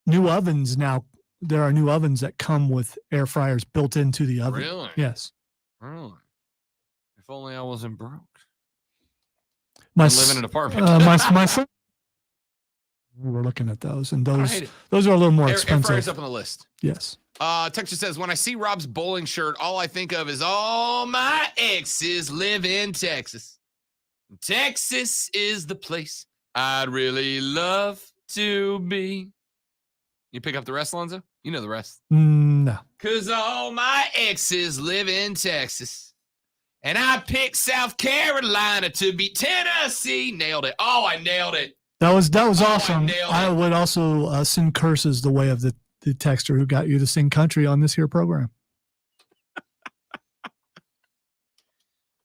new ovens now, there are new ovens that come with air fryers built into the oven. Really? Yes. Really? If only I wasn't broke. I live in an apartment. My son. We were looking at those, and those are a little more expensive. Air fryers up on the list. Yes. Texas says, when I see Rob's bowling shirt, all I think of is all my exes live in Texas. Texas is the place I'd really love to be. You pick up the rest, Lonzo? You know the rest. No. Because all my exes live in Texas. And I picked South Carolina to beat Tennessee. Nailed it. Oh, I nailed it. That was awesome. nailed I it. would also send curses the way of the texter who got you to sing country on this here program.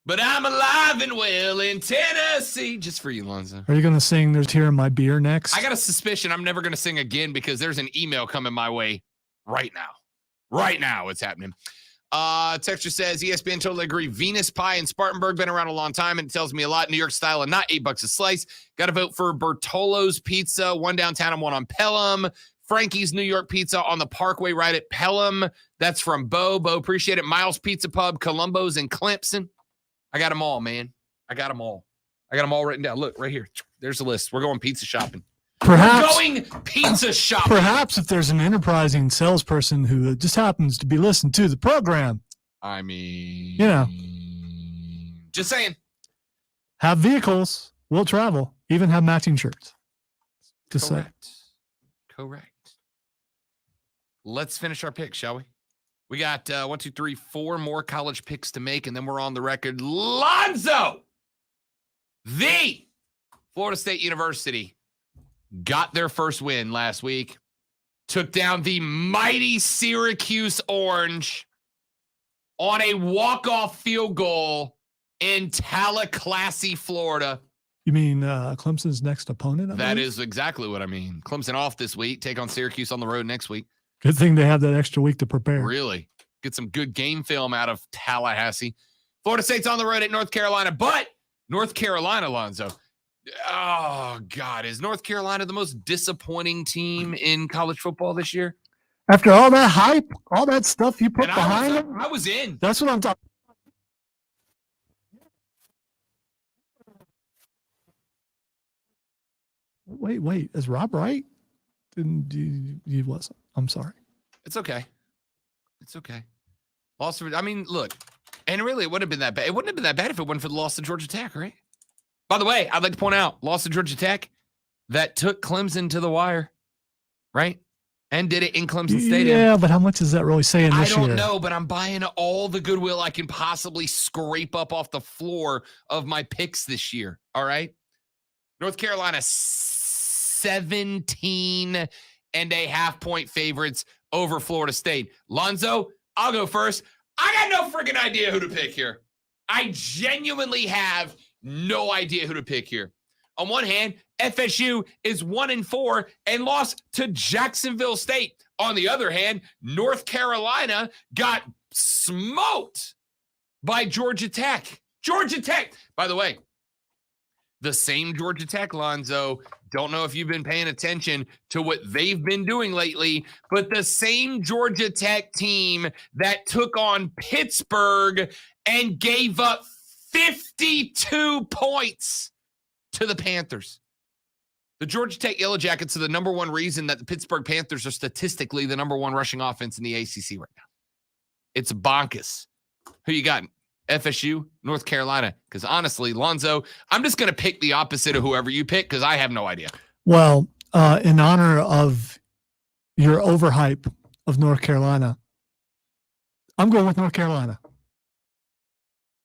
But I'm alive and well in Tennessee. Just for you, Lonzo. Are you going to sing There's Tear in My Beer next? I got a suspicion I'm never going to sing again because there's an email coming my way right now. Right now, it's happening. Texture says, ESPN totally agree. Venus Pie in Spartanburg, been around a long time, and it tells me a lot. New York style and not $8 a slice. Got to vote for Bertolo's Pizza, one downtown and one on Pelham. Frankie's New York Pizza on the Parkway right at Pelham. That's from Bo. Bo, appreciate it. Miles Pizza Pub, Columbo's, and Clemson. I got them all, man. I got them all written down. Look, right here. There's the list. We're going pizza shopping. Perhaps, We're going pizza shopping. Perhaps if there's an enterprising salesperson who just happens to be listening to the program. I mean, just saying. Have vehicles, will travel, even have matching shirts. Just say. Correct. Let's finish our picks, shall we? We got 4 more college picks to make, and then we're on the record. Lonzo, the Florida State University, got their first win last week. Took down the mighty Syracuse Orange on a walk-off field goal in Tallahassee, Florida. You mean Clemson's next opponent? That is exactly what I mean. Clemson off this week. Take on Syracuse on the road next week. Good thing they have that extra week to prepare. Really? Get some good game film out of Tallahassee. Florida State's on the road at North Carolina, but North Carolina, Lonzo. Oh, God. Is North Carolina the most disappointing team in college football this year? After all that hype, all that stuff you put behind it? I was in. That's what I'm talking Wait. Is Rob right? He wasn't. I'm sorry. It's okay. Lost. I mean, look, and really, it wouldn't have been that bad. It wouldn't have been that bad if it wasn't for the loss to Georgia Tech, right? By the way, I'd like to point out, loss to Georgia Tech that took Clemson to the wire, right? And did it in Clemson Stadium. Yeah, but how much is that really saying this year? I don't know, but I'm buying all the goodwill I can possibly scrape up off the floor of my picks this year, all right? North Carolina, 17.5-point favorites over Florida State. Lonzo, I'll go first. I got no freaking idea who to pick here. I genuinely have no idea who to pick here. On one hand, FSU is 1-4 and lost to Jacksonville State. On the other hand, North Carolina got smoked by Georgia Tech. Georgia Tech, by the way, the same Georgia Tech, Lonzo. Don't know if you've been paying attention to what they've been doing lately, but the same Georgia Tech team that took on Pittsburgh and gave up 52 points to the Panthers. The Georgia Tech Yellow Jackets are the number one reason that the Pittsburgh Panthers are statistically the number one rushing offense in the ACC right now. It's bonkers. Who you got? FSU, North Carolina. Because honestly, Lonzo, I'm just going to pick the opposite of whoever you pick because I have no idea. Well, in honor of your overhype of North Carolina, I'm going with North Carolina.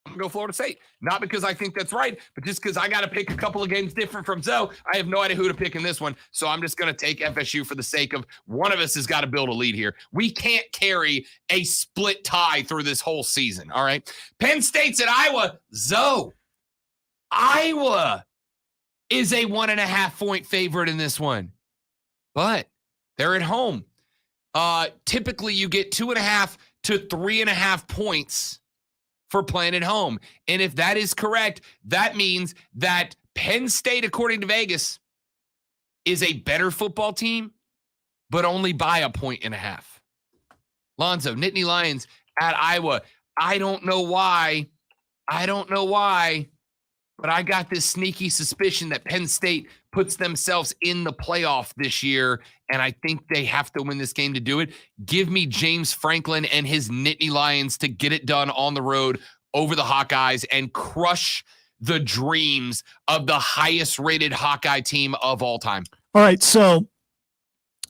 I'm going to go Florida State. Not because I think that's right, but just because I got to pick a couple of games different from Zoe. I have no idea who to pick in this one, so I'm just going to take FSU for the sake of one of us has got to build a lead here. We can't carry a split tie through this whole season, all right? Penn State's at Iowa. Zoe, Iowa is a 1.5-point favorite in this one, but they're at home. Typically, you get 2.5 to 3.5 points for playing at home. And if that is correct, that means that Penn State, according to Vegas, is a better football team, but only by 1.5. Lonzo, Nittany Lions at Iowa. I don't know why, but I got this sneaky suspicion that Penn State puts themselves in the playoff this year, and I think they have to win this game to do it. Give me James Franklin and his Nittany Lions to get it done on the road over the Hawkeyes and crush the dreams of the highest-rated Hawkeye team of all time. All right, so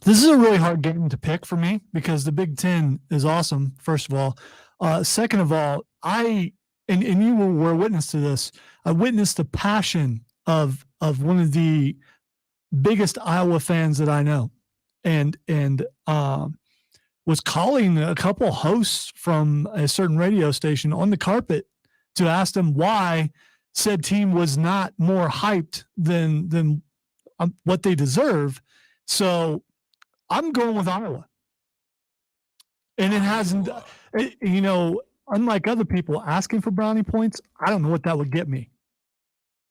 this is a really hard game to pick for me because the Big Ten is awesome, first of all. Second of all, and you were a witness to this, I witnessed the passion of one of the biggest Iowa fans that I know, and was calling a couple hosts from a certain radio station on the carpet to ask them why said team was not more hyped than what they deserve. So I'm going with Iowa. And it hasn't, unlike other people asking for brownie points, I don't know what that would get me.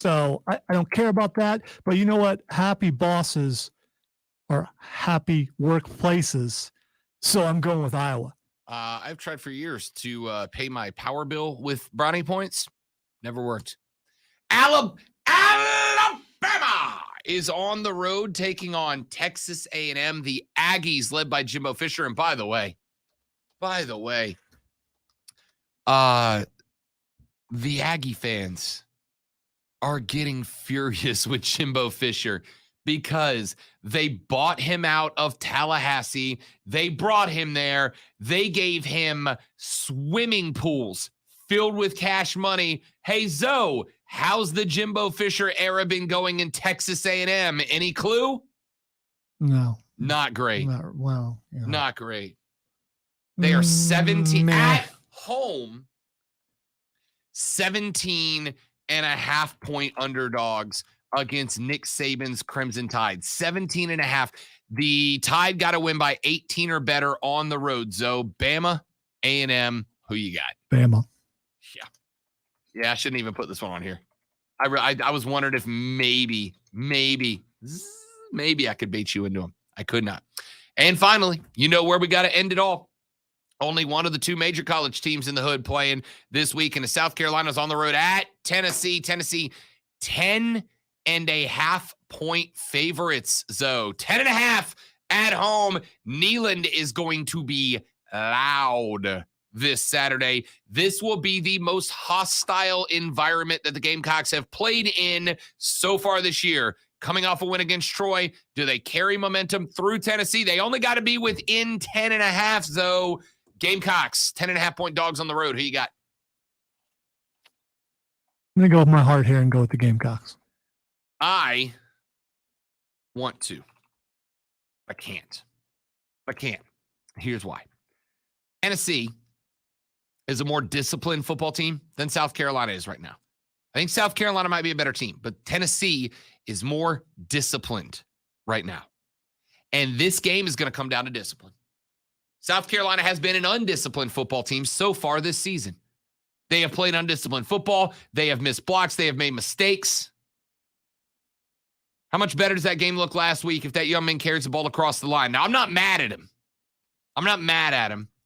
So I don't care about that. But you know what? Happy bosses are happy workplaces. So I'm going with Iowa. I've tried for years to pay my power bill with brownie points. Never worked. Alabama is on the road taking on Texas A&M. The Aggies led by Jimbo Fisher. And by the way, the Aggie fans are getting furious with Jimbo Fisher because they bought him out of Tallahassee. They brought him there. They gave him swimming pools filled with cash money. Hey, Zoe, how's the Jimbo Fisher era been going in Texas A&M? Any clue? No. Not great. Not great. They are 17 at home, 17.5-point underdogs against Nick Saban's Crimson Tide. 17.5. The Tide got to win by 18 or better on the road. Zoe, Bama, A&M, who you got? Bama. Yeah, I shouldn't even put this one on here. I was wondering if maybe I could bait you into them. I could not. And finally, you know where we got to end it all. Only one of the two major college teams in the hood playing this week, and the South Carolina's on the road at Tennessee. Tennessee, 10.5-point favorites. So 10.5 at home. Neyland is going to be loud this Saturday. This will be the most hostile environment that the Gamecocks have played in so far this year. Coming off a win against Troy, do they carry momentum through Tennessee? They only got to be within 10.5, though. Gamecocks, 10.5-point dogs on the road. Who you got? I'm going to go with my heart here and go with the Gamecocks. I want to. I can't. Here's why. Tennessee is a more disciplined football team than South Carolina is right now. I think South Carolina might be a better team, but Tennessee is more disciplined right now. And this game is going to come down to discipline. South Carolina has been an undisciplined football team so far this season. They have played undisciplined football. They have missed blocks. They have made mistakes. How much better does that game look last week if that young man carries the ball across the line? Now, I'm not mad at him.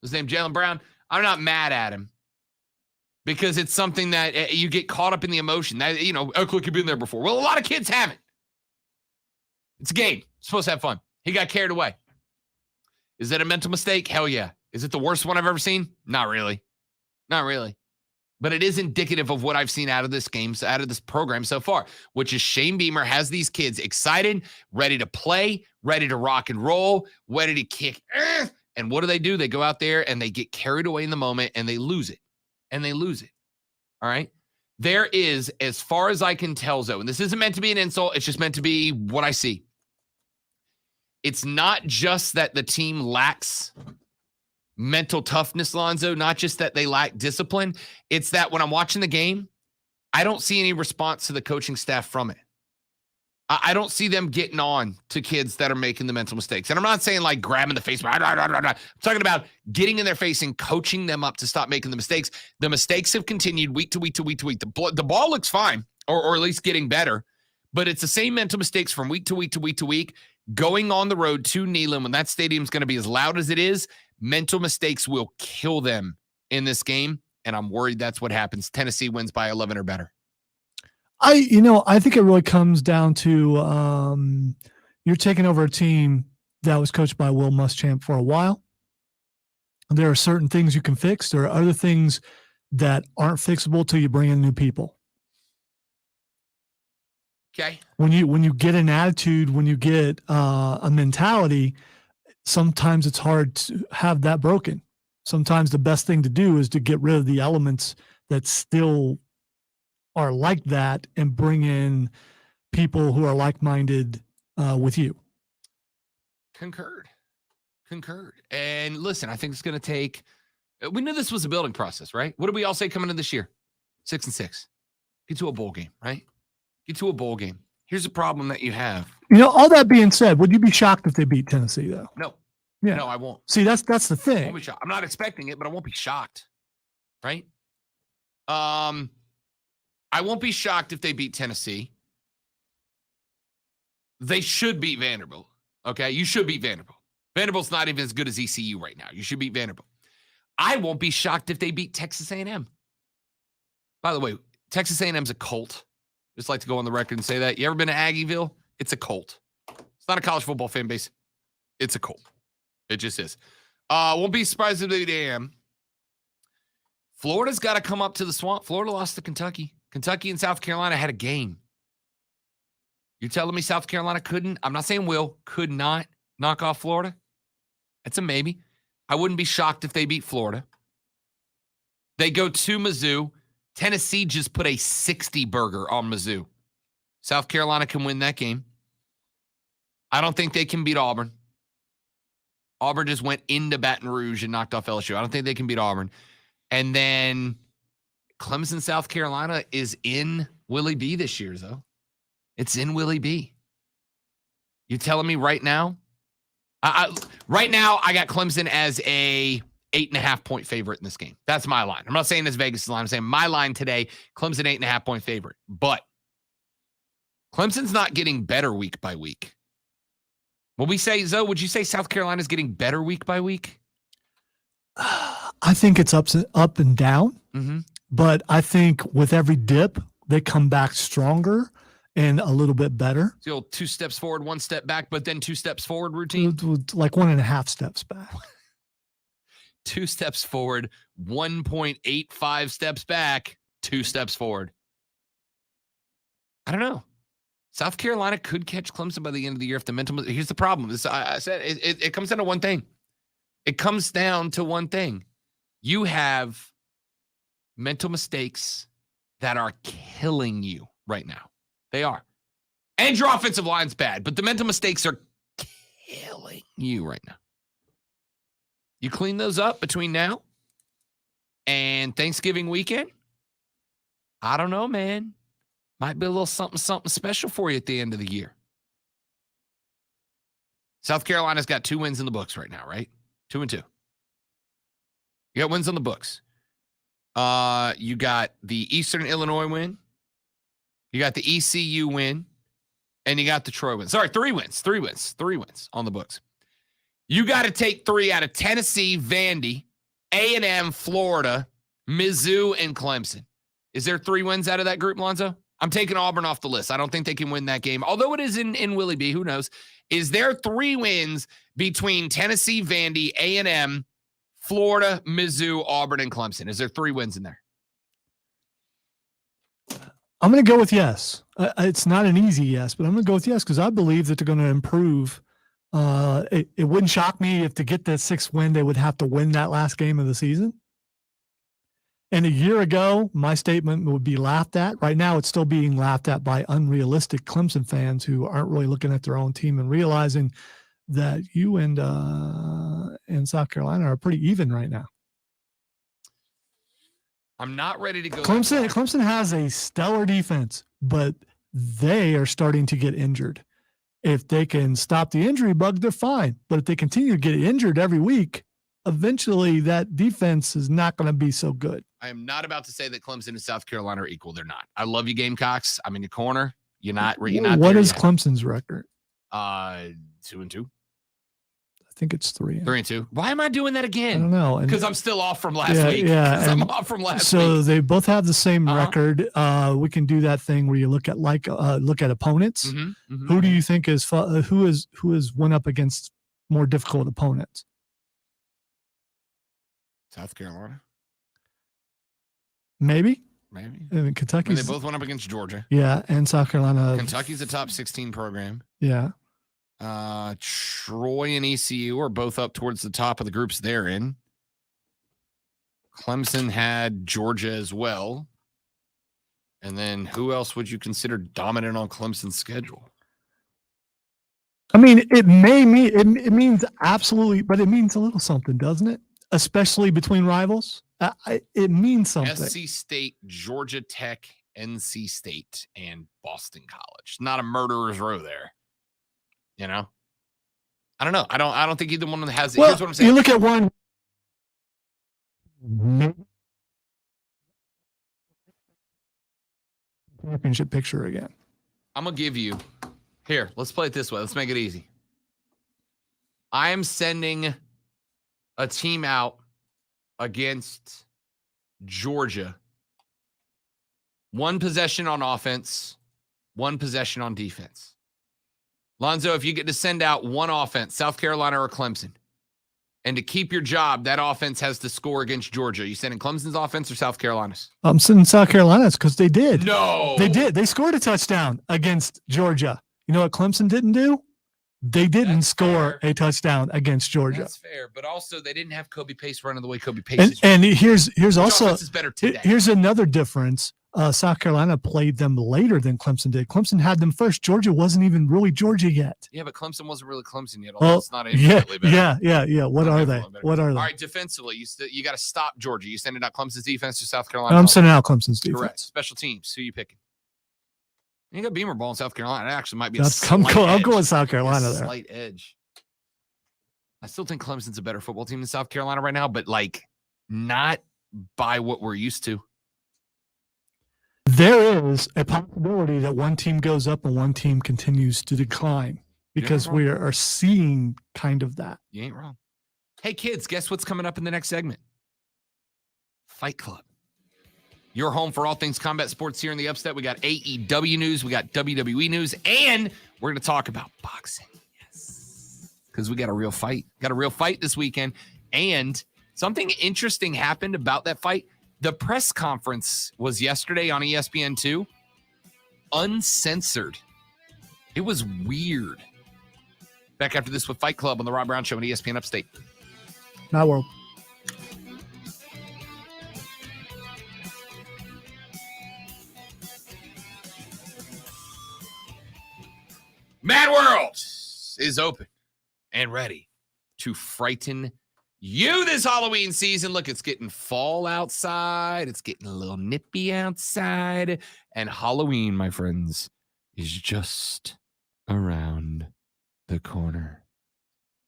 His name Jaylen Brown. I'm not mad at him because it's something that you get caught up in the emotion. That, Oakland could be in there before. Well, a lot of kids haven't. It's a game. It's supposed to have fun. He got carried away. Is that a mental mistake? Hell yeah. Is it the worst one I've ever seen? Not really. But it is indicative of what I've seen out of this game, out of this program so far, which is Shane Beamer has these kids excited, ready to play, ready to rock and roll, ready to kick. And what do? They go out there and they get carried away in the moment and they lose it. All right? There is, as far as I can tell, Zoe, and this isn't meant to be an insult, it's just meant to be what I see. It's not just that the team lacks mental toughness, Lonzo, not just that they lack discipline. It's that when I'm watching the game, I don't see any response to the coaching staff from it. I don't see them getting on to kids that are making the mental mistakes. And I'm not saying like grabbing the face. I'm talking about getting in their face and coaching them up to stop making the mistakes. The mistakes have continued week to week to week to week. The ball looks fine, or at least getting better. But it's the same mental mistakes from week to week to week to week. Going on the road to Neyland, when that stadium's going to be as loud as it is, mental mistakes will kill them in this game, and I'm worried that's what happens. Tennessee wins by 11 or better. I think it really comes down to you're taking over a team that was coached by Will Muschamp for a while. There are certain things you can fix. There are other things that aren't fixable till you bring in new people. Okay. When you get an attitude, when you get a mentality, sometimes it's hard to have that broken. Sometimes the best thing to do is to get rid of the elements that still are like that and bring in people who are like-minded with you. Concurred. And listen, I think it's going to take. We knew this was a building process, right? What did we all say coming into this year? 6-6. Get to a bowl game, right? Get to a bowl game. Here's a problem that you have. All that being said, would you be shocked if they beat Tennessee, though? No. Yeah. No, I won't. See, that's the I thing. won't be shocked. I'm not expecting it, but I won't be shocked, right? I won't be shocked if they beat Tennessee. They should beat Vanderbilt, okay? You should beat Vanderbilt. Vanderbilt's not even as good as ECU right now. You should beat Vanderbilt. I won't be shocked if they beat Texas A&M. By the way, Texas A&M's a cult. Just like to go on the record and say that. You ever been to Aggieville? It's a cult. It's not a college football fan base. It's a cult. It just is. Won't be surprised if they beat A&M. Florida's got to come up to the swamp. Florida lost to Kentucky. Kentucky and South Carolina had a game. You're telling me South Carolina couldn't? I'm not saying could not knock off Florida? That's a maybe. I wouldn't be shocked if they beat Florida. They go to Mizzou. Tennessee just put a 60 burger on Mizzou. South Carolina can win that game. I don't think they can beat Auburn. Auburn just went into Baton Rouge and knocked off LSU. I don't think they can beat Auburn. And then Clemson, South Carolina is in Willie B this year, though. It's in Willie B. You telling me right now? Right now, I got Clemson as a 8.5-point favorite in this game. That's my line. I'm not saying it's Vegas' line. I'm saying my line today, Clemson 8.5-point favorite. But Clemson's not getting better week by week. Will we say, Zoe, would you say South Carolina's getting better week by week? I think it's up and down. Mm-hmm. But I think with every dip, they come back stronger and a little bit better. The old 2 steps forward, 1 step back, but then 2 steps forward routine? Like 1.5 steps back. 2 steps forward, 1.85 steps back, 2 steps forward. I don't know. South Carolina could catch Clemson by the end of the year if the mental. Here's the problem. I said it comes down to one thing. It comes down to one thing. You have mental mistakes that are killing you right now. They are. And your offensive line's bad, but the mental mistakes are killing you right now. You clean those up between now and Thanksgiving weekend? I don't know, man. Might be a little something special for you at the end of the year. South Carolina's got 2 wins in the books right now, right? 2-2. You got wins on the books. You got the Eastern Illinois win. You got the ECU win. And you got the Troy win. Sorry, 3 wins. 3 wins on the books. You got to take 3 out of Tennessee, Vandy, A&M, Florida, Mizzou, and Clemson. Is there 3 wins out of that group, Lonzo? I'm taking Auburn off the list. I don't think they can win that game. Although it is in Willie B. Who knows? Is there 3 wins between Tennessee, Vandy, A&M, Florida, Mizzou, Auburn, and Clemson? Is there 3 wins in there? I'm going to go with yes. It's not an easy yes, but I'm going to go with yes because I believe that they're going to improve. It wouldn't shock me if to get that 6th win, they would have to win that last game of the season. And a year ago, my statement would be laughed at. Right now, it's still being laughed at by unrealistic Clemson fans who aren't really looking at their own team and realizing that you and South Carolina are pretty even right now. I'm not ready to go. Clemson has a stellar defense, but they are starting to get injured. If they can stop the injury bug, they're fine. But if they continue to get injured every week, eventually that defense is not going to be so good. I am not about to say that Clemson and South Carolina are equal. They're not. I love you, Gamecocks. I'm in your corner. You're not. What is Clemson's record? 2-2. I think it's 3. 3-2. Why am I doing that again? I don't know. Because I'm still off from last week. Yeah, I'm off from last week. So they both have the same record. We can do that thing where you look at opponents. Mm-hmm. Who do you think who has went up against more difficult opponents? South Carolina. Maybe. I mean, Kentucky. They both went up against Georgia. Yeah, and South Carolina. Kentucky's a top 16 program. Yeah. Troy and ECU are both up towards the top of the groups they're in. Clemson had Georgia as well. And then who else would you consider dominant on Clemson's schedule? I mean, it may mean it means absolutely, but it means a little something, doesn't it? Especially between rivals. It means something. SC State, Georgia Tech, NC State, and Boston College. Not a murderer's row there. You know? I don't know. I don't think either one of them has it. Well, Here's what I'm saying. you look at one championship picture again. I'm going to give you here. Let's play it this way. Let's make it easy. I am sending a team out against Georgia. One possession on offense, one possession on defense. Lonzo, if you get to send out one offense, South Carolina or Clemson, and to keep your job, that offense has to score against Georgia. You sending Clemson's offense or South Carolina's? I'm sending South Carolina's because they did. No. They did. They scored a touchdown against Georgia. You know what Clemson didn't do? They didn't score a touchdown against Georgia. That's fair, but also they didn't have Kobe Pace running the way Kobe Pace is. And here's also offense is better today. Here's another difference. South Carolina played them later than Clemson did. Clemson had them first. Georgia wasn't even really Georgia yet. Yeah, but Clemson wasn't really Clemson yet. Well, It's not infinitely better. Yeah. What are they? What are they? All right, defensively, you got to stop Georgia. You sending out Clemson's defense to South Carolina? I'm sending out Clemson's defense. Correct. Special teams. Who you picking? You got Beamer ball in South Carolina. It actually might be I'm going South Carolina there. Slight edge. I still think Clemson's a better football team than South Carolina right now, but not by what we're used to. There is a possibility that one team goes up and one team continues to decline because we are seeing kind of that. You ain't wrong. Hey, kids, guess what's coming up in the next segment? Fight Club. Your home for all things combat sports here in the Upstate. We got AEW news, we got WWE news, and we're going to talk about boxing. Yes. Because we got a real fight. Got a real fight this weekend. And something interesting happened about that fight. The press conference was yesterday on ESPN2. Uncensored. It was weird. Back after this with Fight Club on the Rob Brown Show on ESPN Upstate. Not world. Mad World is open and ready to frighten you this Halloween season. Look, it's getting fall outside. It's getting a little nippy outside. And Halloween, my friends, is just around the corner.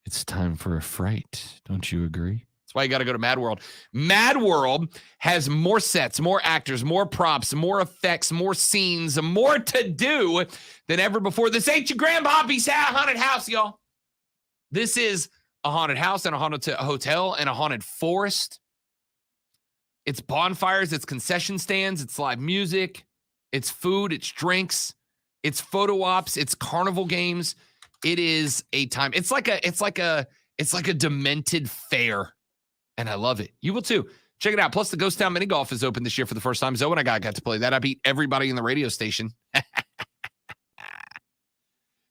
It's time for a fright. Don't you agree? That's why you got to go to Mad World. Mad World has more sets, more actors, more props, more effects, more scenes, more to do than ever before. This ain't your grandpappy's haunted house, y'all. This is a haunted house and a haunted hotel and a haunted forest. It's bonfires, it's concession stands, it's live music, it's food, it's drinks, it's photo ops, it's carnival games. It is a time. It's like a demented fair. And I love it. You will too. Check it out. Plus, the Ghost Town Mini Golf is open this year for the first time. Zoe and I got to play that. I beat everybody in the radio station.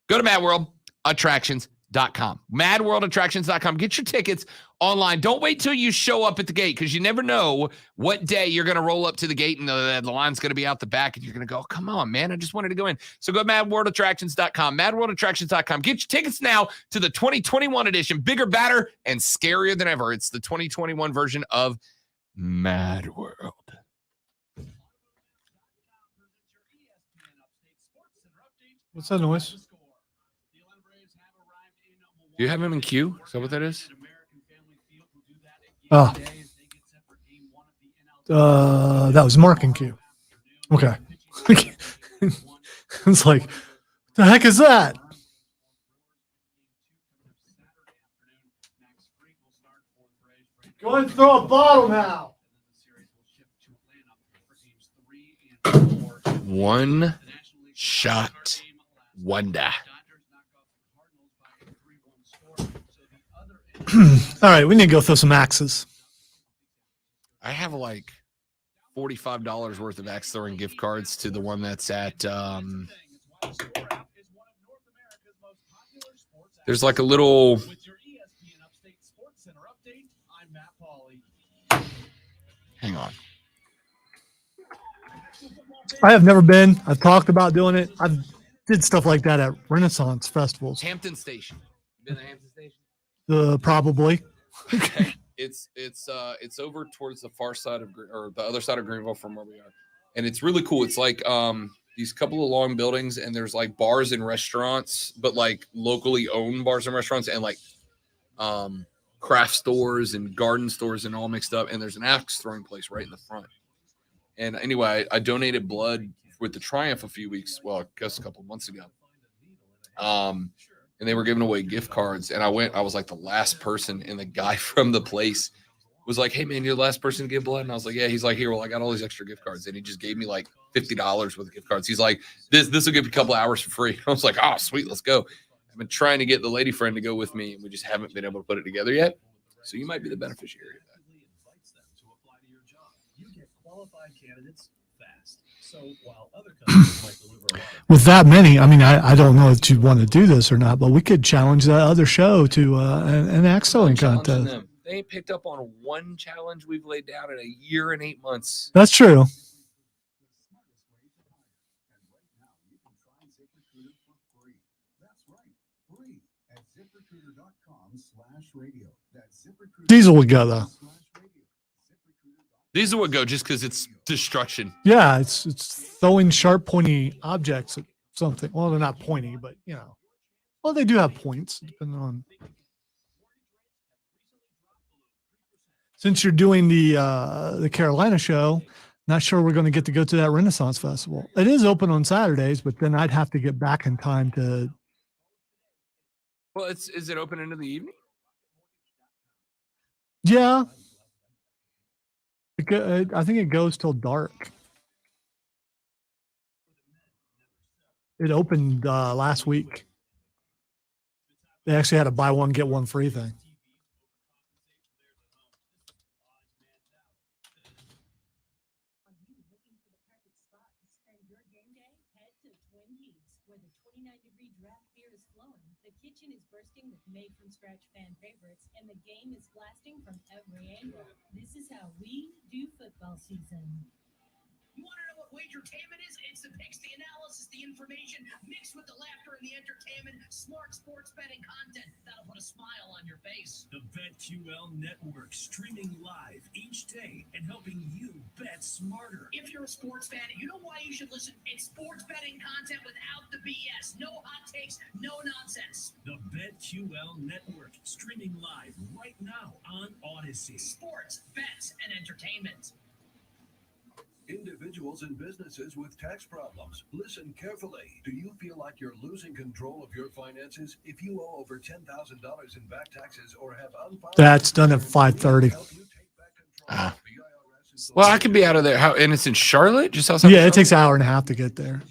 Go to MadWorldAttractions.com. MadWorldAttractions.com. Get your tickets online. Don't wait till you show up at the gate because you never know what day you're going to roll up to the gate and the line's going to be out the back and you're going to go, come on, man. I just wanted to go in. So go to MadWorldAttractions.com. MadWorldAttractions.com. Get your tickets now to the 2021 edition. Bigger, badder, and scarier than ever. It's the 2021 version of Mad World. What's that noise? Do you have him in queue? Is that what that is? Oh. That was Mark and Q. Okay. It's like, what the heck is that? Go ahead and throw a bottle now. One shot wonder. All right, we need to go throw some axes. I have like $45 worth of axe throwing gift cards to the one that's at there's like a little hang on. I have never been. I've talked about doing it. did stuff like that at Renaissance festivals. Hampton Station. Been to Hampton Station? Probably. Okay. It's over towards the far side of or the other side of Greenville from where we are, and it's really cool. It's like these couple of long buildings, and there's like bars and restaurants, but like locally owned bars and restaurants, and like craft stores and garden stores and all mixed up. And there's an axe throwing place right in the front. And anyway, I donated blood with the Triumph a few weeks, well, I guess a couple of months ago. And they were giving away gift cards. And I was like the last person. And the guy from the place was like, "Hey, man, you're the last person to give blood." And I was like, "Yeah." He's like, "Here, well, I got all these extra gift cards." And he just gave me like $50 worth of gift cards. He's like, this will give you a couple of hours for free. I was like, "Oh, sweet, let's go." I've been trying to get the lady friend to go with me, and we just haven't been able to put it together yet. So you might be the beneficiary of that. You get qualified candidates fast. So while other companies might deliver a lot of With that many, I mean, I don't know if you want to do this or not, but we could challenge that other show to an axe throwing contest. Them. They ain't picked up on one challenge we've laid down in a year and 8 months. That's true. Diesel would go though. Diesel would go just because it's destruction. Yeah, it's throwing sharp, pointy objects at something. Well, they're not pointy, but you know. Well, they do have points, depending on. Since you're doing the Carolina show, not sure we're going to get to go to that Renaissance Festival. It is open on Saturdays, but then I'd have to get back in time to. Well, is it open into the evening? Yeah. I think it goes till dark. It opened last week. They actually had a buy one, get one free thing. Kitchen is bursting with made-from-scratch fan favorites, and the game is blasting from every angle. This is how we do football season. You want to know what wagertainment is? It's the picks, the analysis, the information, mixed with the laughter and the entertainment. Smart sports betting content that'll put a smile on your face. The BetQL Network, streaming live each day and helping you bet smarter. If you're a sports fan, you know why you should listen. It's sports betting content without the BS. No hot takes, no nonsense. The BetQL Network, streaming live right now on Odyssey. Sports, bets, and entertainment. Individuals and businesses with tax problems. Listen carefully. Do you feel like you're losing control of your finances? If you owe over $10,000 in back taxes or have unfiled... That's done at 5:30. Well, I could be out of there. And it's in Charlotte? Just outside Yeah, it takes an hour and a half to get there.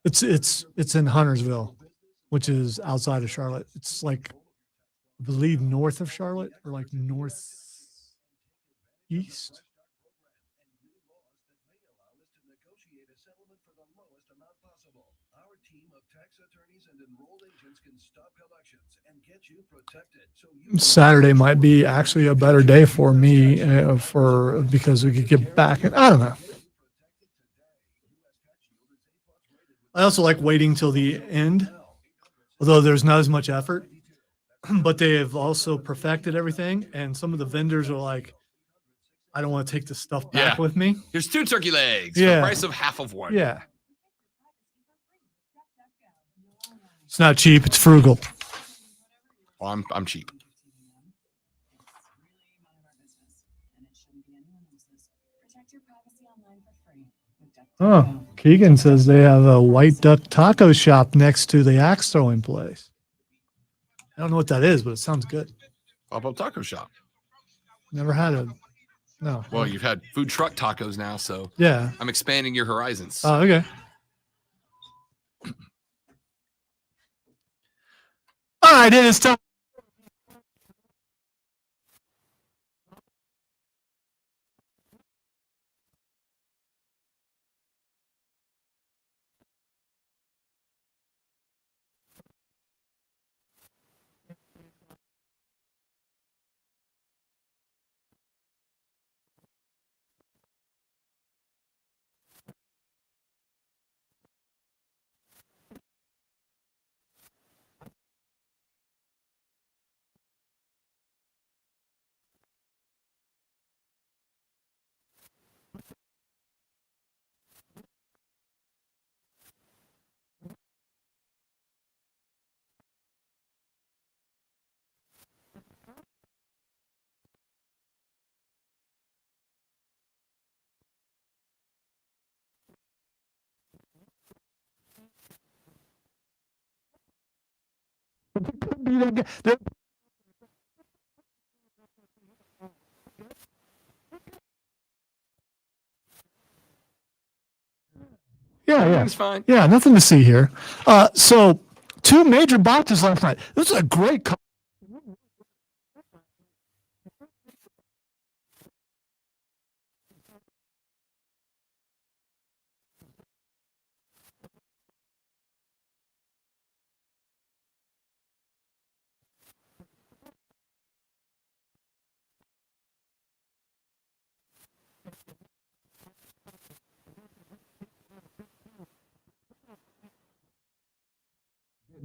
It's in Huntersville, which is outside of Charlotte. It's like, I believe, north of Charlotte or like northeast. Saturday might be actually a better day for me because we could get back. I don't know. I also like waiting till the end, although there's not as much effort. But they have also perfected everything, and some of the vendors are like, "I don't want to take this stuff back with me." Here's 2 turkey legs for the price of half of one. Yeah. It's not cheap. It's frugal. Well, I'm cheap. Oh, Keegan says they have a white duck taco shop next to the axe throwing place. I don't know what that is, but it sounds good. Pop-up taco shop. Never had it. No. Well, you've had food truck tacos now, so yeah, I'm expanding your horizons. Oh, okay. All right, it is time. Yeah, yeah. Everything's fine. Yeah, nothing to see here. So 2 major boxes last night. This is a great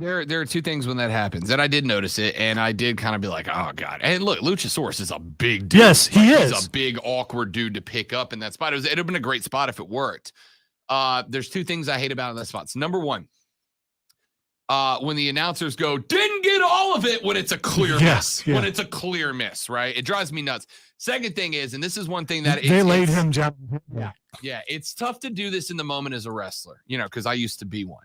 There are two things when that happens, and I did notice it, and I did kind of be like, "Oh God!" And look, Luchasaurus is a big dude. Yes, he is. He's a big, awkward dude to pick up in that spot. It'd have been a great spot if it worked. There's 2 things I hate about that spot. Number 1, when the announcers go, "Didn't get all of it," when it's a clear miss. Yeah. When it's a clear miss, right? It drives me nuts. Second thing is, and this is one thing that they laid him down. Yeah, it's tough to do this in the moment as a wrestler, because I used to be one.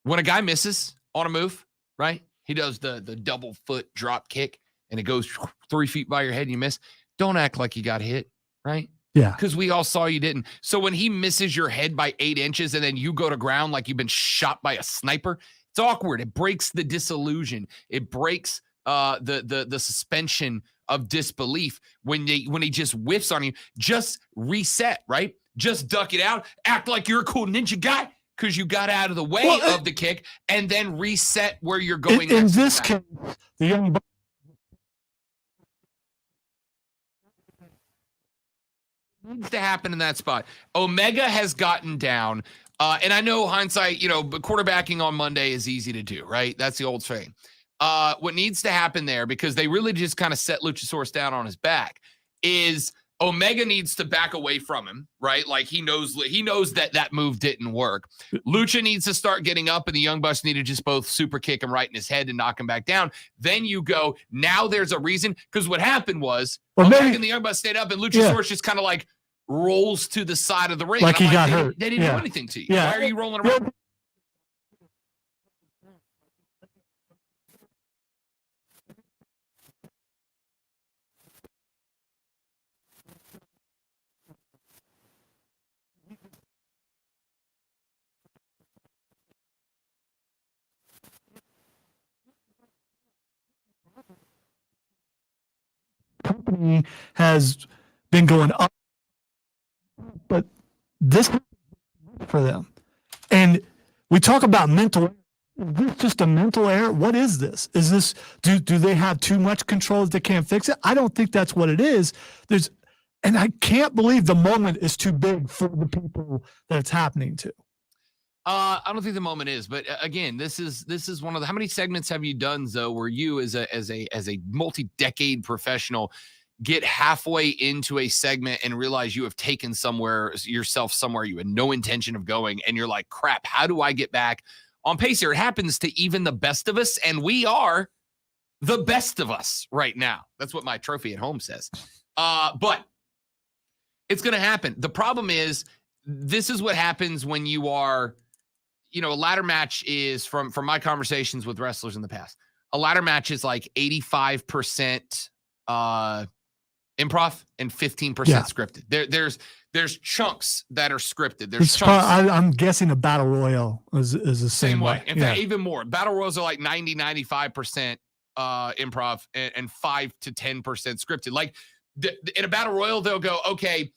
When a guy misses on a move, right? He does the double foot drop kick and it goes 3 feet by your head and you miss. Don't act like you got hit, right? Yeah. Because we all saw you didn't. So when he misses your head by 8 inches and then you go to ground like you've been shot by a sniper, it's awkward. It breaks the disillusion. It breaks the suspension of disbelief when he just whiffs on you. Just reset, right? Just duck it out. Act like you're a cool ninja guy because you got out of the way of the kick, and then reset where you're going. In this case, the young needs to happen in that spot. Omega has gotten down, and I know hindsight, but quarterbacking on Monday is easy to do, right? That's the old saying. What needs to happen there, because they really just kind of set Luchasaurus down on his back, is Omega needs to back away from him, right? Like he knows that move didn't work. Lucha needs to start getting up, and the Young Bucks need to just both super kick him right in his head and knock him back down. Then you go, now there's a reason, because what happened was Omega and the Young Bucks stayed up, and Luchasaurus just kind of like rolls to the side of the ring. Like he got hurt. They didn't do anything to you. Yeah. Why are you rolling around? Company has been going up, but this for them. And we talk about mental. Is this just a mental error? What is this? Is this do they have too much control that they can't fix it? I don't think that's what it is. And I can't believe the moment is too big for the people that it's happening to. I don't think the moment is, but again, this is one of the. How many segments have you done, Zoe, where you as a multi-decade professional get halfway into a segment and realize you have taken yourself somewhere you had no intention of going, and you're like, crap, how do I get back on pace here? It happens to even the best of us, and we are the best of us right now. That's what my trophy at home says. But it's going to happen. The problem is, this is what happens when you are, a ladder match is, from my conversations with wrestlers in the past, a ladder match is like 85% improv and 15% scripted. There's chunks that are scripted. There's chunks. I'm guessing a battle royal is the same way. In fact, even more. Battle royals are like 95% improv and 5 to 10% scripted. Like in a battle royal, they'll go, okay,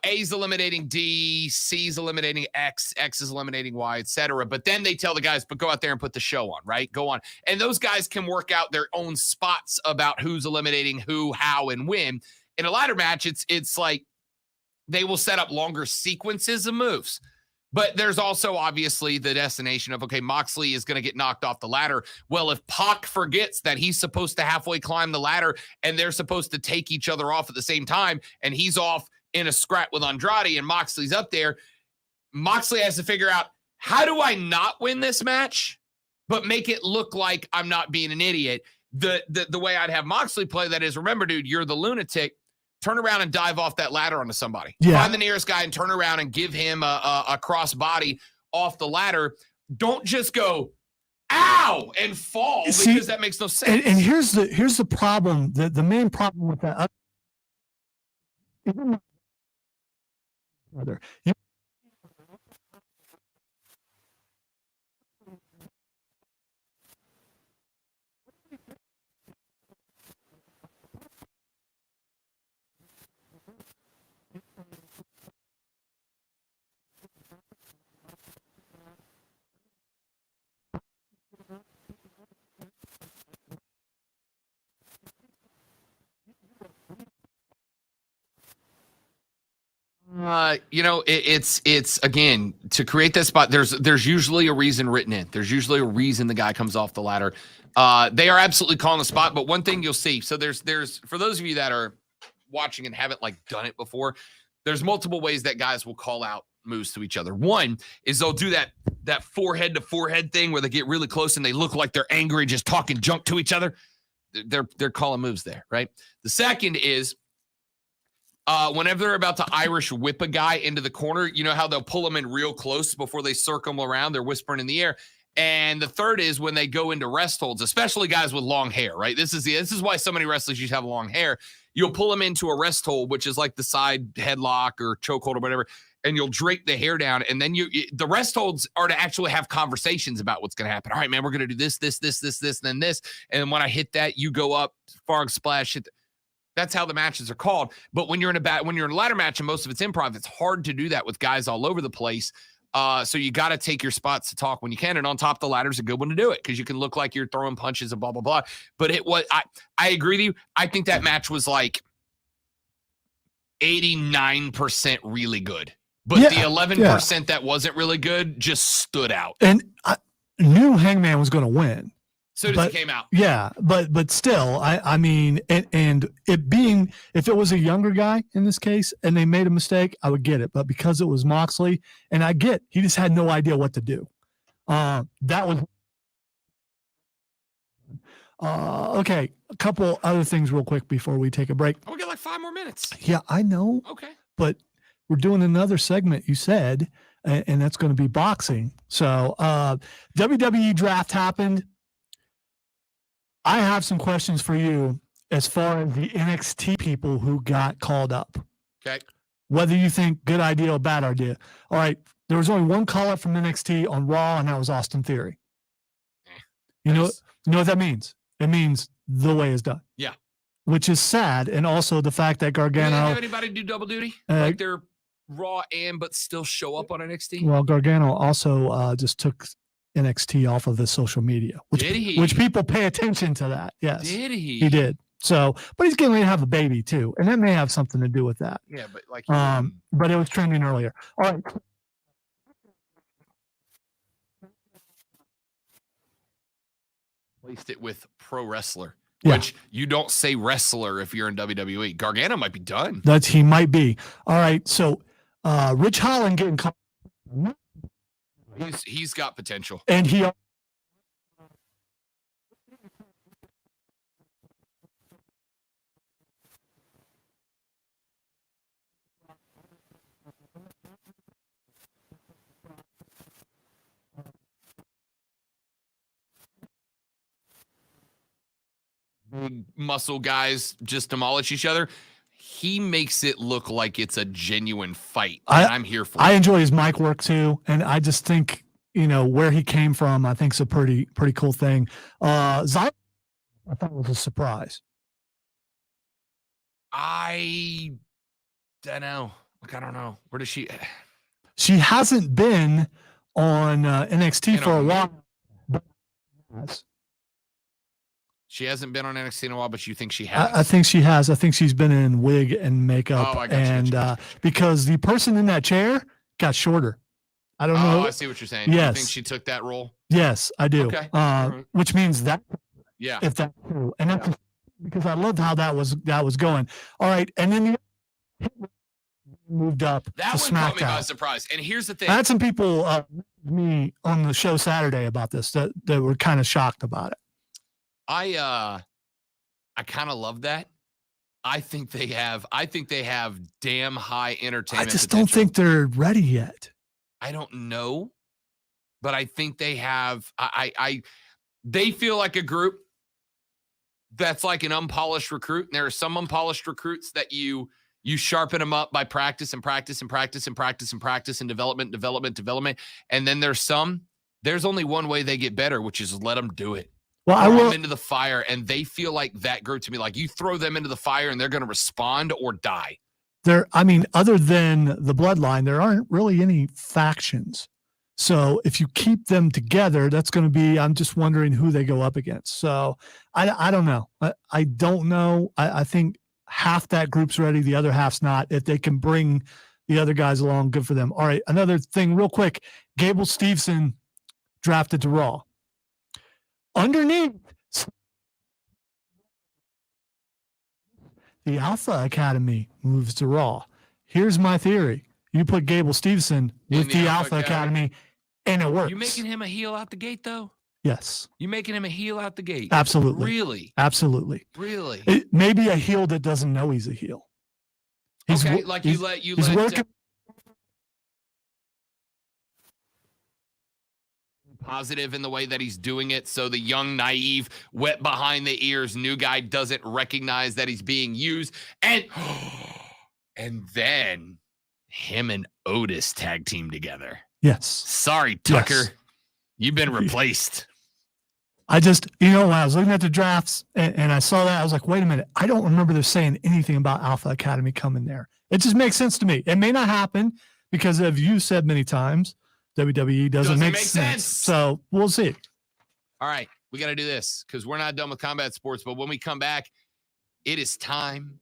A's eliminating D, C's eliminating X, X is eliminating Y, etc. But then they tell the guys, but go out there and put the show on, right? Go on. And those guys can work out their own spots about who's eliminating who, how, and when. In a ladder match, it's like they will set up longer sequences of moves. But there's also obviously the destination of, okay, Moxley is going to get knocked off the ladder. Well, if Pac forgets that he's supposed to halfway climb the ladder and they're supposed to take each other off at the same time, and he's off in a scrap with Andrade and Moxley's up there, Moxley has to figure out, how do I not win this match, but make it look like I'm not being an idiot? The way I'd have Moxley play that is, remember, dude, you're the lunatic. Turn around and dive off that ladder onto somebody. Yeah. Find the nearest guy and turn around and give him a cross body off the ladder. Don't just go, ow, and fall because that makes no sense. And here's the problem. The main problem with that. It's again to create that spot. There's usually a reason written in. There's usually a reason the guy comes off the ladder. They are absolutely calling the spot. But one thing you'll see. So there's for those of you that are watching and haven't done it before, there's multiple ways that guys will call out moves to each other. One is they'll do that forehead to forehead thing where they get really close and they look like they're angry, just talking junk to each other. They're calling moves there, right? The second is whenever they're about to Irish whip a guy into the corner, you know how they'll pull him in real close before they circle him around. They're whispering in the air. And the third is when they go into rest holds, especially guys with long hair, right? This is why so many wrestlers used to have long hair. You'll pull them into a rest hold, which is like the side headlock or chokehold or whatever, and you'll drape the hair down. And then the rest holds are to actually have conversations about what's going to happen. All right, man, we're going to do this, and then this. And when I hit that, you go up, frog splash. That's how the matches are called. But when you're in a ladder match and most of it's improv, it's hard to do that with guys all over the place. So you got to take your spots to talk when you can. And on top of the ladder is a good one to do it because you can look like you're throwing punches and blah, blah, blah. But I agree with you. I think that match was 89% really good. But the 11% that wasn't really good just stood out. And I knew Hangman was going to win. So does he came out. Yeah, but still, I mean, and it being, if it was a younger guy in this case and they made a mistake, I would get it. But because it was Moxley, and he just had no idea what to do. That was okay. A couple other things real quick before we take a break. We got 5 more minutes. Yeah, I know. Okay. But we're doing another segment, you said, and that's going to be boxing. So WWE draft happened. I have some questions for you as far as the NXT people who got called up. Okay. Whether you think good idea or bad idea. All right. There was only one call up from NXT on Raw, and that was Austin Theory. You know what that means? It means the way is done. Yeah. Which is sad. And also the fact that Gargano. Do they have anybody do double duty? They're Raw but still show up on NXT? Well, Gargano also just took NXT off of his social media, which people pay attention to that. Yes, did he? He did. So, but he's getting ready to have a baby too, and that may have something to do with that. Yeah, but but it was trending earlier. All right. Placed it with pro wrestler, Yeah. which you don't say wrestler if you're in WWE. Gargano might be done. He might be. All right. So, Rich Holland getting caught. He's got potential. And he big muscle guys just demolish each other. He makes it look like it's a genuine fight. I'm here for it. I enjoy his mic work too, and I just think where he came from. I think is a pretty cool thing. Zion, I thought it was a surprise. I don't know. I don't know. Where does she? She hasn't been on NXT for a while. She hasn't been on NXT in a while, but you think she has? I think she has. I think she's been in wig and makeup, because the person in that chair got shorter. I don't know. I see what you're saying. Yes. You think she took that role? Yes, I do. Okay. Which means that. Yeah. If that's true, and that's because I loved how that was going. All right, and then moved up That to one caught me by SmackDown. surprise. And here's the thing. I had some people me on the show Saturday about this that were kind of shocked about it. I kind of love that. I think they have damn high entertainment. I just don't think they're ready yet. I don't know. but I think they have they feel like a group that's like an unpolished recruit. And there are some unpolished recruits that you sharpen them up by practice and practice and practice and practice and practice and development. And then there's only one way they get better, which is let them do it. Well, Throw them into the fire, and they feel like that group to me. Like you throw them into the fire, and they're going to respond or die. Other than the bloodline, there aren't really any factions. So if you keep them together, that's going to be, I'm just wondering who they go up against. So I don't know. I don't know. I think half that group's ready. The other half's not. If they can bring the other guys along, good for them. All right. Another thing real quick, Gable Steveson drafted to Raw. Underneath the Alpha Academy moves to Raw. Here's my theory. You put Gable Steveson with the Alpha Academy, and it works. You making him a heel out the gate, though? Yes. You making him a heel out the gate? Absolutely. Really? Absolutely. Really? Maybe a heel that doesn't know he's a heel. He's working positive in the way that he's doing it, so the young, naive, wet behind the ears new guy doesn't recognize that he's being used, and then him and Otis tag team together. Yes. Sorry, Tucker. Yes. You've been replaced. I just, when I was looking at the drafts and I saw that, I was like, wait a minute. I don't remember them saying anything about Alpha Academy coming there. It just makes sense to me. It may not happen because, as you said many times, WWE doesn't make sense. So we'll see. All right. We got to do this because we're not done with combat sports. But when we come back, it is time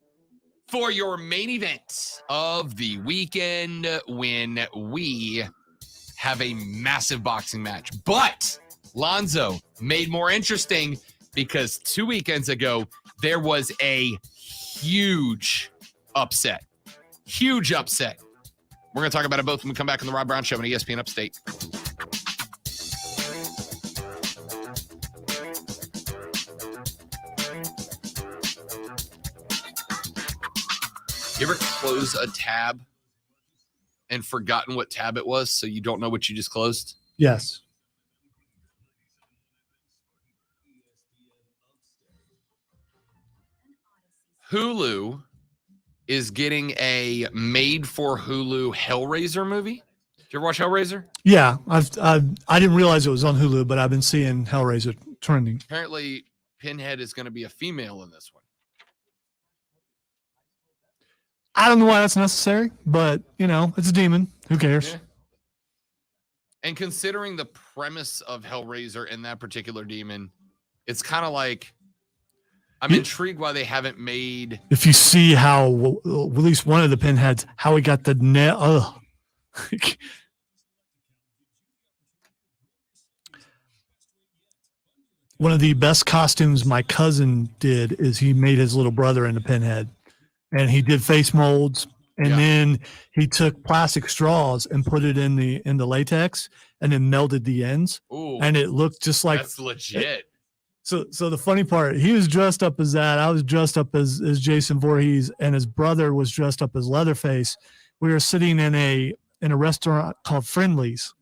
for your main event of the weekend when we have a massive boxing match. But Lonzo made more interesting because 2 weekends ago, there was a huge upset. Huge upset. We're going to talk about it both when we come back on the Rob Brown Show on ESPN Upstate. You ever close a tab and forgotten what tab it was, so you don't know what you just closed? Yes. Hulu is getting a made-for-Hulu Hellraiser movie. Did you ever watch Hellraiser? Yeah, I didn't realize it was on Hulu, but I've been seeing Hellraiser trending. Apparently, Pinhead is going to be a female in this one. I don't know why that's necessary, but, it's a demon. Who cares? Yeah. And considering the premise of Hellraiser and that particular demon, it's kind of like, I'm intrigued why they haven't made. If you see how, at least one of the Pinheads, how he got the net. One of the best costumes my cousin did is he made his little brother into Pinhead, and he did face molds, and then he took plastic straws and put it in the latex, and then melted the ends. Ooh, and it looked just like that's legit. So the funny part, he was dressed up as that. I was dressed up as Jason Voorhees, and his brother was dressed up as Leatherface. We were sitting in a restaurant called Friendly's.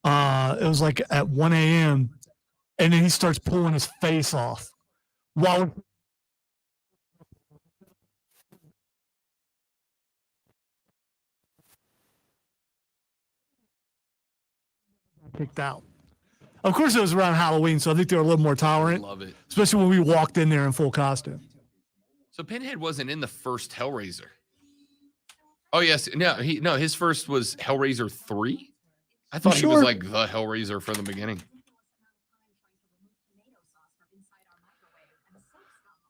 It was like at 1 a.m. and then he starts pulling his face off while kicked out. Of course, it was around Halloween, so I think they were a little more tolerant. Love it. Especially when we walked in there in full costume. So Pinhead wasn't in the first Hellraiser. Oh, yes. No, his first was Hellraiser 3. I thought he was like the Hellraiser from the beginning.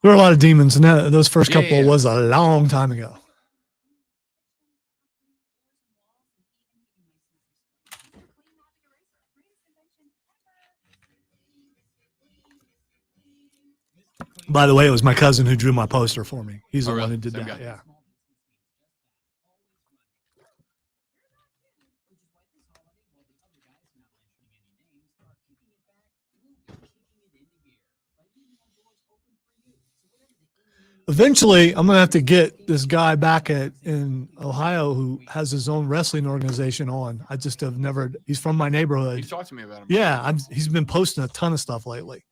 There were a lot of demons, and those first couple was a long time ago. By the way, it was my cousin who drew my poster for me. He's the one who did that. Guy. Yeah. Eventually, I'm gonna have to get this guy back in Ohio who has his own wrestling organization on. I just have never. He's from my neighborhood. You talked to me about him. Yeah, he's been posting a ton of stuff lately.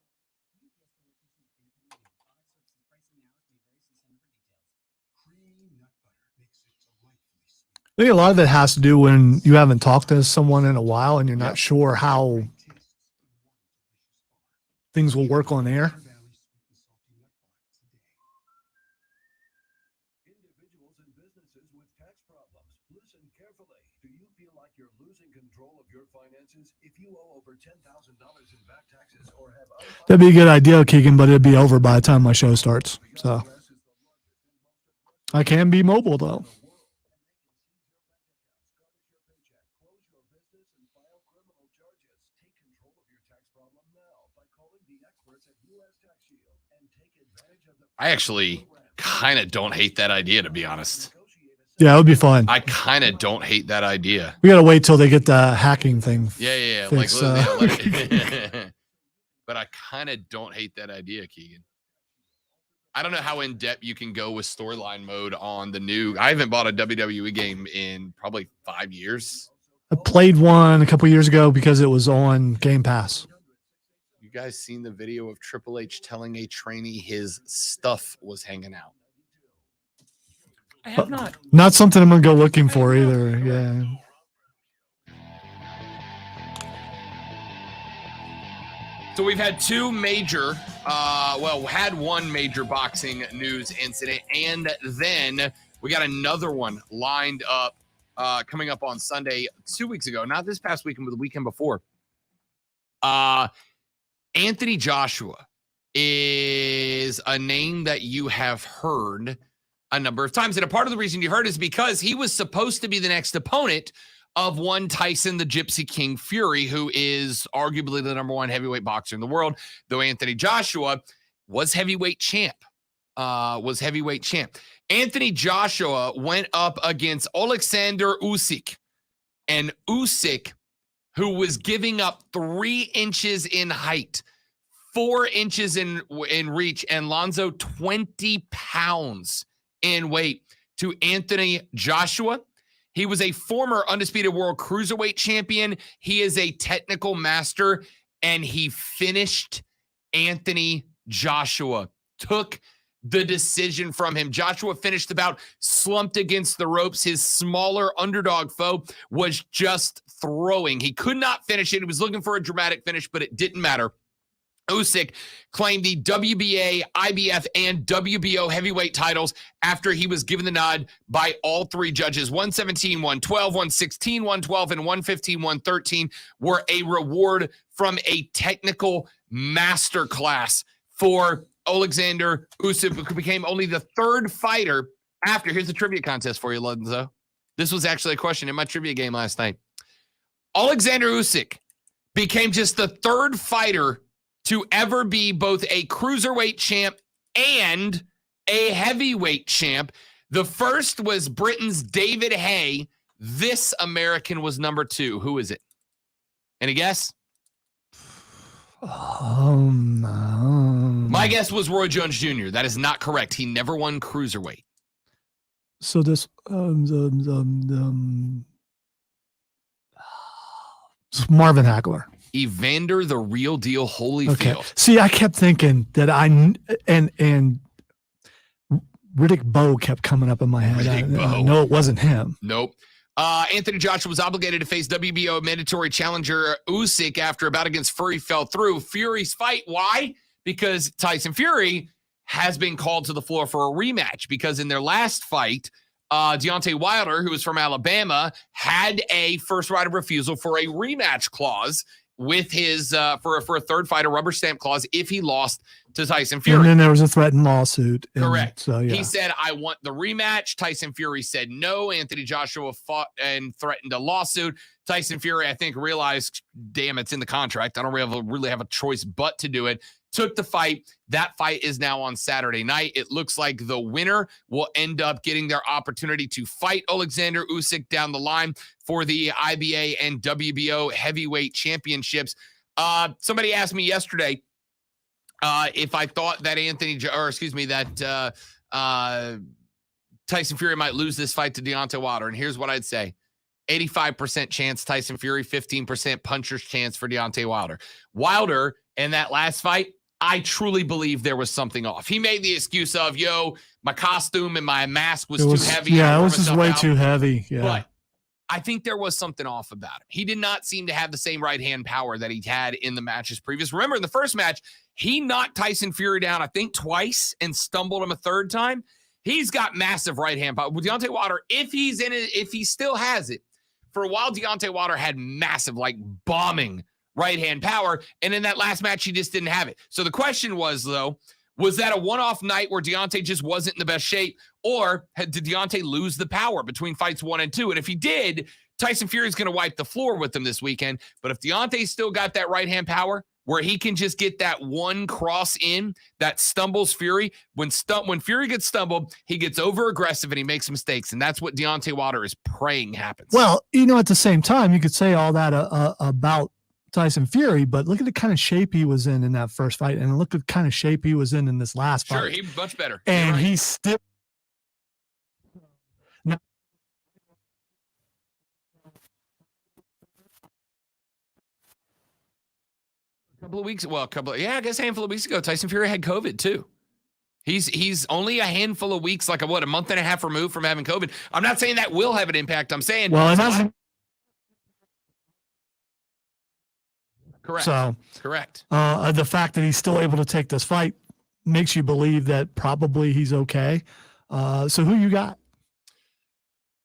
I think a lot of it has to do when you haven't talked to someone in a while and you're not sure how things will work on air. Individuals and businesses with tax problems. Listen carefully. Do you feel like you're losing control of your finances? If you owe over $10,000 in back taxes or have That'd be a good idea, Keegan, but it'd be over by the time my show starts. So I can be mobile though. I actually kind of don't hate that idea, to be honest. Yeah, it would be fun. I kind of don't hate that idea. We gotta wait till they get the hacking thing. Yeah. fixed, But I kind of don't hate that idea, Keegan. I don't know how in depth you can go with storyline mode on the new. I haven't bought a WWE game in probably 5 years. I played one a couple years ago because it was on Game Pass. You guys seen the video of Triple H telling a trainee his stuff was hanging out? I have not. Not something I'm gonna go looking for either. Yeah. So we've had two major, had one major boxing news incident, and then we got another one lined up coming up on Sunday 2 weeks ago. Not this past weekend, but the weekend before. Anthony Joshua is a name that you have heard a number of times. And a part of the reason you heard is because he was supposed to be the next opponent of one Tyson the Gypsy King Fury, who is arguably the number one heavyweight boxer in the world, though Anthony Joshua was heavyweight champ. Anthony Joshua went up against Alexander Usyk, and Usyk, who was giving up 3 inches in height, 4 inches in reach, and Lonzo 20 pounds in weight to Anthony Joshua. He was a former undisputed world cruiserweight champion. He is a technical master, and he finished Anthony Joshua. Took the decision from him. Joshua finished the bout, slumped against the ropes. His smaller underdog foe was just throwing. He could not finish it. He was looking for a dramatic finish, but it didn't matter. Usyk claimed the WBA, IBF, and WBO heavyweight titles after he was given the nod by all 3 judges. 117, 112, 116, 112, and 115, 113 were a reward from a technical masterclass for Alexander Usyk, who became only the 3rd fighter after. Here's the trivia contest for you, Lonzo. This was actually a question in my trivia game last night. Alexander Usyk became just the 3rd fighter to ever be both a cruiserweight champ and a heavyweight champ. The first was Britain's David Haye. This American was number 2. Who is it? Any guess? My guess was Roy Jones Jr. That is not correct. He never won cruiserweight. So this Marvin Hagler. Evander the Real Deal Holyfield. Okay. See, I kept thinking that and Riddick Bowe kept coming up in my head. No, it wasn't him. Nope. Anthony Joshua was obligated to face WBO mandatory challenger Usyk after a bout against Fury fell through. Fury's fight, why? Because Tyson Fury has been called to the floor for a rematch, because in their last fight, Deontay Wilder, who was from Alabama, had a first right of refusal for a rematch clause with his for a 3rd fight, a rubber stamp clause, if he lost to Tyson Fury. And then there was a threatened lawsuit. Correct. So, yeah. He said, I want the rematch. Tyson Fury said no. Anthony Joshua fought and threatened a lawsuit. Tyson Fury, I think, realized, damn, it's in the contract. I don't really have a choice but to do it. Took the fight. That fight is now on Saturday night. It looks like the winner will end up getting their opportunity to fight Alexander Usyk down the line for the IBA and WBO heavyweight championships. Somebody asked me yesterday if I thought that Tyson Fury might lose this fight to Deontay Wilder. And here's what I'd say. 85% chance Tyson Fury, 15% puncher's chance for Deontay Wilder. Wilder, in that last fight, I truly believe there was something off. He made the excuse of, my costume and my mask was too heavy. Yeah, it was just way too heavy. Yeah. But I think there was something off about him. He did not seem to have the same right-hand power that he had in the matches previous. Remember, in the first match, he knocked Tyson Fury down, I think, twice and stumbled him a third time. He's got massive right-hand power. With Deontay Wilder, if he's in it, if he still has it, for a while, Deontay Wilder had massive, bombing right-hand power. And in that last match, he just didn't have it. So the question was, though, was that a one-off night where Deontay just wasn't in the best shape? Or did Deontay lose the power between fights 1 and 2? And if he did, Tyson Fury's going to wipe the floor with him this weekend. But if Deontay's still got that right-hand power where he can just get that one cross in that stumbles Fury, when Fury gets stumbled, he gets over-aggressive and he makes mistakes. And that's what Deontay Wilder is praying happens. Well, at the same time, you could say all that about Tyson Fury, but look at the kind of shape he was in that first fight, and look at the kind of shape he was in this last fight. Sure, he's much better. And he's still. I guess a handful of weeks ago, Tyson Fury had COVID too. He's only a handful of weeks, a month and a half removed from having COVID. I'm not saying that will have an impact. I'm saying, well, it hasn't. Correct. So correct. The fact that he's still able to take this fight makes you believe that probably he's okay. So who you got?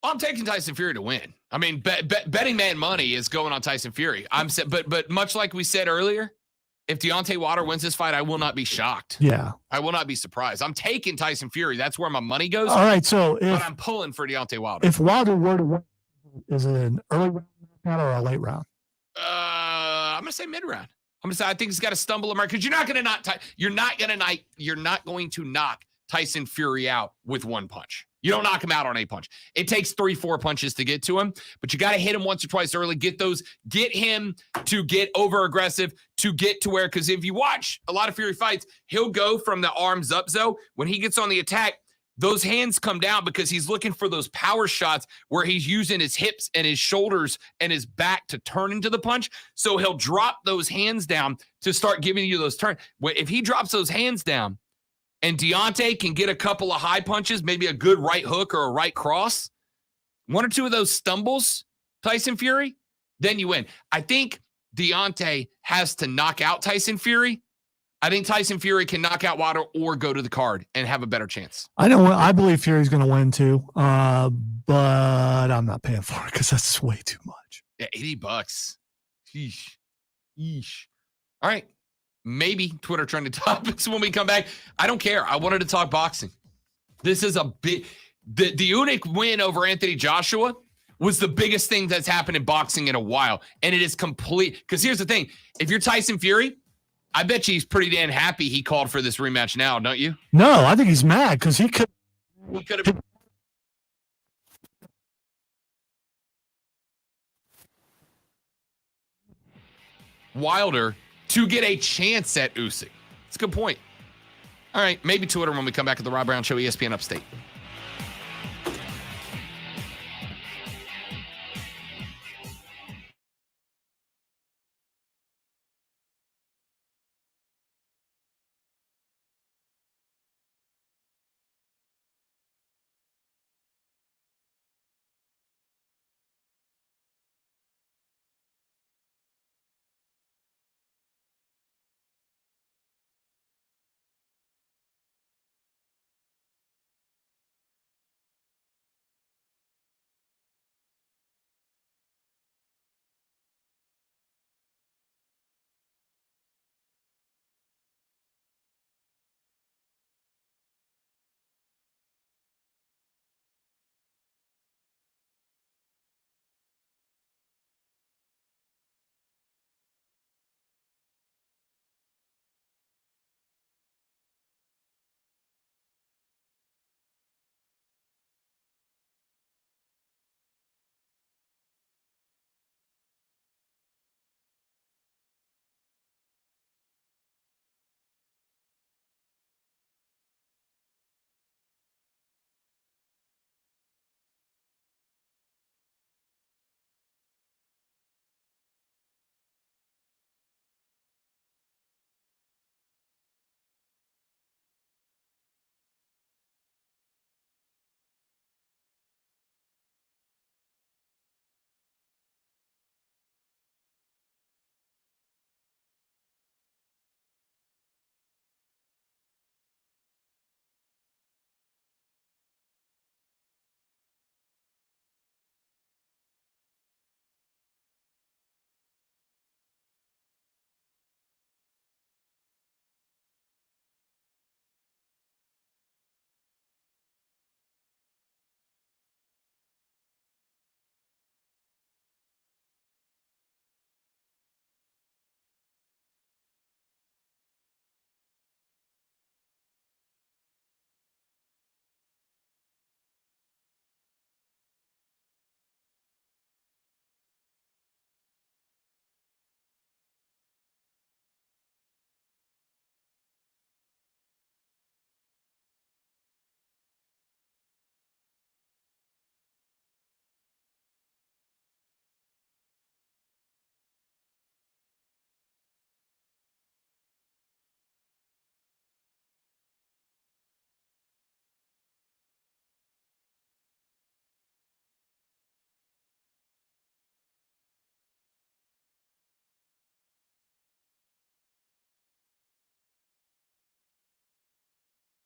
I'm taking Tyson Fury to win. I mean, betting man money is going on Tyson Fury. But much like we said earlier, if Deontay Wilder wins this fight, I will not be shocked. Yeah, I will not be surprised. I'm taking Tyson Fury. That's where my money goes. All right, so but I'm pulling for Deontay Wilder. If Wilder were to win, is it an early round or a late round? I'm gonna say mid round. I think he's got to stumble him because you're not going to knock Tyson Fury out with one punch. You don't knock him out on a punch. It takes 3-4 punches to get to him, but you got to hit him once or twice early. Get him to get over aggressive, to get to where, because if you watch a lot of Fury fights, he'll go from the arms up. So when he gets on the attack, those hands come down because he's looking for those power shots where he's using his hips and his shoulders and his back to turn into the punch. So he'll drop those hands down to start giving you those turns. If he drops those hands down and Deontay can get a couple of high punches, maybe a good right hook or a right cross, one or two of those stumbles, Tyson Fury, then you win. I think Deontay has to knock out Tyson Fury. I think Tyson Fury can knock out Wilder or go to the card and have a better chance. I believe Fury's going to win too, but I'm not paying for it because that's way too much. Yeah, $80. Yeesh. All right. Maybe Twitter trending topics when we come back. I don't care. I wanted to talk boxing. This is a big the Unik win over Anthony Joshua was the biggest thing that's happened in boxing in a while. And it is complete. Because here's the thing. If you're Tyson Fury, I bet you he's pretty damn happy he called for this rematch now, don't you? No, I think he's mad because he could have. Wilder to get a chance at Usyk. That's a good point. All right, maybe Twitter when we come back at the Rob Brown Show, ESPN Upstate.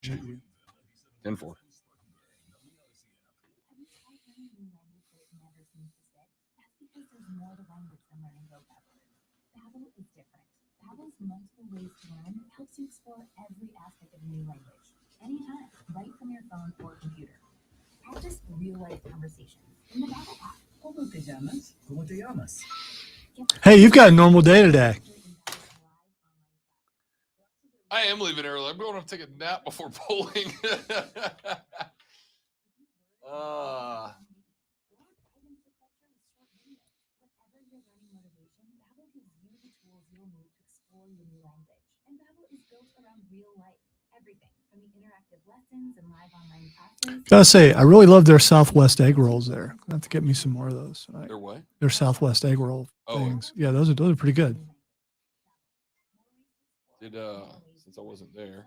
10-4. Have you tried learning a new language that never seems to stick? That's because there's more to language than learning vocabulary. Babbel is different. Babbel's multiple ways to learn helps you explore every aspect of a new language, anytime, right from your phone or computer. Practice real-life conversations in the Babbel app. ¿Cómo te llamas? ¿Cómo te llamas? Hey, you've got a normal day today. I am leaving early. I'm going to take a nap before bowling. Whatever your learning motivation, Babbel gives you the tools you'll need to explore your new language. And Babbel is built around real life. Everything from the interactive lessons and live online classes. Gotta say, I really love their Southwest egg rolls there. I have to get me some more of those. Their what? Their Southwest egg roll things. Yeah, those are pretty good. Did since I wasn't there.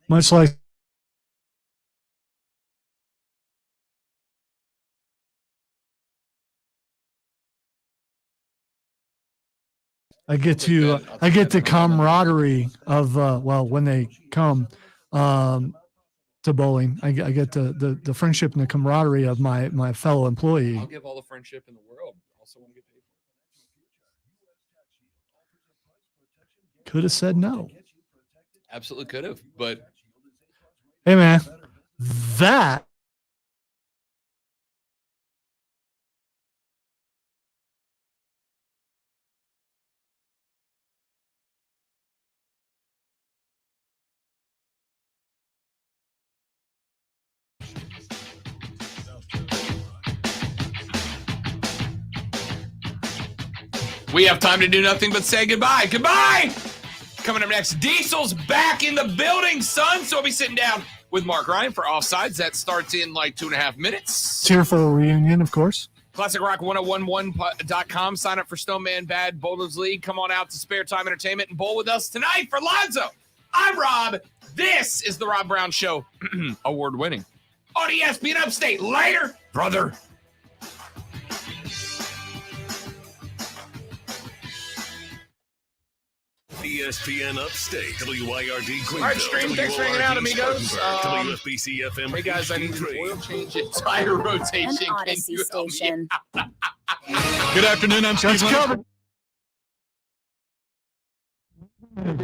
Much like I get the camaraderie of when they come to bowling, I get the friendship and the camaraderie of my fellow employee. I'll give all the friendship in the world. Also want to get paid for it. Could have said no. Absolutely could have, but Hey man, that we have time to do nothing but say goodbye. Goodbye! Coming up next, Diesel's back in the building, son. So I'll be sitting down with Mark Ryan for Offsides. That starts in like 2.5 minutes. tearful reunion, of course. ClassicRock1011.com. Sign up for Stoneman Bad Bowlers League. Come on out to Spare Time Entertainment and bowl with us tonight for Lonzo. I'm Rob. This is the Rob Brown Show. Award-winning. On ESPN Upstate. Later, brother. ESPN Upstate, WIRD Greenville. All right, stream. Thanks for hanging out, amigos. WFBC FM. Hey, guys, I need an oil change entire rotation. An Odyssey station. Good afternoon. I'm Steve.